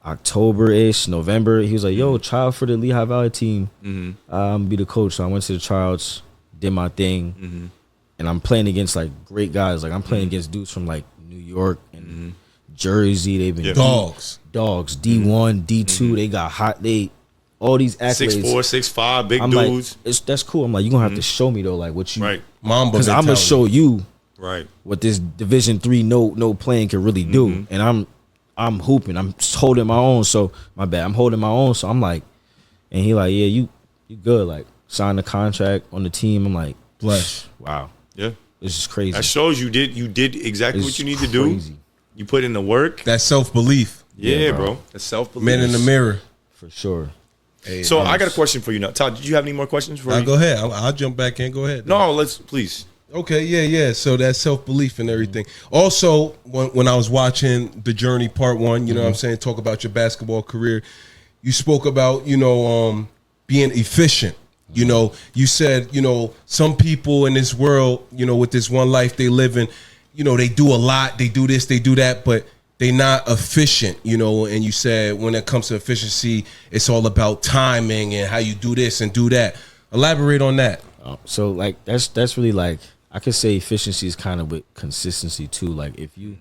[SPEAKER 6] October-ish, November. He was like, "Yo, try out for the Lehigh Valley team. I'm gonna be the coach." So I went to the tryouts, did my thing, and I'm playing against like great guys. Like I'm playing against dudes from like New York and Jersey. They've been
[SPEAKER 4] Dogs.
[SPEAKER 6] D1, D2. They got hot. All these accolades.
[SPEAKER 7] 6'4", 6'5", big
[SPEAKER 6] I'm
[SPEAKER 7] dudes.
[SPEAKER 6] like, that's cool. I'm like, you're gonna have to show me though, like what you,
[SPEAKER 7] Right.
[SPEAKER 4] Mamba
[SPEAKER 6] because I'm gonna
[SPEAKER 4] mentality.
[SPEAKER 6] show you
[SPEAKER 7] Right.
[SPEAKER 6] what this Division III no playing can really do. And I'm hooping. I'm holding my own. So my bad. I'm holding my own. So I'm like, and he like, yeah, you good. Like sign the contract on the team. I'm like,
[SPEAKER 4] Bless.
[SPEAKER 6] wow,
[SPEAKER 7] Yeah.
[SPEAKER 6] this is crazy.
[SPEAKER 7] That shows you did exactly what
[SPEAKER 6] It's
[SPEAKER 7] you need to do.
[SPEAKER 6] crazy.
[SPEAKER 7] You put in the work.
[SPEAKER 4] That self-belief.
[SPEAKER 7] Yeah, bro. That's self-belief.
[SPEAKER 4] Man in the mirror.
[SPEAKER 6] For sure.
[SPEAKER 7] So I got a question for you now. Todd, did you have any more questions for me?
[SPEAKER 4] Go ahead. I'll jump back in. Go ahead.
[SPEAKER 7] No, let's please.
[SPEAKER 4] Okay, yeah. So that self-belief and everything. Also, when I was watching The Journey Part 1, you know what I'm saying, talk about your basketball career, you spoke about, being efficient. You know, you said, some people in this world, with this one life they live in, they do a lot, they do this, they do that, but they not efficient, and you said when it comes to efficiency, it's all about timing and how you do this and do that. Elaborate on that.
[SPEAKER 6] So like that's really like I could say efficiency is kind of with consistency too. Like if you,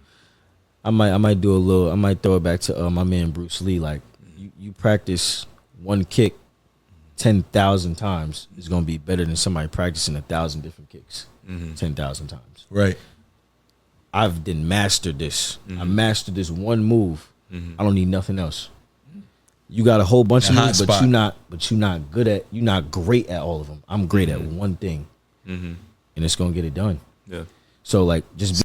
[SPEAKER 6] I might throw it back to my man Bruce Lee. Like you practice one kick 10,000 times is gonna be better than somebody practicing 1,000 different kicks 10,000 times.
[SPEAKER 4] Right.
[SPEAKER 6] I've then mastered this. I mastered this one move. I don't need nothing else. You got a whole bunch of moves, but you're not great at all of them. I'm great at one thing, and it's gonna get it done.
[SPEAKER 7] Yeah.
[SPEAKER 6] So like, just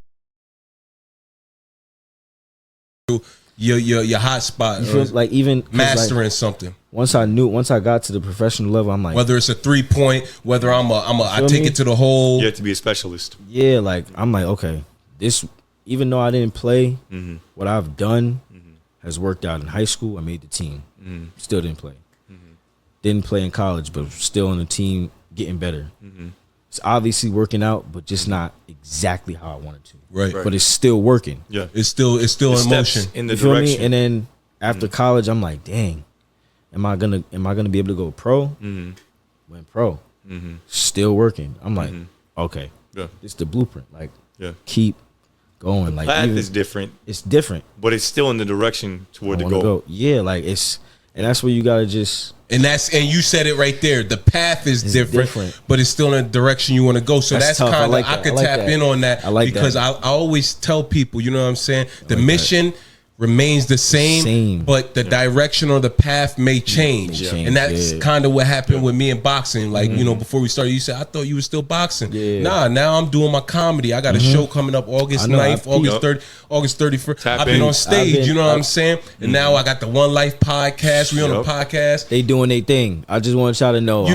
[SPEAKER 4] Your hot spot.
[SPEAKER 6] you feel like even
[SPEAKER 4] Mastering
[SPEAKER 6] like,
[SPEAKER 4] something.
[SPEAKER 6] Once I got to the professional level, I'm like,
[SPEAKER 4] Whether it's a 3-point, whether I
[SPEAKER 6] Feel
[SPEAKER 4] take
[SPEAKER 6] me?
[SPEAKER 4] it to the hole.
[SPEAKER 7] You have to be a specialist.
[SPEAKER 6] yeah, like I'm like, okay, this, even though I didn't play, what I've done has worked out in high school. I made the team. Still didn't play. Didn't play in college, but still on the team, getting better. It's obviously working out, but just not exactly how I wanted to.
[SPEAKER 4] Right.
[SPEAKER 6] But it's still working.
[SPEAKER 7] Yeah.
[SPEAKER 4] It's still
[SPEAKER 7] The
[SPEAKER 4] in
[SPEAKER 7] steps
[SPEAKER 4] motion.
[SPEAKER 7] in the
[SPEAKER 6] You feel
[SPEAKER 7] direction.
[SPEAKER 6] me? And then after college, I'm like, dang, am I gonna be able to go pro? Went pro. Still working. I'm like, okay,
[SPEAKER 7] Yeah.
[SPEAKER 6] it's the blueprint. Like,
[SPEAKER 7] Yeah.
[SPEAKER 6] keep going. Like,
[SPEAKER 7] Path
[SPEAKER 6] even,
[SPEAKER 7] is different,
[SPEAKER 6] it's different.
[SPEAKER 7] but it's still in the direction toward
[SPEAKER 6] I
[SPEAKER 7] the
[SPEAKER 6] wanna
[SPEAKER 7] goal.
[SPEAKER 6] go. Yeah, like and that's where you gotta just.
[SPEAKER 4] And you said it right there. The path is different,
[SPEAKER 6] different.
[SPEAKER 4] but it's still in the direction you want to go. So
[SPEAKER 6] That's
[SPEAKER 4] that's
[SPEAKER 6] tough. I
[SPEAKER 4] kind of
[SPEAKER 6] like
[SPEAKER 4] I
[SPEAKER 6] that.
[SPEAKER 4] could
[SPEAKER 6] I like
[SPEAKER 4] tap
[SPEAKER 6] that.
[SPEAKER 4] in on that
[SPEAKER 6] I like
[SPEAKER 4] because
[SPEAKER 6] that.
[SPEAKER 4] I always tell people, you know what I'm saying? The mission remains the same, but the direction or the path may change.
[SPEAKER 6] change,
[SPEAKER 4] And that's
[SPEAKER 6] yeah.
[SPEAKER 4] kind of what happened with me in boxing. Like, before we started, you said, I thought you were still boxing.
[SPEAKER 6] Yeah.
[SPEAKER 4] Nah, now I'm doing my comedy. I got a show coming up August
[SPEAKER 6] I know,
[SPEAKER 4] 9th,
[SPEAKER 6] I-
[SPEAKER 4] August 30th, August 31st.
[SPEAKER 7] Tap
[SPEAKER 4] I've been
[SPEAKER 7] in.
[SPEAKER 4] on stage, you know what I'm
[SPEAKER 6] I've-
[SPEAKER 4] saying? And now I got the One Life podcast. We on the podcast.
[SPEAKER 6] They doing their thing. I just want y'all to know.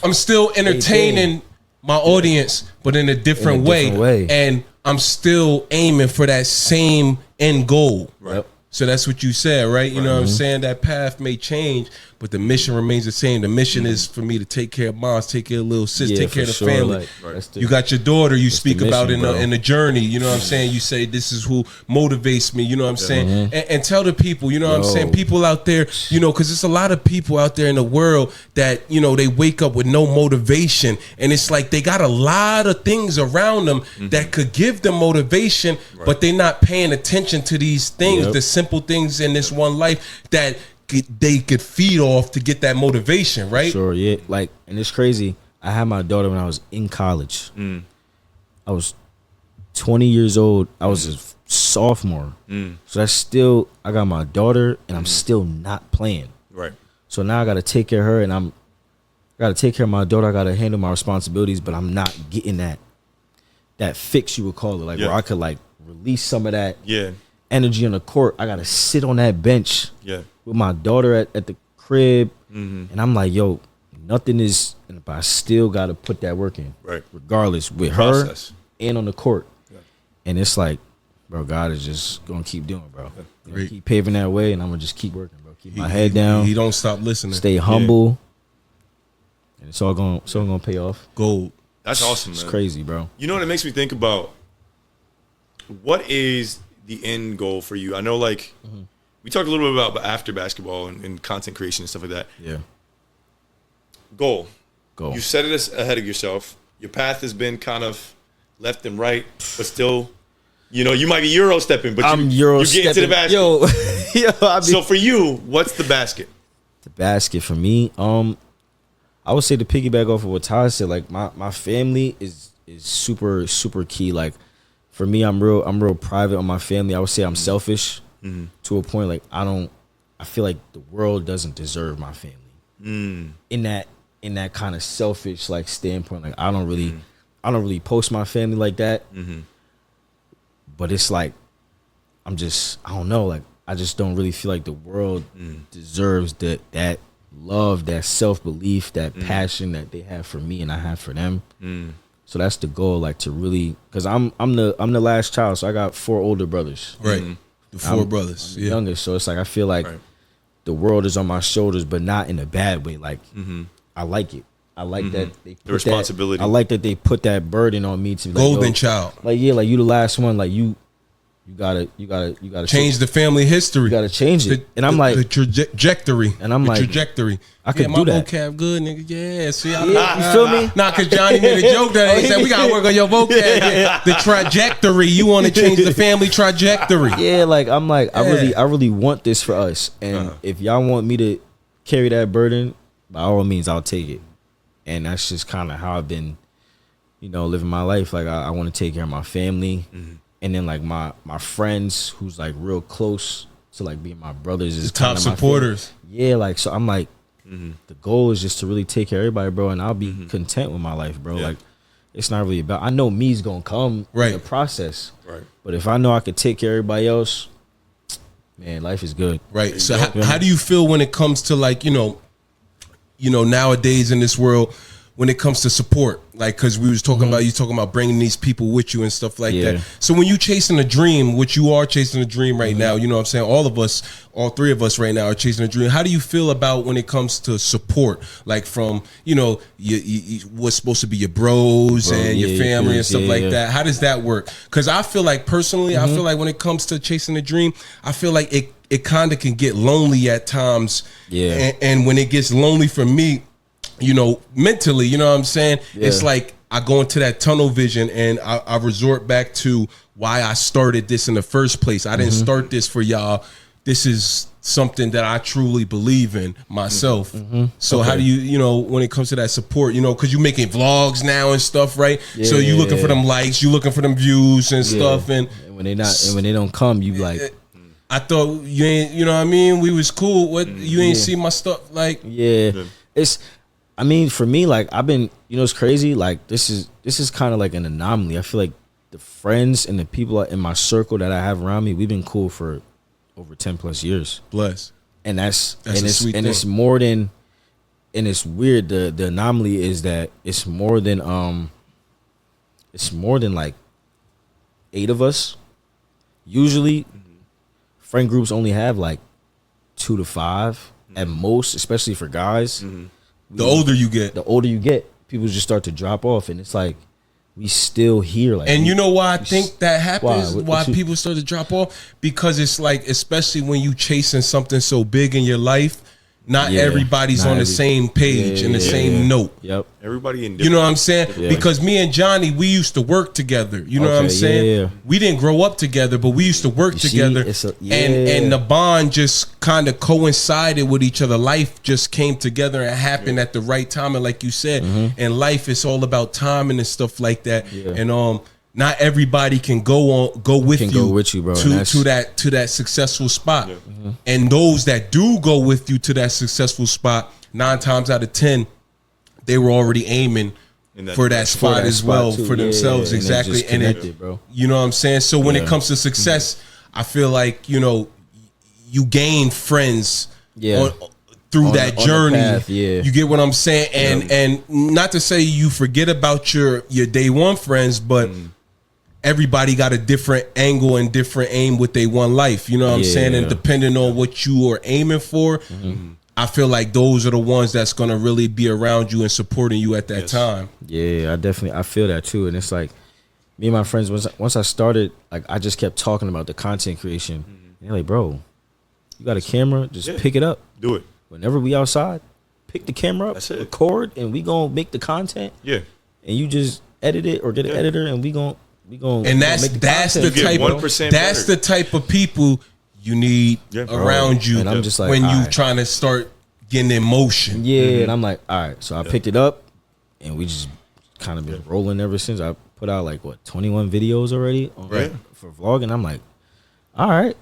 [SPEAKER 4] I'm still entertaining my audience, but in a different way. And I'm still aiming for that same end goal.
[SPEAKER 6] Yep.
[SPEAKER 4] So that's what you said, right? You know what I'm saying? That path may change, but the mission remains the same. The mission is for me to take care of moms, take care of little sis,
[SPEAKER 6] Yeah,
[SPEAKER 4] take care of
[SPEAKER 6] for
[SPEAKER 4] the
[SPEAKER 6] sure.
[SPEAKER 4] family.
[SPEAKER 6] Like, that's the-
[SPEAKER 4] You got your daughter you speak
[SPEAKER 6] the
[SPEAKER 4] about
[SPEAKER 6] mission, bro.
[SPEAKER 4] in the journey. You know what I'm saying? You say this is who motivates me. You know what I'm saying? And tell the people, you know what I'm saying? People out there, because there's a lot of people out there in the world that, they wake up with no motivation. And it's like they got a lot of things around them that could give them motivation, but they're not paying attention to these things,
[SPEAKER 6] Yep.
[SPEAKER 4] the simple things in this one life that they could feed off to get that motivation, right?
[SPEAKER 6] Sure, yeah. Like, and it's crazy. I had my daughter when I was in college. I was 20 years old. I was sophomore. So that's still, I got my daughter and I'm still not playing.
[SPEAKER 7] Right.
[SPEAKER 6] So now I got to take care of her and I got to take care of my daughter. I got to handle my responsibilities, but I'm not getting that fix, you would call it, like where I could like release some of that energy on the court. I got to sit on that bench with my daughter at the crib. And I'm like, yo, nothing is, but I still got to put that work in.
[SPEAKER 7] Right.
[SPEAKER 6] Regardless, with her and on the court. And it's like, bro, God is just going to keep doing, bro. Keep paving that way, and I'm going to just keep working, bro. Keep my head down.
[SPEAKER 4] He don't stop listening.
[SPEAKER 6] Stay humble. And it's all going to pay off.
[SPEAKER 4] Gold.
[SPEAKER 7] That's awesome, man.
[SPEAKER 6] It's crazy, bro.
[SPEAKER 7] You know what it makes me think about? What is the end goal for you? I know, like, we talked a little bit about after basketball and content creation and stuff like that.
[SPEAKER 6] Yeah.
[SPEAKER 7] Goal.
[SPEAKER 6] You
[SPEAKER 7] set it ahead of yourself. Your path has been kind of left and right, but still, you know, you might be Euro stepping, but you're getting to the basket. So for you, what's the basket?
[SPEAKER 6] The basket for me, I would say to piggyback off of what Ty said, like my family is super, super key. Like for me, I'm real private on my family. I would say I'm selfish to a point. Like I feel like the world doesn't deserve my family in that kind of selfish like standpoint. Like I don't really post my family like that. But it's like I don't know. Like I just don't really feel like the world deserves that love, that self-belief, that passion that they have for me and I have for them. So that's the goal, like to really, because I'm the last child, so I got 4 older brothers.
[SPEAKER 4] Right. The 4 brothers.
[SPEAKER 6] I'm youngest, so it's like I feel like the world is on my shoulders, but not in a bad way. Like I like it. I like that they put
[SPEAKER 7] the responsibility.
[SPEAKER 6] I like that they put that burden on me to be like,
[SPEAKER 4] golden child.
[SPEAKER 6] Like like you the last one. Like you gotta
[SPEAKER 4] change the family history.
[SPEAKER 6] You gotta change it. And I'm like
[SPEAKER 4] the trajectory.
[SPEAKER 6] And I'm like
[SPEAKER 4] trajectory.
[SPEAKER 6] I could do
[SPEAKER 4] my
[SPEAKER 6] that.
[SPEAKER 4] vocab good, nigga. Yeah, see,
[SPEAKER 6] you feel me?
[SPEAKER 4] Nah, cause Johnny made a joke that he said we gotta work on your vocab. The trajectory. You want to change the family trajectory.
[SPEAKER 6] Yeah, like I'm like I really want this for us. And if y'all want me to carry that burden, by all means, I'll take it. And that's just kind of how I've been, living my life. Like I want to take care of my family, and then like my friends, who's like real close to like being my brothers, is
[SPEAKER 4] the top supporters.
[SPEAKER 6] Yeah, like so I'm like, the goal is just to really take care of everybody, bro, and I'll be content with my life, bro. Yeah. Like it's not really about. I know me's gonna come in the process,
[SPEAKER 7] right?
[SPEAKER 6] But if I know I could take care of everybody else, man, life is good,
[SPEAKER 4] right? So how do you feel when it comes to like nowadays in this world, when it comes to support, like, because we was talking about, you talking about bringing these people with you and stuff like that. So when you chasing a dream, which you are chasing a dream right now, you know what I'm saying? All 3 of us right now are chasing a dream. How do you feel about when it comes to support, like from, you what's supposed to be your bros and your family and stuff like that? How does that work? Because I feel like personally, I feel like when it comes to chasing a dream, I feel like it kind of can get lonely at times. Yeah. And when it gets lonely for me, mentally, you know what I'm saying? Yeah. It's like I go into that tunnel vision and I resort back to why I started this in the first place. I didn't start this for y'all. This is something that I truly believe in myself. So how do you, when it comes to that support, because you're making vlogs now and stuff, right? Yeah, so you looking for them likes, you looking for them views and stuff. And
[SPEAKER 6] when they don't come, you like,
[SPEAKER 4] I thought you ain't, you know what I mean? We was cool. What you ain't see my stuff like?
[SPEAKER 6] Yeah. For me, like I've been, it's crazy. Like this is kind of like an anomaly. I feel like the friends and the people in my circle that I have around me, we've been cool for over 10 plus years.
[SPEAKER 4] Bless.
[SPEAKER 6] And it's more than, and it's weird. The anomaly is that it's more than like 8 of us. Usually, friend groups only have like 2 to 5 at most, especially for guys.
[SPEAKER 4] The older you get,
[SPEAKER 6] people just start to drop off, and it's like we still here. Like,
[SPEAKER 4] and you know why I think that happens? Why people start to drop off? Because it's like, especially when you chasing something so big in your life, not everybody's on the same page and the same note.
[SPEAKER 6] Yep.
[SPEAKER 7] Everybody in different.
[SPEAKER 4] You know what I'm saying? Yeah. Because me and Johnny, we used to work together. You know what I'm saying? Yeah. We didn't grow up together, but we used to work together. And the bond just kind of coincided with each other. Life just came together and happened at the right time. And like you said, and life is all about timing and stuff like that. Yeah. And not everybody can go with you,
[SPEAKER 6] bro,
[SPEAKER 4] to that successful spot. And those that do go with you to that successful spot, 9 times out of 10, they were already aiming for that spot as well for themselves. Exactly. And it,
[SPEAKER 6] bro.
[SPEAKER 4] You know what I'm saying? So when it comes to success, I feel like, you gain friends through that journey. You get what I'm saying? And not to say you forget about your day one friends, but everybody got a different angle and different aim with their one life. You know what I'm saying? And depending on what you are aiming for, I feel like those are the ones that's going to really be around you and supporting you at that time.
[SPEAKER 6] Yeah, I feel that too. And it's like, me and my friends, once I started, like, I just kept talking about the content creation. And they're like, bro, you got a camera, just pick it up.
[SPEAKER 7] Do it.
[SPEAKER 6] Whenever we outside, pick the camera up, record, and we gonna make the content.
[SPEAKER 7] Yeah.
[SPEAKER 6] And you just edit it or get an editor, and we gonna
[SPEAKER 4] and that's the type of people you need around you.
[SPEAKER 6] And I'm just like,
[SPEAKER 4] when you trying to start getting in motion.
[SPEAKER 6] Yeah, and I'm like, all right. So I picked it up, and we just kind of been rolling ever since. I put out 21 videos already for vlogging. I'm like, all right.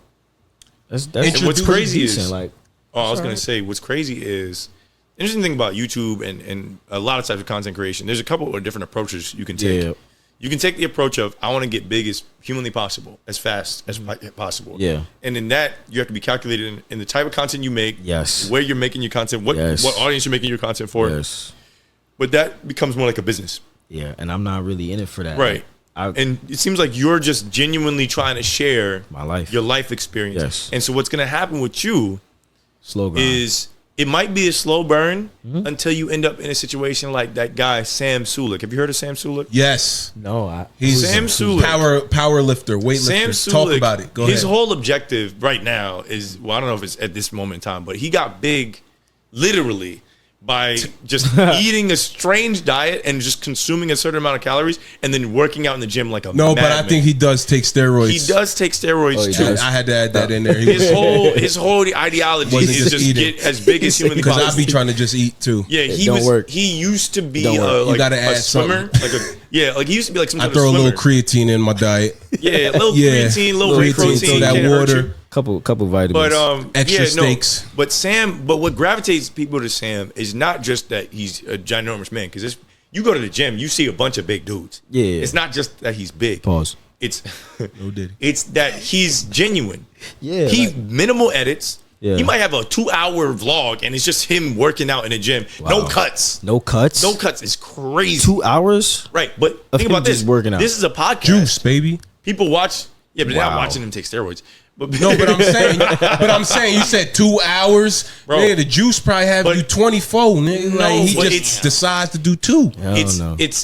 [SPEAKER 6] That's
[SPEAKER 7] and what's crazy is
[SPEAKER 6] like.
[SPEAKER 7] I was gonna say what's crazy is the interesting thing about YouTube and a lot of types of content creation. There's a couple of different approaches you can take.
[SPEAKER 6] Yeah.
[SPEAKER 7] You can take the approach of I want to get big as humanly possible, as fast as possible.
[SPEAKER 6] Yeah.
[SPEAKER 7] And in that, you have to be calculated in the type of content you make.
[SPEAKER 6] Yes.
[SPEAKER 7] Where you're making your content, what audience you're making your content for.
[SPEAKER 6] Yes.
[SPEAKER 7] But that becomes more like a business.
[SPEAKER 6] Yeah, and I'm not really in it for that.
[SPEAKER 7] Right. And it seems like you're just genuinely trying to share
[SPEAKER 6] my life,
[SPEAKER 7] your life experience.
[SPEAKER 6] Yes.
[SPEAKER 7] And so what's going to happen with you
[SPEAKER 6] slow grind.
[SPEAKER 7] Is it might be a slow burn until you end up in a situation like that guy Sam Sulek. Have you heard of Sam Sulek?
[SPEAKER 4] Yes.
[SPEAKER 6] No,
[SPEAKER 7] he's Sam Sulek,
[SPEAKER 4] power lifter, weightlifter.
[SPEAKER 7] Sam Sulek,
[SPEAKER 4] talk about it. Go ahead.
[SPEAKER 7] His whole objective right now is, well, I don't know if it's at this moment in time, but he got big literally by just eating a strange diet and just consuming a certain amount of calories and then working out in the gym like a
[SPEAKER 4] but I
[SPEAKER 7] madman.
[SPEAKER 4] think he does take steroids.
[SPEAKER 7] He does take steroids too.
[SPEAKER 4] I had to add that in there.
[SPEAKER 7] His whole ideology is just get as big as humanly possible.
[SPEAKER 4] Because I be trying to just eat too.
[SPEAKER 7] Yeah, he used to be a swimmer. He used to be like some sort of swimmer.
[SPEAKER 4] I throw a little creatine in my diet.
[SPEAKER 7] Yeah, a little creatine, a little whey protein,
[SPEAKER 4] throw that water.
[SPEAKER 6] Couple vitamins,
[SPEAKER 7] but
[SPEAKER 4] extra steaks.
[SPEAKER 7] But what gravitates people to Sam is not just that he's a ginormous man. Because you go to the gym, you see a bunch of big dudes.
[SPEAKER 6] Yeah,
[SPEAKER 7] it's not just that he's big.
[SPEAKER 6] Pause.
[SPEAKER 7] It's it's that he's genuine.
[SPEAKER 6] Yeah,
[SPEAKER 7] he minimal edits.
[SPEAKER 6] Yeah.
[SPEAKER 7] He might have a 2-hour vlog and it's just him working out in the gym.
[SPEAKER 6] Wow.
[SPEAKER 7] No cuts. It's crazy.
[SPEAKER 6] 2 hours,
[SPEAKER 7] right? But think about this.
[SPEAKER 6] Working out.
[SPEAKER 7] This is a podcast.
[SPEAKER 4] Juice, baby.
[SPEAKER 7] People watch. Yeah, but they're not watching him take steroids.
[SPEAKER 4] But I'm saying, you said 2 hours.
[SPEAKER 7] Bro,
[SPEAKER 4] nigga, the juice probably have you 24. Nigga. He just decides to do 2.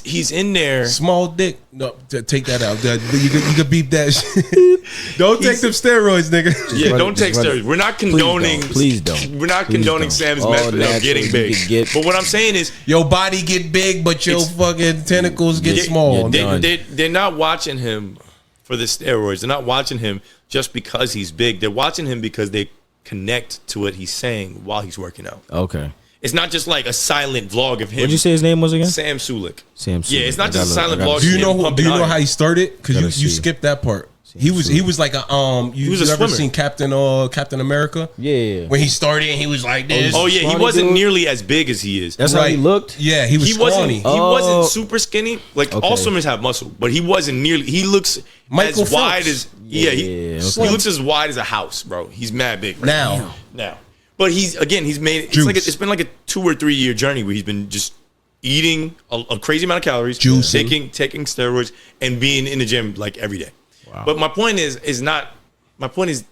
[SPEAKER 7] He's in there.
[SPEAKER 4] Small dick. No, take that out. You could beep that shit. Don't take them steroids, nigga.
[SPEAKER 7] Yeah, don't take steroids. We're not condoning.
[SPEAKER 6] Please don't.
[SPEAKER 7] We're not condoning Sam's method of getting big. But what I'm saying is,
[SPEAKER 4] your body get big, but your fucking tentacles get small.
[SPEAKER 7] They're not watching him for the steroids. They're not watching him just because he's big. They're watching him because they connect to what he's saying while he's working out.
[SPEAKER 6] Okay.
[SPEAKER 7] It's not just like a silent vlog of him.
[SPEAKER 6] What did you say his name was again?
[SPEAKER 7] Sam Sulek.
[SPEAKER 6] Yeah,
[SPEAKER 7] it's not just a silent vlog.
[SPEAKER 4] Do you know how he started? Because you skipped that part. He was like a you ever seen Captain America?
[SPEAKER 6] Yeah.
[SPEAKER 4] When he started, he was like this.
[SPEAKER 7] Oh yeah, he wasn't nearly as big as he is.
[SPEAKER 6] That's how he looked.
[SPEAKER 4] Yeah, he was scrawny.
[SPEAKER 7] He wasn't super skinny. All swimmers have muscle, but he wasn't nearly. He looks as wide as he looks as wide as a house, bro. He's mad big
[SPEAKER 4] now.
[SPEAKER 7] But he's made it's been like a 2 or 3 year journey where he's been just eating a crazy amount of calories, taking steroids, and being in the gym like every day. Wow. But my point is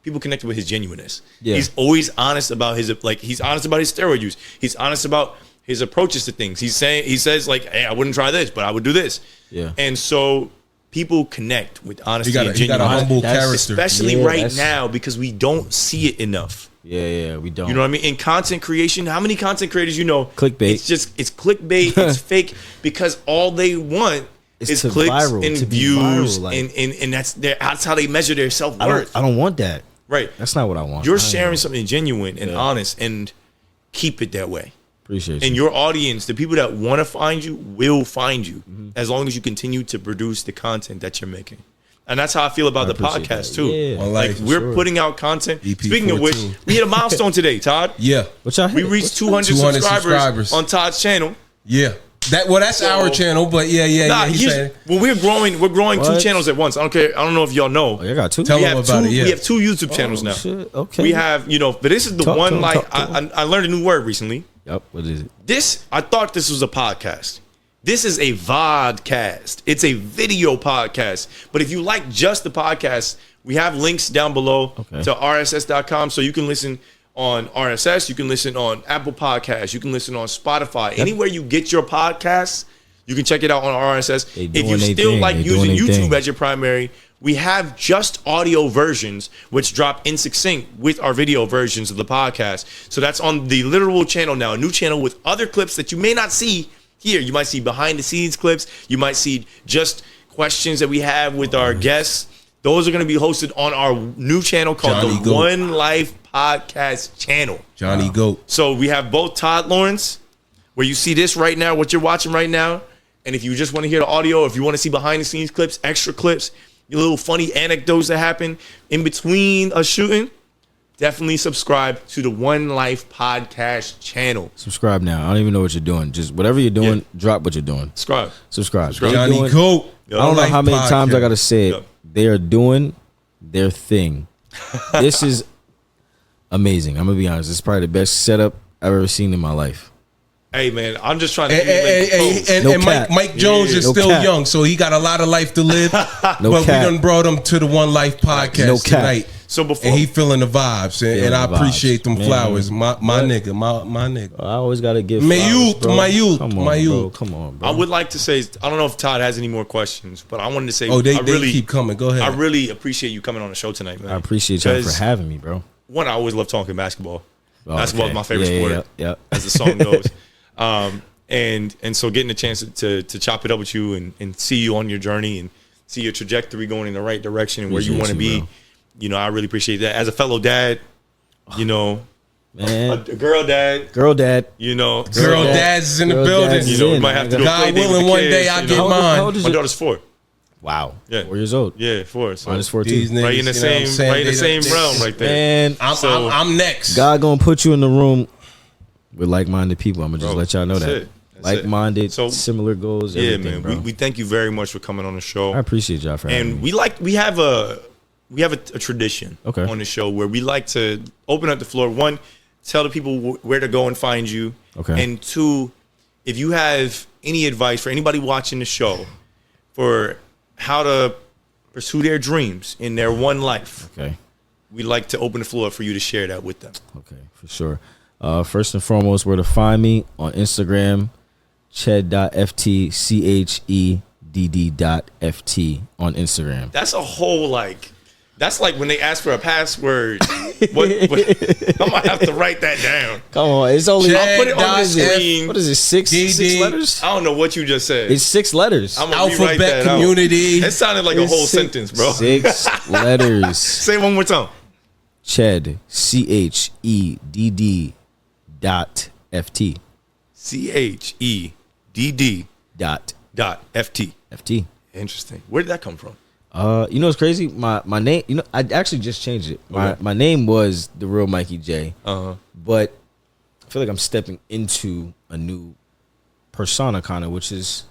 [SPEAKER 7] people connected with his genuineness. Yeah. He's always honest about he's honest about his steroid use. He's honest about his approaches to things. He says like, hey, I wouldn't try this, but I would do this.
[SPEAKER 6] Yeah.
[SPEAKER 7] And so people connect with honesty and genuineness.
[SPEAKER 4] He got a humble character.
[SPEAKER 7] Especially right now because we don't see it enough.
[SPEAKER 6] Yeah, we don't.
[SPEAKER 7] You know what I mean? In content creation, how many content creators you know?
[SPEAKER 6] Clickbait.
[SPEAKER 7] It's clickbait. It's fake because all they want is clicks and views, and that's how they measure their self-worth.
[SPEAKER 6] I don't want that.
[SPEAKER 7] Right.
[SPEAKER 6] That's not what I want.
[SPEAKER 7] You're sharing something genuine and honest, and keep it that way.
[SPEAKER 6] Appreciate you.
[SPEAKER 7] And your audience, the people that want to find you, will find you as long as you continue to produce the content that you're making. And that's how I feel about the
[SPEAKER 6] appreciate
[SPEAKER 7] podcast
[SPEAKER 6] that.
[SPEAKER 7] too.
[SPEAKER 6] Yeah.
[SPEAKER 4] One
[SPEAKER 7] Like
[SPEAKER 4] life, for
[SPEAKER 7] we're
[SPEAKER 6] sure.
[SPEAKER 7] putting out content.
[SPEAKER 4] EP14.
[SPEAKER 7] Speaking of which, we hit a milestone today, Todd.
[SPEAKER 4] Yeah.
[SPEAKER 6] Which I
[SPEAKER 7] We reached 200 subscribers on Todd's channel.
[SPEAKER 4] Yeah. That's
[SPEAKER 7] So-
[SPEAKER 4] our channel, but yeah. He's saying.
[SPEAKER 7] Well, we're growing two
[SPEAKER 6] What?
[SPEAKER 7] channels at once. I don't care. I don't know if y'all know.
[SPEAKER 6] Oh, you got two?
[SPEAKER 4] Tell
[SPEAKER 7] we
[SPEAKER 4] them
[SPEAKER 7] have
[SPEAKER 4] about
[SPEAKER 7] two.
[SPEAKER 4] it, yeah.
[SPEAKER 7] We have two YouTube channels now.
[SPEAKER 6] Shit. Okay.
[SPEAKER 7] We have, but this is the
[SPEAKER 6] Talk to
[SPEAKER 7] one.
[SPEAKER 6] him,
[SPEAKER 7] Like
[SPEAKER 6] talk to
[SPEAKER 7] I learned a new word recently.
[SPEAKER 6] Yep. What is it?
[SPEAKER 7] This, I thought this was a podcast. This is a vodcast. It's a video podcast. But if you like just the podcast, we have links down below to rss.com, so you can listen on RSS. You can listen on Apple Podcasts. You can listen on Spotify. Anywhere you get your podcasts, you can check it out on RSS.
[SPEAKER 6] They
[SPEAKER 7] If
[SPEAKER 6] doing
[SPEAKER 7] you
[SPEAKER 6] they
[SPEAKER 7] still
[SPEAKER 6] thing.
[SPEAKER 7] like
[SPEAKER 6] They
[SPEAKER 7] using
[SPEAKER 6] doing they
[SPEAKER 7] YouTube
[SPEAKER 6] thing.
[SPEAKER 7] as your primary, we have just audio versions which drop in succinct with our video versions of the podcast. So that's on the literal channel now, a new channel with other clips that you may not see here. You might see behind the scenes clips. You might see just questions that we have with our guests. Those are going to be hosted on our new channel called
[SPEAKER 4] Johnny
[SPEAKER 7] the
[SPEAKER 4] Goat.
[SPEAKER 7] One Life Podcast channel.
[SPEAKER 4] Johnny Goat.
[SPEAKER 7] So we have both Todd Lawrence, where you see this right now, what you're watching right now. And if you just want to hear the audio, if you want to see behind the scenes clips, extra clips, your little funny anecdotes that happen in between us shooting, definitely subscribe to the One Life Podcast channel.
[SPEAKER 6] Subscribe now. I don't even know what you're doing. Just whatever you're doing, drop what you're doing.
[SPEAKER 7] Subscribe.
[SPEAKER 6] Subscribe.
[SPEAKER 7] Subscribe.
[SPEAKER 6] They
[SPEAKER 4] Johnny
[SPEAKER 6] doing-
[SPEAKER 4] Goat.
[SPEAKER 7] Yo,
[SPEAKER 6] I don't know
[SPEAKER 4] Life
[SPEAKER 6] how many times I
[SPEAKER 4] Podcast.
[SPEAKER 6] gotta say it.
[SPEAKER 7] Yep.
[SPEAKER 6] They are doing their thing. This is amazing. I'm gonna be honest. This is probably the best setup I've ever seen in my life.
[SPEAKER 7] Hey, man, I'm just trying to
[SPEAKER 4] And
[SPEAKER 6] No cap.
[SPEAKER 4] Mike Jones is
[SPEAKER 6] No
[SPEAKER 4] still
[SPEAKER 6] cap.
[SPEAKER 4] young, so he got a lot of life to live.
[SPEAKER 6] No
[SPEAKER 4] but
[SPEAKER 6] cap.
[SPEAKER 4] we done brought him to the One Life Podcast
[SPEAKER 6] No cap.
[SPEAKER 4] tonight.
[SPEAKER 7] So before
[SPEAKER 4] And he feeling the vibes, and,
[SPEAKER 6] Feeling
[SPEAKER 4] I
[SPEAKER 6] the
[SPEAKER 4] appreciate
[SPEAKER 6] vibes.
[SPEAKER 4] them
[SPEAKER 6] Man.
[SPEAKER 4] flowers. My
[SPEAKER 6] What?
[SPEAKER 4] nigga, my nigga.
[SPEAKER 6] I always gotta give
[SPEAKER 4] My
[SPEAKER 6] flowers,
[SPEAKER 4] youth,
[SPEAKER 6] bro.
[SPEAKER 4] my youth,
[SPEAKER 6] Come on,
[SPEAKER 4] my
[SPEAKER 6] bro.
[SPEAKER 4] youth.
[SPEAKER 6] Come on, bro.
[SPEAKER 7] I would like to say, I don't know if Todd has any more questions, but I wanted to say,
[SPEAKER 4] Oh, they
[SPEAKER 7] I really
[SPEAKER 4] keep coming. Go ahead.
[SPEAKER 7] I really appreciate you coming on the show tonight, man.
[SPEAKER 6] I appreciate y'all for
[SPEAKER 7] 'Cause,
[SPEAKER 6] having me, bro.
[SPEAKER 7] one, I always love talking basketball.
[SPEAKER 6] Oh,
[SPEAKER 7] Basketball is my favorite
[SPEAKER 6] Yeah,
[SPEAKER 7] sport,
[SPEAKER 6] Yeah.
[SPEAKER 7] as the song goes. And so getting a chance to chop it up with you and see you on your journey and see your trajectory going in the right direction and where you
[SPEAKER 6] Appreciate
[SPEAKER 7] want to
[SPEAKER 6] you,
[SPEAKER 7] be,
[SPEAKER 6] bro.
[SPEAKER 7] I really appreciate that. As a fellow dad, a
[SPEAKER 6] Man,
[SPEAKER 7] girl dad,
[SPEAKER 6] girl, dad.
[SPEAKER 4] Girl
[SPEAKER 6] Girl
[SPEAKER 4] dads is in the
[SPEAKER 6] Girl
[SPEAKER 4] building.
[SPEAKER 6] dads is
[SPEAKER 7] we
[SPEAKER 6] in.
[SPEAKER 7] might have to do a
[SPEAKER 4] God
[SPEAKER 7] play date with
[SPEAKER 4] willing,
[SPEAKER 7] the
[SPEAKER 4] one
[SPEAKER 7] kids,
[SPEAKER 4] day I get
[SPEAKER 6] How
[SPEAKER 4] mine.
[SPEAKER 6] old is
[SPEAKER 7] My
[SPEAKER 6] your-
[SPEAKER 7] daughter's 4.
[SPEAKER 6] Wow.
[SPEAKER 7] Yeah.
[SPEAKER 6] 4 years old.
[SPEAKER 7] Yeah, 4. So
[SPEAKER 6] Mine is 4
[SPEAKER 4] These
[SPEAKER 6] too.
[SPEAKER 4] niggas,
[SPEAKER 7] right in the
[SPEAKER 4] you know what I'm
[SPEAKER 7] same,
[SPEAKER 4] saying?
[SPEAKER 7] right in the
[SPEAKER 4] They-
[SPEAKER 7] same realm, right there.
[SPEAKER 6] Man,
[SPEAKER 4] I'm next.
[SPEAKER 6] God gonna put you in the room with like-minded people. I'm gonna just
[SPEAKER 7] Bro,
[SPEAKER 6] let y'all know
[SPEAKER 7] that's
[SPEAKER 6] that.
[SPEAKER 7] it. That's it.
[SPEAKER 6] Like-minded,
[SPEAKER 7] So-
[SPEAKER 6] similar goals.
[SPEAKER 7] Yeah,
[SPEAKER 6] Everything,
[SPEAKER 7] man.
[SPEAKER 6] bro.
[SPEAKER 7] We thank you very much for coming on the show.
[SPEAKER 6] I appreciate y'all for having
[SPEAKER 7] And
[SPEAKER 6] me.
[SPEAKER 7] we have a tradition
[SPEAKER 6] Okay.
[SPEAKER 7] on the show where we like to open up the floor. One, tell the people where to go and find you.
[SPEAKER 6] Okay.
[SPEAKER 7] And two, if you have any advice for anybody watching the show for how to pursue their dreams in their one life,
[SPEAKER 6] Okay.
[SPEAKER 7] we'd like to open the floor for you to share that with them.
[SPEAKER 6] Okay, for sure. First and foremost, where to find me on Instagram, ched.ft, CHEDD.FT on Instagram.
[SPEAKER 7] That's a whole that's like when they ask for a password. what, I might have to write that down.
[SPEAKER 6] Come on, it's only.
[SPEAKER 7] I'll put it on the
[SPEAKER 6] What is it?
[SPEAKER 7] screen.
[SPEAKER 6] What is it? Six
[SPEAKER 4] DD.
[SPEAKER 6] letters?
[SPEAKER 7] I don't know what you just said.
[SPEAKER 6] It's 6 letters.
[SPEAKER 7] I'm gonna rewrite
[SPEAKER 4] Alphabet
[SPEAKER 7] that out.
[SPEAKER 4] community.
[SPEAKER 7] It sounded like a
[SPEAKER 6] It's
[SPEAKER 7] whole
[SPEAKER 6] six-
[SPEAKER 7] sentence, bro.
[SPEAKER 6] 6 letters.
[SPEAKER 7] Say it one more time.
[SPEAKER 6] Ched, CHEDD.FT.
[SPEAKER 7] CHEDD
[SPEAKER 6] Dot
[SPEAKER 7] dot FT.
[SPEAKER 6] FT.
[SPEAKER 7] Interesting. Where did that come from?
[SPEAKER 6] You know what's crazy? My name. You know, I actually just changed it. My name was the real Mikey J. But I feel like I'm stepping into a new persona, kind of, which is,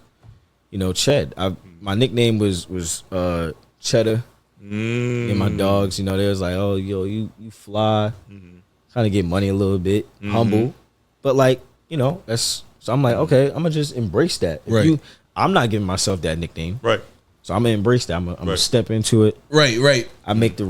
[SPEAKER 6] Ched. My nickname was Cheddar. And my dogs, they was like, oh, yo, you fly, kind of get money a little bit, humble, but that's. So I'm like, okay, I'm gonna just embrace that.
[SPEAKER 4] Right.
[SPEAKER 6] I'm not giving myself that nickname.
[SPEAKER 7] Right.
[SPEAKER 6] So I'm gonna embrace that. I'm gonna
[SPEAKER 7] Right.
[SPEAKER 6] step into it.
[SPEAKER 4] Right.
[SPEAKER 6] I make the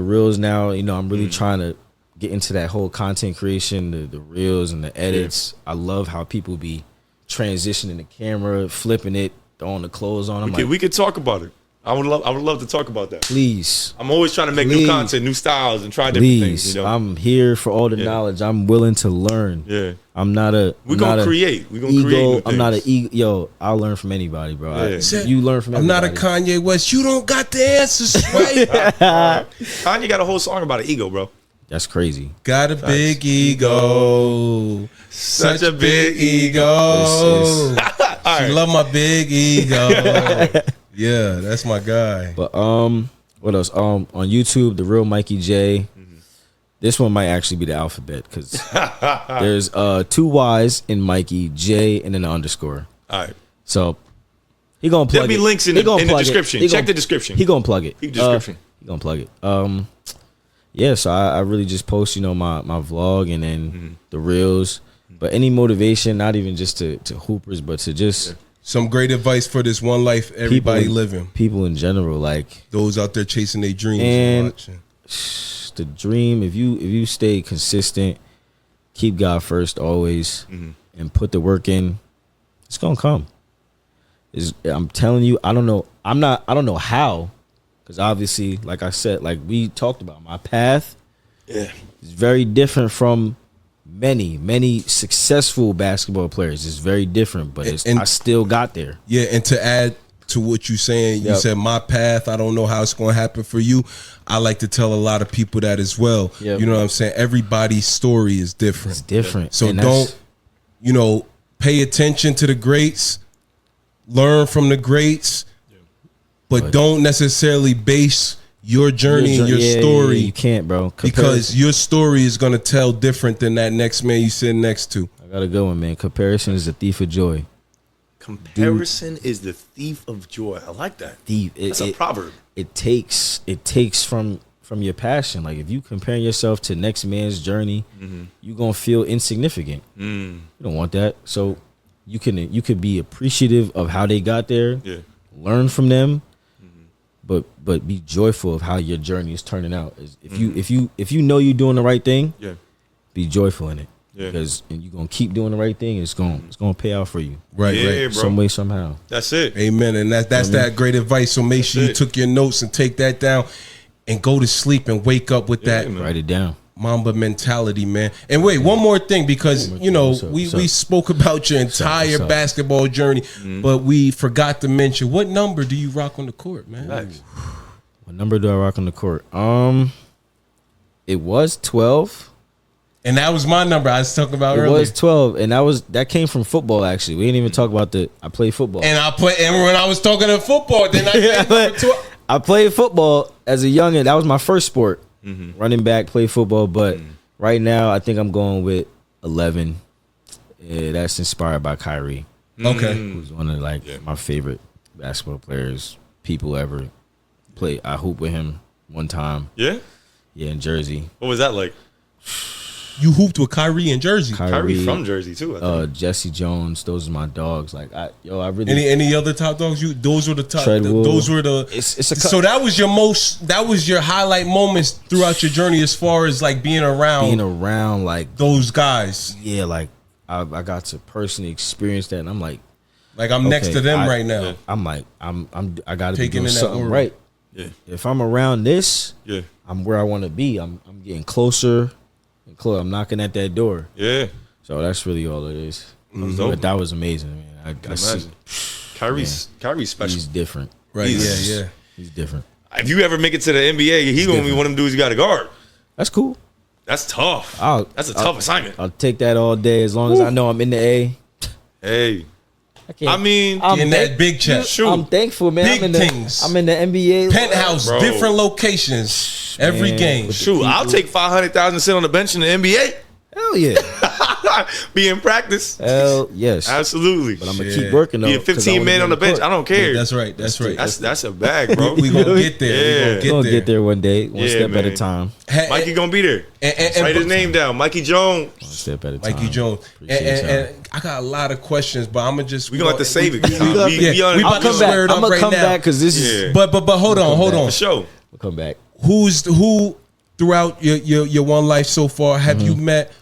[SPEAKER 6] reels now. I'm really trying to get into that whole content creation, the reels and the edits. I love how people be transitioning the camera, flipping it, throwing the clothes on. I'm
[SPEAKER 7] We could talk about it. I would love to talk about that.
[SPEAKER 6] please,
[SPEAKER 7] I'm always trying to make new
[SPEAKER 6] Please.
[SPEAKER 7] content, new styles, and try different
[SPEAKER 6] please.
[SPEAKER 7] things.
[SPEAKER 6] I'm here for all the
[SPEAKER 7] Yeah.
[SPEAKER 6] knowledge. I'm willing to learn.
[SPEAKER 7] Yeah.
[SPEAKER 6] I'm not a.
[SPEAKER 7] We're
[SPEAKER 6] I'm
[SPEAKER 7] gonna
[SPEAKER 6] not a
[SPEAKER 7] create. We're gonna
[SPEAKER 6] ego.
[SPEAKER 7] create new
[SPEAKER 6] I'm not an
[SPEAKER 7] things.
[SPEAKER 6] ego. Yo, I'll learn from anybody, bro.
[SPEAKER 7] Yeah.
[SPEAKER 6] You learn from
[SPEAKER 4] I'm not
[SPEAKER 6] everybody.
[SPEAKER 4] a Kanye West. You don't got the answers, right?
[SPEAKER 7] Kanye got a whole song about an ego, bro.
[SPEAKER 6] that's crazy.
[SPEAKER 4] Got a big ego. Such a big ego. She love my big ego. Yeah, that's my guy.
[SPEAKER 6] But what else? On YouTube, The Real Mikey J. This one might actually be the alphabet because there's 2 Y's in Mikey, J, and then an underscore.
[SPEAKER 7] All right.
[SPEAKER 6] So he gonna plug
[SPEAKER 7] There'll be
[SPEAKER 6] it.
[SPEAKER 7] links in
[SPEAKER 6] He
[SPEAKER 7] the
[SPEAKER 6] gonna plug it.
[SPEAKER 7] description.
[SPEAKER 6] He
[SPEAKER 7] Check
[SPEAKER 6] gonna-
[SPEAKER 7] the description.
[SPEAKER 6] He gonna plug it.
[SPEAKER 7] Keep the description.
[SPEAKER 6] He gonna plug it. Yeah. So I really just post, my vlog and then the reels. But any motivation, not even just to hoopers, but to just
[SPEAKER 4] Some great advice for this one life everybody living.
[SPEAKER 6] people in general, like
[SPEAKER 4] Those out there chasing their dreams.
[SPEAKER 6] And-
[SPEAKER 4] watching.
[SPEAKER 6] the dream. If you stay consistent, keep God first always, and put the work in, it's gonna come. I'm telling you, I don't know. I don't know how, because obviously, like I said, like we talked about, my path is very different from many successful basketball players. It's very different, but I still got there.
[SPEAKER 4] Yeah, and to add to what you're saying, you said my path, I don't know how it's going to happen for you. I like to tell a lot of people that as well.
[SPEAKER 6] Yep.
[SPEAKER 4] You know what I'm saying? Everybody's story is different.
[SPEAKER 6] It's different.
[SPEAKER 4] So
[SPEAKER 6] And
[SPEAKER 4] don't, pay attention to the greats, learn from the greats, but don't necessarily base your journey and your story.
[SPEAKER 6] You can't, bro.
[SPEAKER 4] Because your story is going to tell different than that next man you sit next to.
[SPEAKER 6] I got a good one, man. Comparison is the thief of joy.
[SPEAKER 7] Comparison is the thief of joy. I like that. That's a proverb.
[SPEAKER 6] It takes from your passion. Like if you compare yourself to next man's journey, you're gonna feel insignificant. You don't want that. So you could be appreciative of how they got there, learn from them, but be joyful of how your journey is turning out. If you know you're doing the right thing, be joyful in it. Because you're gonna keep doing the right thing. It's gonna pay out for you.
[SPEAKER 4] Right,
[SPEAKER 7] Yeah,
[SPEAKER 4] right.
[SPEAKER 7] bro.
[SPEAKER 6] Some way, somehow.
[SPEAKER 7] That's it.
[SPEAKER 4] Amen. And that's that great advice. So make sure you took your notes and take that down and go to sleep and wake up with that
[SPEAKER 7] man.
[SPEAKER 6] Write it down.
[SPEAKER 4] Mamba mentality, man. And wait, one more thing, because we spoke about your entire
[SPEAKER 6] What's up?
[SPEAKER 4] basketball journey, but we forgot to mention, what number do you rock on the court, man?
[SPEAKER 7] Nice.
[SPEAKER 6] What number do I rock on the court? It was 12.
[SPEAKER 4] And that was my number I was talking about
[SPEAKER 6] It
[SPEAKER 4] earlier.
[SPEAKER 6] was 12, and that came from football. Actually, we didn't even talk about I played football.
[SPEAKER 4] And when I was talking to football, then I said number 12.
[SPEAKER 6] I played football as a youngin'. That was my first sport. Running back, play football. But right now, I think I'm going with 11. Yeah, that's inspired by Kyrie.
[SPEAKER 4] Okay.
[SPEAKER 6] Who's one of my favorite basketball players, people ever. I hooped with him one time.
[SPEAKER 7] Yeah?
[SPEAKER 6] Yeah, in Jersey.
[SPEAKER 7] What was that like?
[SPEAKER 4] You hooped with Kyrie in Jersey.
[SPEAKER 7] Kyrie from Jersey, too, I think.
[SPEAKER 6] Jesse Jones. Those are my dogs. I really.
[SPEAKER 4] Any other top dogs? Those were the top.
[SPEAKER 6] Treadwell.
[SPEAKER 4] Those were the. So that was your highlight moments throughout your journey, as far as like being around
[SPEAKER 6] like
[SPEAKER 4] those guys.
[SPEAKER 6] Yeah, like I got to personally experience that, and I'm like
[SPEAKER 4] I'm next to them right now.
[SPEAKER 6] I'm like I got to be
[SPEAKER 4] Taking
[SPEAKER 6] doing
[SPEAKER 4] in that
[SPEAKER 6] something
[SPEAKER 4] aura.
[SPEAKER 6] right.
[SPEAKER 7] Yeah.
[SPEAKER 6] If I'm around this,
[SPEAKER 7] Yeah.
[SPEAKER 6] I'm where I want to be. I'm getting closer and closer. I'm knocking at that door.
[SPEAKER 7] Yeah.
[SPEAKER 6] So that's really all it is.
[SPEAKER 7] dope.
[SPEAKER 6] But that was amazing, man. I see,
[SPEAKER 7] Imagine. Kyrie's special.
[SPEAKER 6] he's different.
[SPEAKER 4] Right? Yeah.
[SPEAKER 6] He's different.
[SPEAKER 7] If you ever make it to the NBA, he's going to be one of them dudes you got to guard.
[SPEAKER 6] That's cool.
[SPEAKER 7] That's tough. That's a tough assignment.
[SPEAKER 6] I'll take that all day as long as I know I'm in the A.
[SPEAKER 7] Hey.
[SPEAKER 6] can't.
[SPEAKER 7] I mean,
[SPEAKER 6] I'm
[SPEAKER 4] in that big check.
[SPEAKER 7] Shoot.
[SPEAKER 6] I'm thankful, man.
[SPEAKER 4] Big
[SPEAKER 6] I'm in the,
[SPEAKER 4] things.
[SPEAKER 6] I'm in the NBA
[SPEAKER 4] Penthouse,
[SPEAKER 7] Bro.
[SPEAKER 4] different locations, every
[SPEAKER 6] Man,
[SPEAKER 4] game.
[SPEAKER 6] with the
[SPEAKER 7] shoot, I'll
[SPEAKER 6] people.
[SPEAKER 7] take 500,000 to sit on the bench in the NBA.
[SPEAKER 6] Hell yeah.
[SPEAKER 7] Be in practice.
[SPEAKER 6] Hell yes.
[SPEAKER 7] Absolutely.
[SPEAKER 6] But I'm gonna
[SPEAKER 4] Yeah.
[SPEAKER 6] keep working though.
[SPEAKER 7] Be a 15 man on the bench. I don't care.
[SPEAKER 4] That's right. That's right.
[SPEAKER 7] That's a bag, bro.
[SPEAKER 4] We gonna get there.
[SPEAKER 7] Yeah.
[SPEAKER 4] We
[SPEAKER 6] We're
[SPEAKER 4] gonna
[SPEAKER 6] gonna get there one day, one
[SPEAKER 7] Yeah,
[SPEAKER 6] step at a
[SPEAKER 7] man.
[SPEAKER 6] time.
[SPEAKER 7] Mikey gonna be there. Write his name down. Mikey Jones.
[SPEAKER 6] One step at a time.
[SPEAKER 4] Mikey Jones.
[SPEAKER 6] Appreciate y'all.
[SPEAKER 4] And I got a lot of questions, but I'm gonna just
[SPEAKER 7] We gonna have to save it.
[SPEAKER 4] We
[SPEAKER 6] I'll
[SPEAKER 4] about to
[SPEAKER 6] come
[SPEAKER 4] square
[SPEAKER 6] back.
[SPEAKER 4] it
[SPEAKER 6] I'm
[SPEAKER 4] up
[SPEAKER 6] gonna
[SPEAKER 4] right
[SPEAKER 6] come
[SPEAKER 4] now.
[SPEAKER 6] back because this is.
[SPEAKER 7] Yeah.
[SPEAKER 4] But hold on.
[SPEAKER 7] For sure.
[SPEAKER 6] We'll come back.
[SPEAKER 4] Who throughout your one life so far have you met?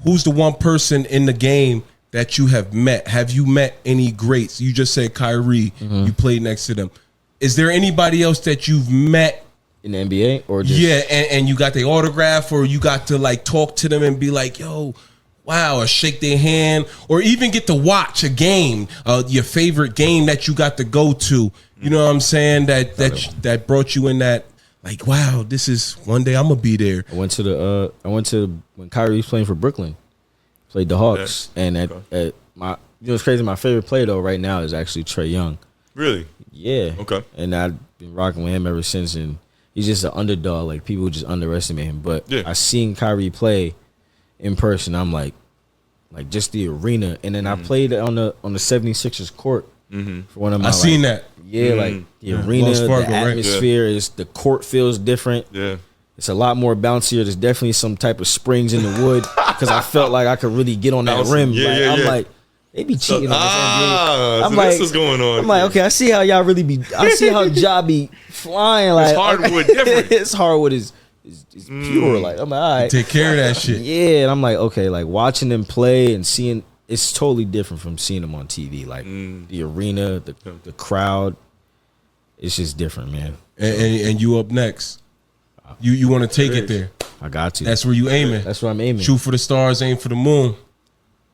[SPEAKER 4] Who's the one person in the game that you have met? Have you met any greats? You just said Kyrie. You played next to them. Is there anybody else that you've met?
[SPEAKER 6] In the NBA or just
[SPEAKER 4] Yeah, and you got their autograph, or you got to like talk to them and be like, yo, wow, or shake their hand, or even get to watch a game, your favorite game that you got to go to. You know what I'm saying? That brought you in that like, wow, this is one day I'm gonna be there.
[SPEAKER 6] I went to when Kyrie was playing for Brooklyn, played the Hawks, and at my, it's crazy. My favorite player though right now is actually Trae Young.
[SPEAKER 7] Really?
[SPEAKER 6] Yeah.
[SPEAKER 7] Okay.
[SPEAKER 6] And I've been rocking with him ever since, and he's just an underdog. Like people just underestimate him, but I seen Kyrie play in person. I'm like just the arena, and then I played on the 76ers court for one of my.
[SPEAKER 4] I seen that.
[SPEAKER 6] Yeah, like the arena,
[SPEAKER 4] Fargo,
[SPEAKER 6] the atmosphere is the court feels different.
[SPEAKER 7] Yeah.
[SPEAKER 6] It's a lot more bouncier. There's definitely some type of springs in the wood because I felt like I could really get on that rim. I'm like, they be cheating on this NBA. I'm like,
[SPEAKER 7] this is going on.
[SPEAKER 6] I'm like, okay, I see how y'all really be. I see how Ja be flying. Like
[SPEAKER 7] hardwood different.
[SPEAKER 6] It's hardwood is pure. Like I'm like, all right,
[SPEAKER 4] Take care of that shit.
[SPEAKER 6] yeah. And I'm like, okay, like watching them play and seeing. It's totally different from seeing them on TV. Like the arena, the crowd, it's just different, man.
[SPEAKER 4] And you up next. You want to take it there.
[SPEAKER 6] I got to.
[SPEAKER 4] That's where you aiming.
[SPEAKER 6] That's where I'm aiming.
[SPEAKER 4] Shoot for the stars, aim for the moon.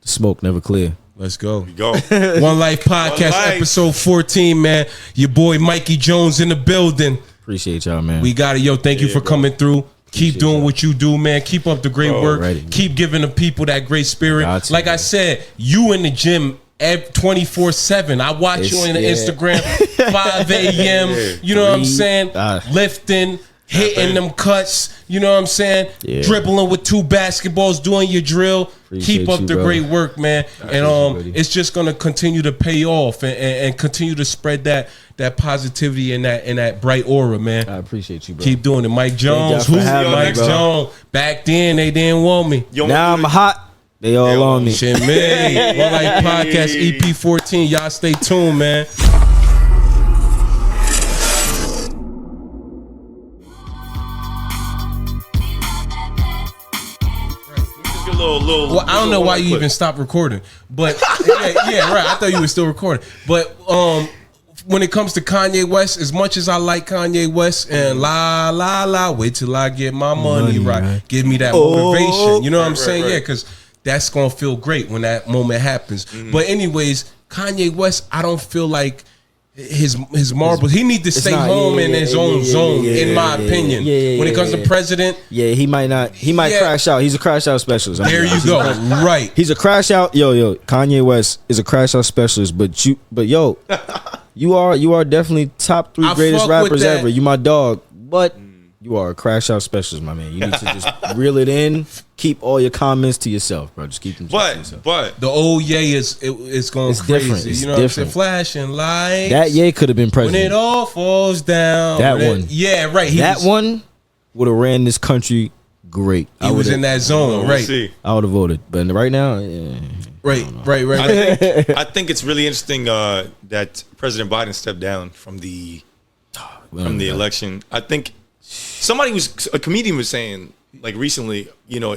[SPEAKER 6] The smoke never clear.
[SPEAKER 4] Let's go.
[SPEAKER 7] Go.
[SPEAKER 4] One Life Podcast, episode 14, man. Your boy Mikey Jones in the building.
[SPEAKER 6] Appreciate y'all, man.
[SPEAKER 4] We got it, yo. Thank you for coming through. Keep doing what you do, man. Keep up the great work.
[SPEAKER 6] Ready.
[SPEAKER 4] Keep giving the people that great spirit. Like I said, you in the gym 24/7. I watch you on the Instagram 5 a.m. You know what I'm saying? Lifting, hitting them cuts. You know what I'm saying? Dribbling with 2 basketballs, doing your drill. Keep up the great work, man. And it's just gonna continue to pay off and continue to spread that positivity and that bright aura, man.
[SPEAKER 6] I appreciate you, bro.
[SPEAKER 4] Keep doing it. Mike Jones. Who's Mike Jones? Back then they didn't want me.
[SPEAKER 6] Now I'm hot. They all on me.
[SPEAKER 4] Shit, man. One Life Podcast, EP14. Y'all stay tuned, man. Well, I don't know why you even stopped recording, but yeah, right. I thought you were still recording. But when it comes to Kanye West, as much as I like Kanye West and wait till I get my money right, give me that motivation. You know what I'm saying? Right. Yeah, because that's gonna feel great when that moment happens. But anyways, Kanye West, I don't feel like his marbles. He need to stay home in his own zone, in my opinion. When it comes to president,
[SPEAKER 6] he might not. He might crash out. He's a crash out specialist.
[SPEAKER 4] There you go. Right.
[SPEAKER 6] He's a crash out. Yo. Kanye West is a crash out specialist. But yo, you are definitely top 3 greatest rappers ever. You my dog. But you are a crash out specialist, my man. You need to just reel it in. Keep all your comments to yourself, bro. Just keep them to yourself.
[SPEAKER 7] But
[SPEAKER 4] the old Ye is going
[SPEAKER 6] it's
[SPEAKER 4] crazy.
[SPEAKER 6] Different. It's
[SPEAKER 4] you know
[SPEAKER 6] different.
[SPEAKER 4] What I'm saying? Flashing lights.
[SPEAKER 6] That Ye could have been president.
[SPEAKER 4] When it all falls down.
[SPEAKER 6] That one.
[SPEAKER 4] Yeah, right.
[SPEAKER 6] That one would have ran this country great.
[SPEAKER 4] He was in that zone, right?
[SPEAKER 6] I would have voted. But right now,
[SPEAKER 4] right.
[SPEAKER 7] I think it's really interesting that President Biden stepped down from the election. I think a comedian was saying like recently, you know,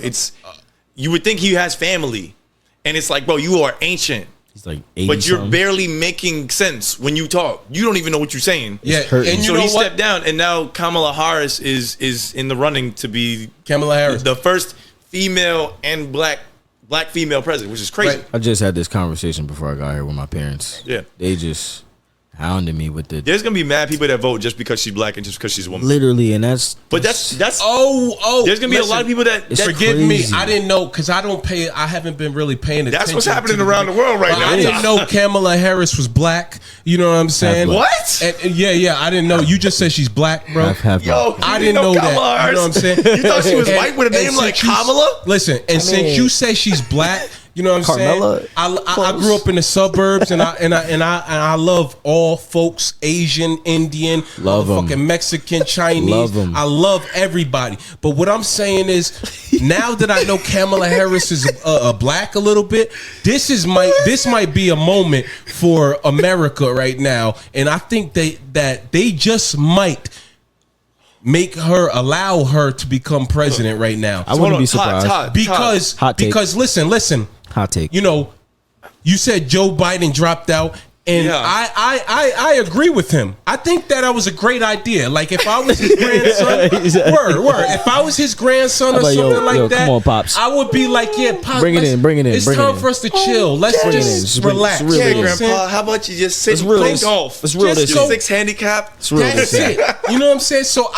[SPEAKER 7] you would think he has family, and it's like, bro, you are ancient.
[SPEAKER 6] He's like 80
[SPEAKER 7] but you're
[SPEAKER 6] something.
[SPEAKER 7] barely making sense when you talk. You don't even know what you're saying.
[SPEAKER 4] Yeah,
[SPEAKER 7] and so he stepped down, and now Kamala Harris is in the running to be
[SPEAKER 4] Kamala Harris,
[SPEAKER 7] the first female and black female president, which is crazy.
[SPEAKER 6] Right. I just had this conversation before I got here with my parents.
[SPEAKER 7] Yeah,
[SPEAKER 6] they just hounding me with the.
[SPEAKER 7] There's gonna be mad people that vote just because she's black and just because she's a woman.
[SPEAKER 6] Literally, and that's.
[SPEAKER 7] Oh. There's gonna be a lot of people that
[SPEAKER 4] forgive me. I didn't know because I haven't been really paying attention.
[SPEAKER 7] That's what's happening around the world right now.
[SPEAKER 4] I didn't know Kamala Harris was black. You know what I'm saying?
[SPEAKER 7] What?
[SPEAKER 4] And, yeah. I didn't know. You just said she's black, bro. I didn't know that.
[SPEAKER 7] Harris.
[SPEAKER 4] You know what I'm saying?
[SPEAKER 7] You thought she was white with a name like Kamala?
[SPEAKER 4] Listen, since you say she's black. You know what I'm saying? I grew up in the suburbs, and I love all folks, Asian, Indian, fucking Mexican, Chinese. I love everybody. But what I'm saying is, now that I know Kamala Harris is black a little bit, this might be a moment for America right now, and I think that they just might allow her to become president right now.
[SPEAKER 6] I wouldn't be surprised
[SPEAKER 4] because listen.
[SPEAKER 6] Hot take.
[SPEAKER 4] You know, you said Joe Biden dropped out, and I agree with him. I think that was a great idea. Like if I was his grandson, word. If I was his grandson or something like that,
[SPEAKER 6] come on, Pops.
[SPEAKER 4] I would be like, yeah, Pops.
[SPEAKER 6] Bring it in.
[SPEAKER 4] It's time for us to chill. Let's just relax.
[SPEAKER 7] Yeah, Grandpa. How about you just sit and play golf?
[SPEAKER 6] It's real.
[SPEAKER 7] Just 6 handicap.
[SPEAKER 6] It's real.
[SPEAKER 4] That's it. You know what I'm saying? So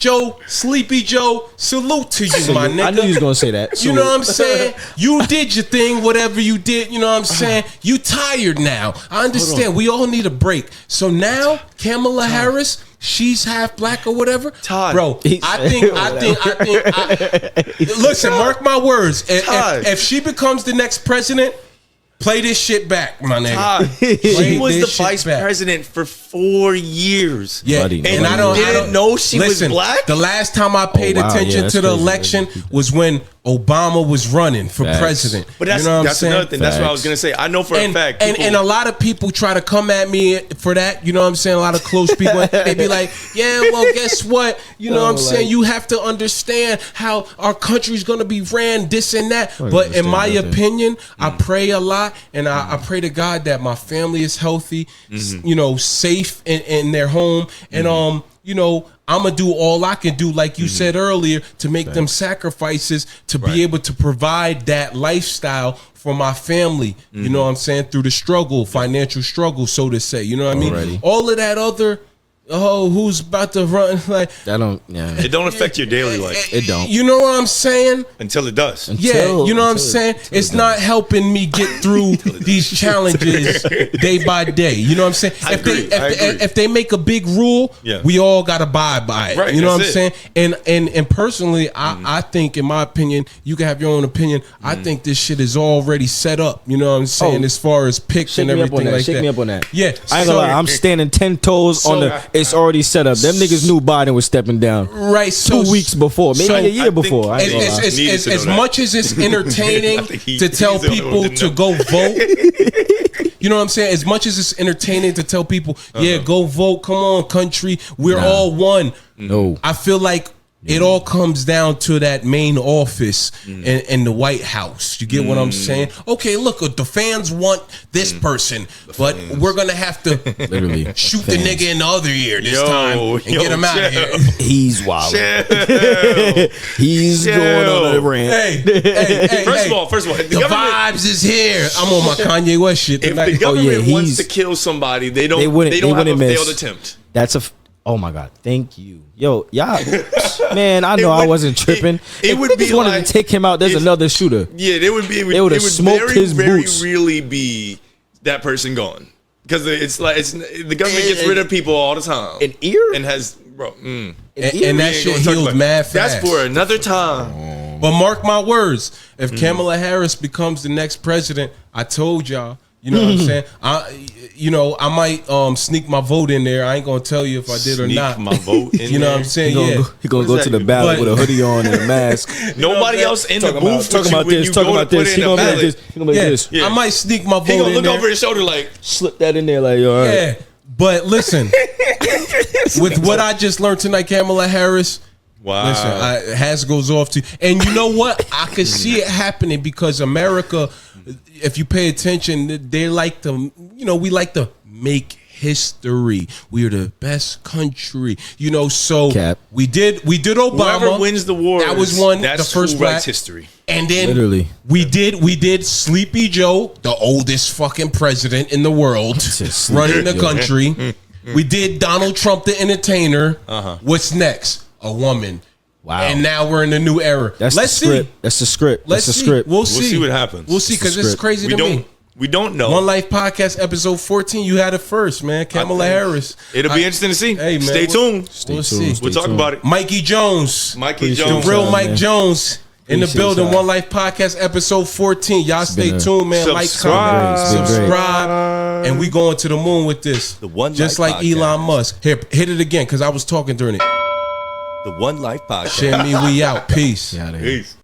[SPEAKER 4] Joe, Sleepy Joe, salute to you, my nigga.
[SPEAKER 6] I knew you was gonna say that.
[SPEAKER 4] You know what I'm saying? You did your thing, whatever you did. You know what I'm saying? You tired now. I understand. We all need a break. So now, Kamala Harris, she's half black or whatever.
[SPEAKER 7] Todd.
[SPEAKER 4] Bro, I think. Listen, mark my words. If she becomes the next president, play this shit back, my nigga.
[SPEAKER 7] Todd, she was the vice president for 4 years.
[SPEAKER 4] Yeah,
[SPEAKER 6] Buddy,
[SPEAKER 4] and I don't
[SPEAKER 7] know she was black.
[SPEAKER 4] The last time I paid attention to the election was when Obama was running for president.
[SPEAKER 7] But that's,
[SPEAKER 4] you know
[SPEAKER 7] that's another thing. That's what I was gonna say. I know for a fact.
[SPEAKER 4] And a lot of people try to come at me for that. You know what I'm saying? A lot of close people, they be like, yeah, well, guess what? You know what I'm saying? You have to understand how our country's gonna be ran, this and that. But in my opinion, I pray a lot, and I pray to God that my family is healthy, you know, safe in their home, and you know, I'm gonna do all I can do, like you said earlier, to make them sacrifices to be able to provide that lifestyle for my family. You know what I'm saying? Through the struggle, financial struggle, so to say. You know what I mean? All of that other. Oh, who's about to run? Like
[SPEAKER 6] that don't. Yeah,
[SPEAKER 7] it don't affect your daily life.
[SPEAKER 6] It don't.
[SPEAKER 4] You know what I'm saying?
[SPEAKER 7] Until it does.
[SPEAKER 4] You know what I'm saying? It's not helping me get through these challenges day by day. You know what I'm saying? If they make a big rule, we all got to abide by it.
[SPEAKER 7] Right,
[SPEAKER 4] you know what I'm saying? And personally, I think, in my opinion, you can have your own opinion. I think this shit is already set up. You know what I'm saying? As far as picks and everything like that.
[SPEAKER 6] Shake me up on that.
[SPEAKER 4] Yeah,
[SPEAKER 6] I ain't gonna lie. I'm standing 10 toes on the. It's already set up. Them niggas knew Biden was stepping down.
[SPEAKER 4] Right.
[SPEAKER 6] 2 weeks before, maybe a year before.
[SPEAKER 4] As much as it's entertaining to tell people to go vote, you know what I'm saying? As much as it's entertaining to tell people, yeah, go vote. Come on, country. We're all one.
[SPEAKER 6] No.
[SPEAKER 4] I feel like it all comes down to that main office in the White House. You get what I'm saying? Okay, look, the fans want this person, but we're going to have to literally shoot the nigga in the other ear this time and get him out of here.
[SPEAKER 6] He's wild. He's going on a rant.
[SPEAKER 4] Hey,
[SPEAKER 7] first of all,
[SPEAKER 4] the vibes is here. I'm on my Kanye West shit.
[SPEAKER 7] If the government wants to kill somebody, they don't have a failed attempt.
[SPEAKER 6] That's oh my God, thank you. Yo, y'all, man, I know I wasn't tripping. It would be wanted like, to take him out. There's another shooter.
[SPEAKER 7] Yeah, it would
[SPEAKER 6] smoked his boots.
[SPEAKER 7] Really be that person gone, because it's like the government gets rid of people all the time.
[SPEAKER 6] An ear
[SPEAKER 7] and has
[SPEAKER 4] and that shit healed mad fast.
[SPEAKER 7] That's for another time.
[SPEAKER 4] But mark my words, if Kamala Harris becomes the next president, I told y'all. You know what I'm saying? I might sneak my vote in there. I ain't gonna tell you if I did or not.
[SPEAKER 7] My vote in
[SPEAKER 4] you know what I'm saying?
[SPEAKER 6] He gonna go to the ballot with a hoodie on and a mask.
[SPEAKER 7] Nobody else in the booth
[SPEAKER 6] talking about this. Talking about this. He gonna make this.
[SPEAKER 4] I might sneak my vote in there.
[SPEAKER 7] He gonna look over his shoulder like
[SPEAKER 6] slip that in there like all right.
[SPEAKER 4] Yeah, but listen, with what I just learned tonight, Kamala Harris.
[SPEAKER 7] Wow.
[SPEAKER 4] Listen, Has goes off to, and you know what? I could see it happening because America, if you pay attention, they like to, we like to make history. We are the best country, so we did Obama.
[SPEAKER 7] Whoever wins the war,
[SPEAKER 4] that was one.
[SPEAKER 7] That's
[SPEAKER 4] the first
[SPEAKER 7] who writes
[SPEAKER 4] black
[SPEAKER 7] history.
[SPEAKER 4] And then
[SPEAKER 6] literally
[SPEAKER 4] we did Sleepy Joe, the oldest fucking president in the world, running the country. We did Donald Trump, the entertainer. What's next? A woman.
[SPEAKER 6] Wow.
[SPEAKER 4] And now we're in a new era.
[SPEAKER 6] Let's see. That's the script.
[SPEAKER 4] Let's see.
[SPEAKER 6] Script.
[SPEAKER 4] We'll see
[SPEAKER 7] what happens.
[SPEAKER 4] We'll see, because it's crazy to me.
[SPEAKER 7] We don't know.
[SPEAKER 4] One Life Podcast, episode 14. You had it first, man. Kamala Harris.
[SPEAKER 7] It'll be interesting to see.
[SPEAKER 4] Hey, man,
[SPEAKER 7] stay tuned.
[SPEAKER 4] We'll see.
[SPEAKER 7] We'll talk about it.
[SPEAKER 4] Mikey Jones.
[SPEAKER 7] The
[SPEAKER 4] real Mike Jones. In the building, One Life Podcast, episode 14. Y'all stay tuned, man.
[SPEAKER 7] Subscribe.
[SPEAKER 4] Like, comment, subscribe. And we going to the moon with this.
[SPEAKER 3] The One
[SPEAKER 4] Just
[SPEAKER 3] Life
[SPEAKER 4] like
[SPEAKER 3] Podcast.
[SPEAKER 4] Elon Musk. Here, hit it again, because I was talking during it.
[SPEAKER 3] The One Life Podcast.
[SPEAKER 4] Share me, we out. Peace.
[SPEAKER 7] Peace.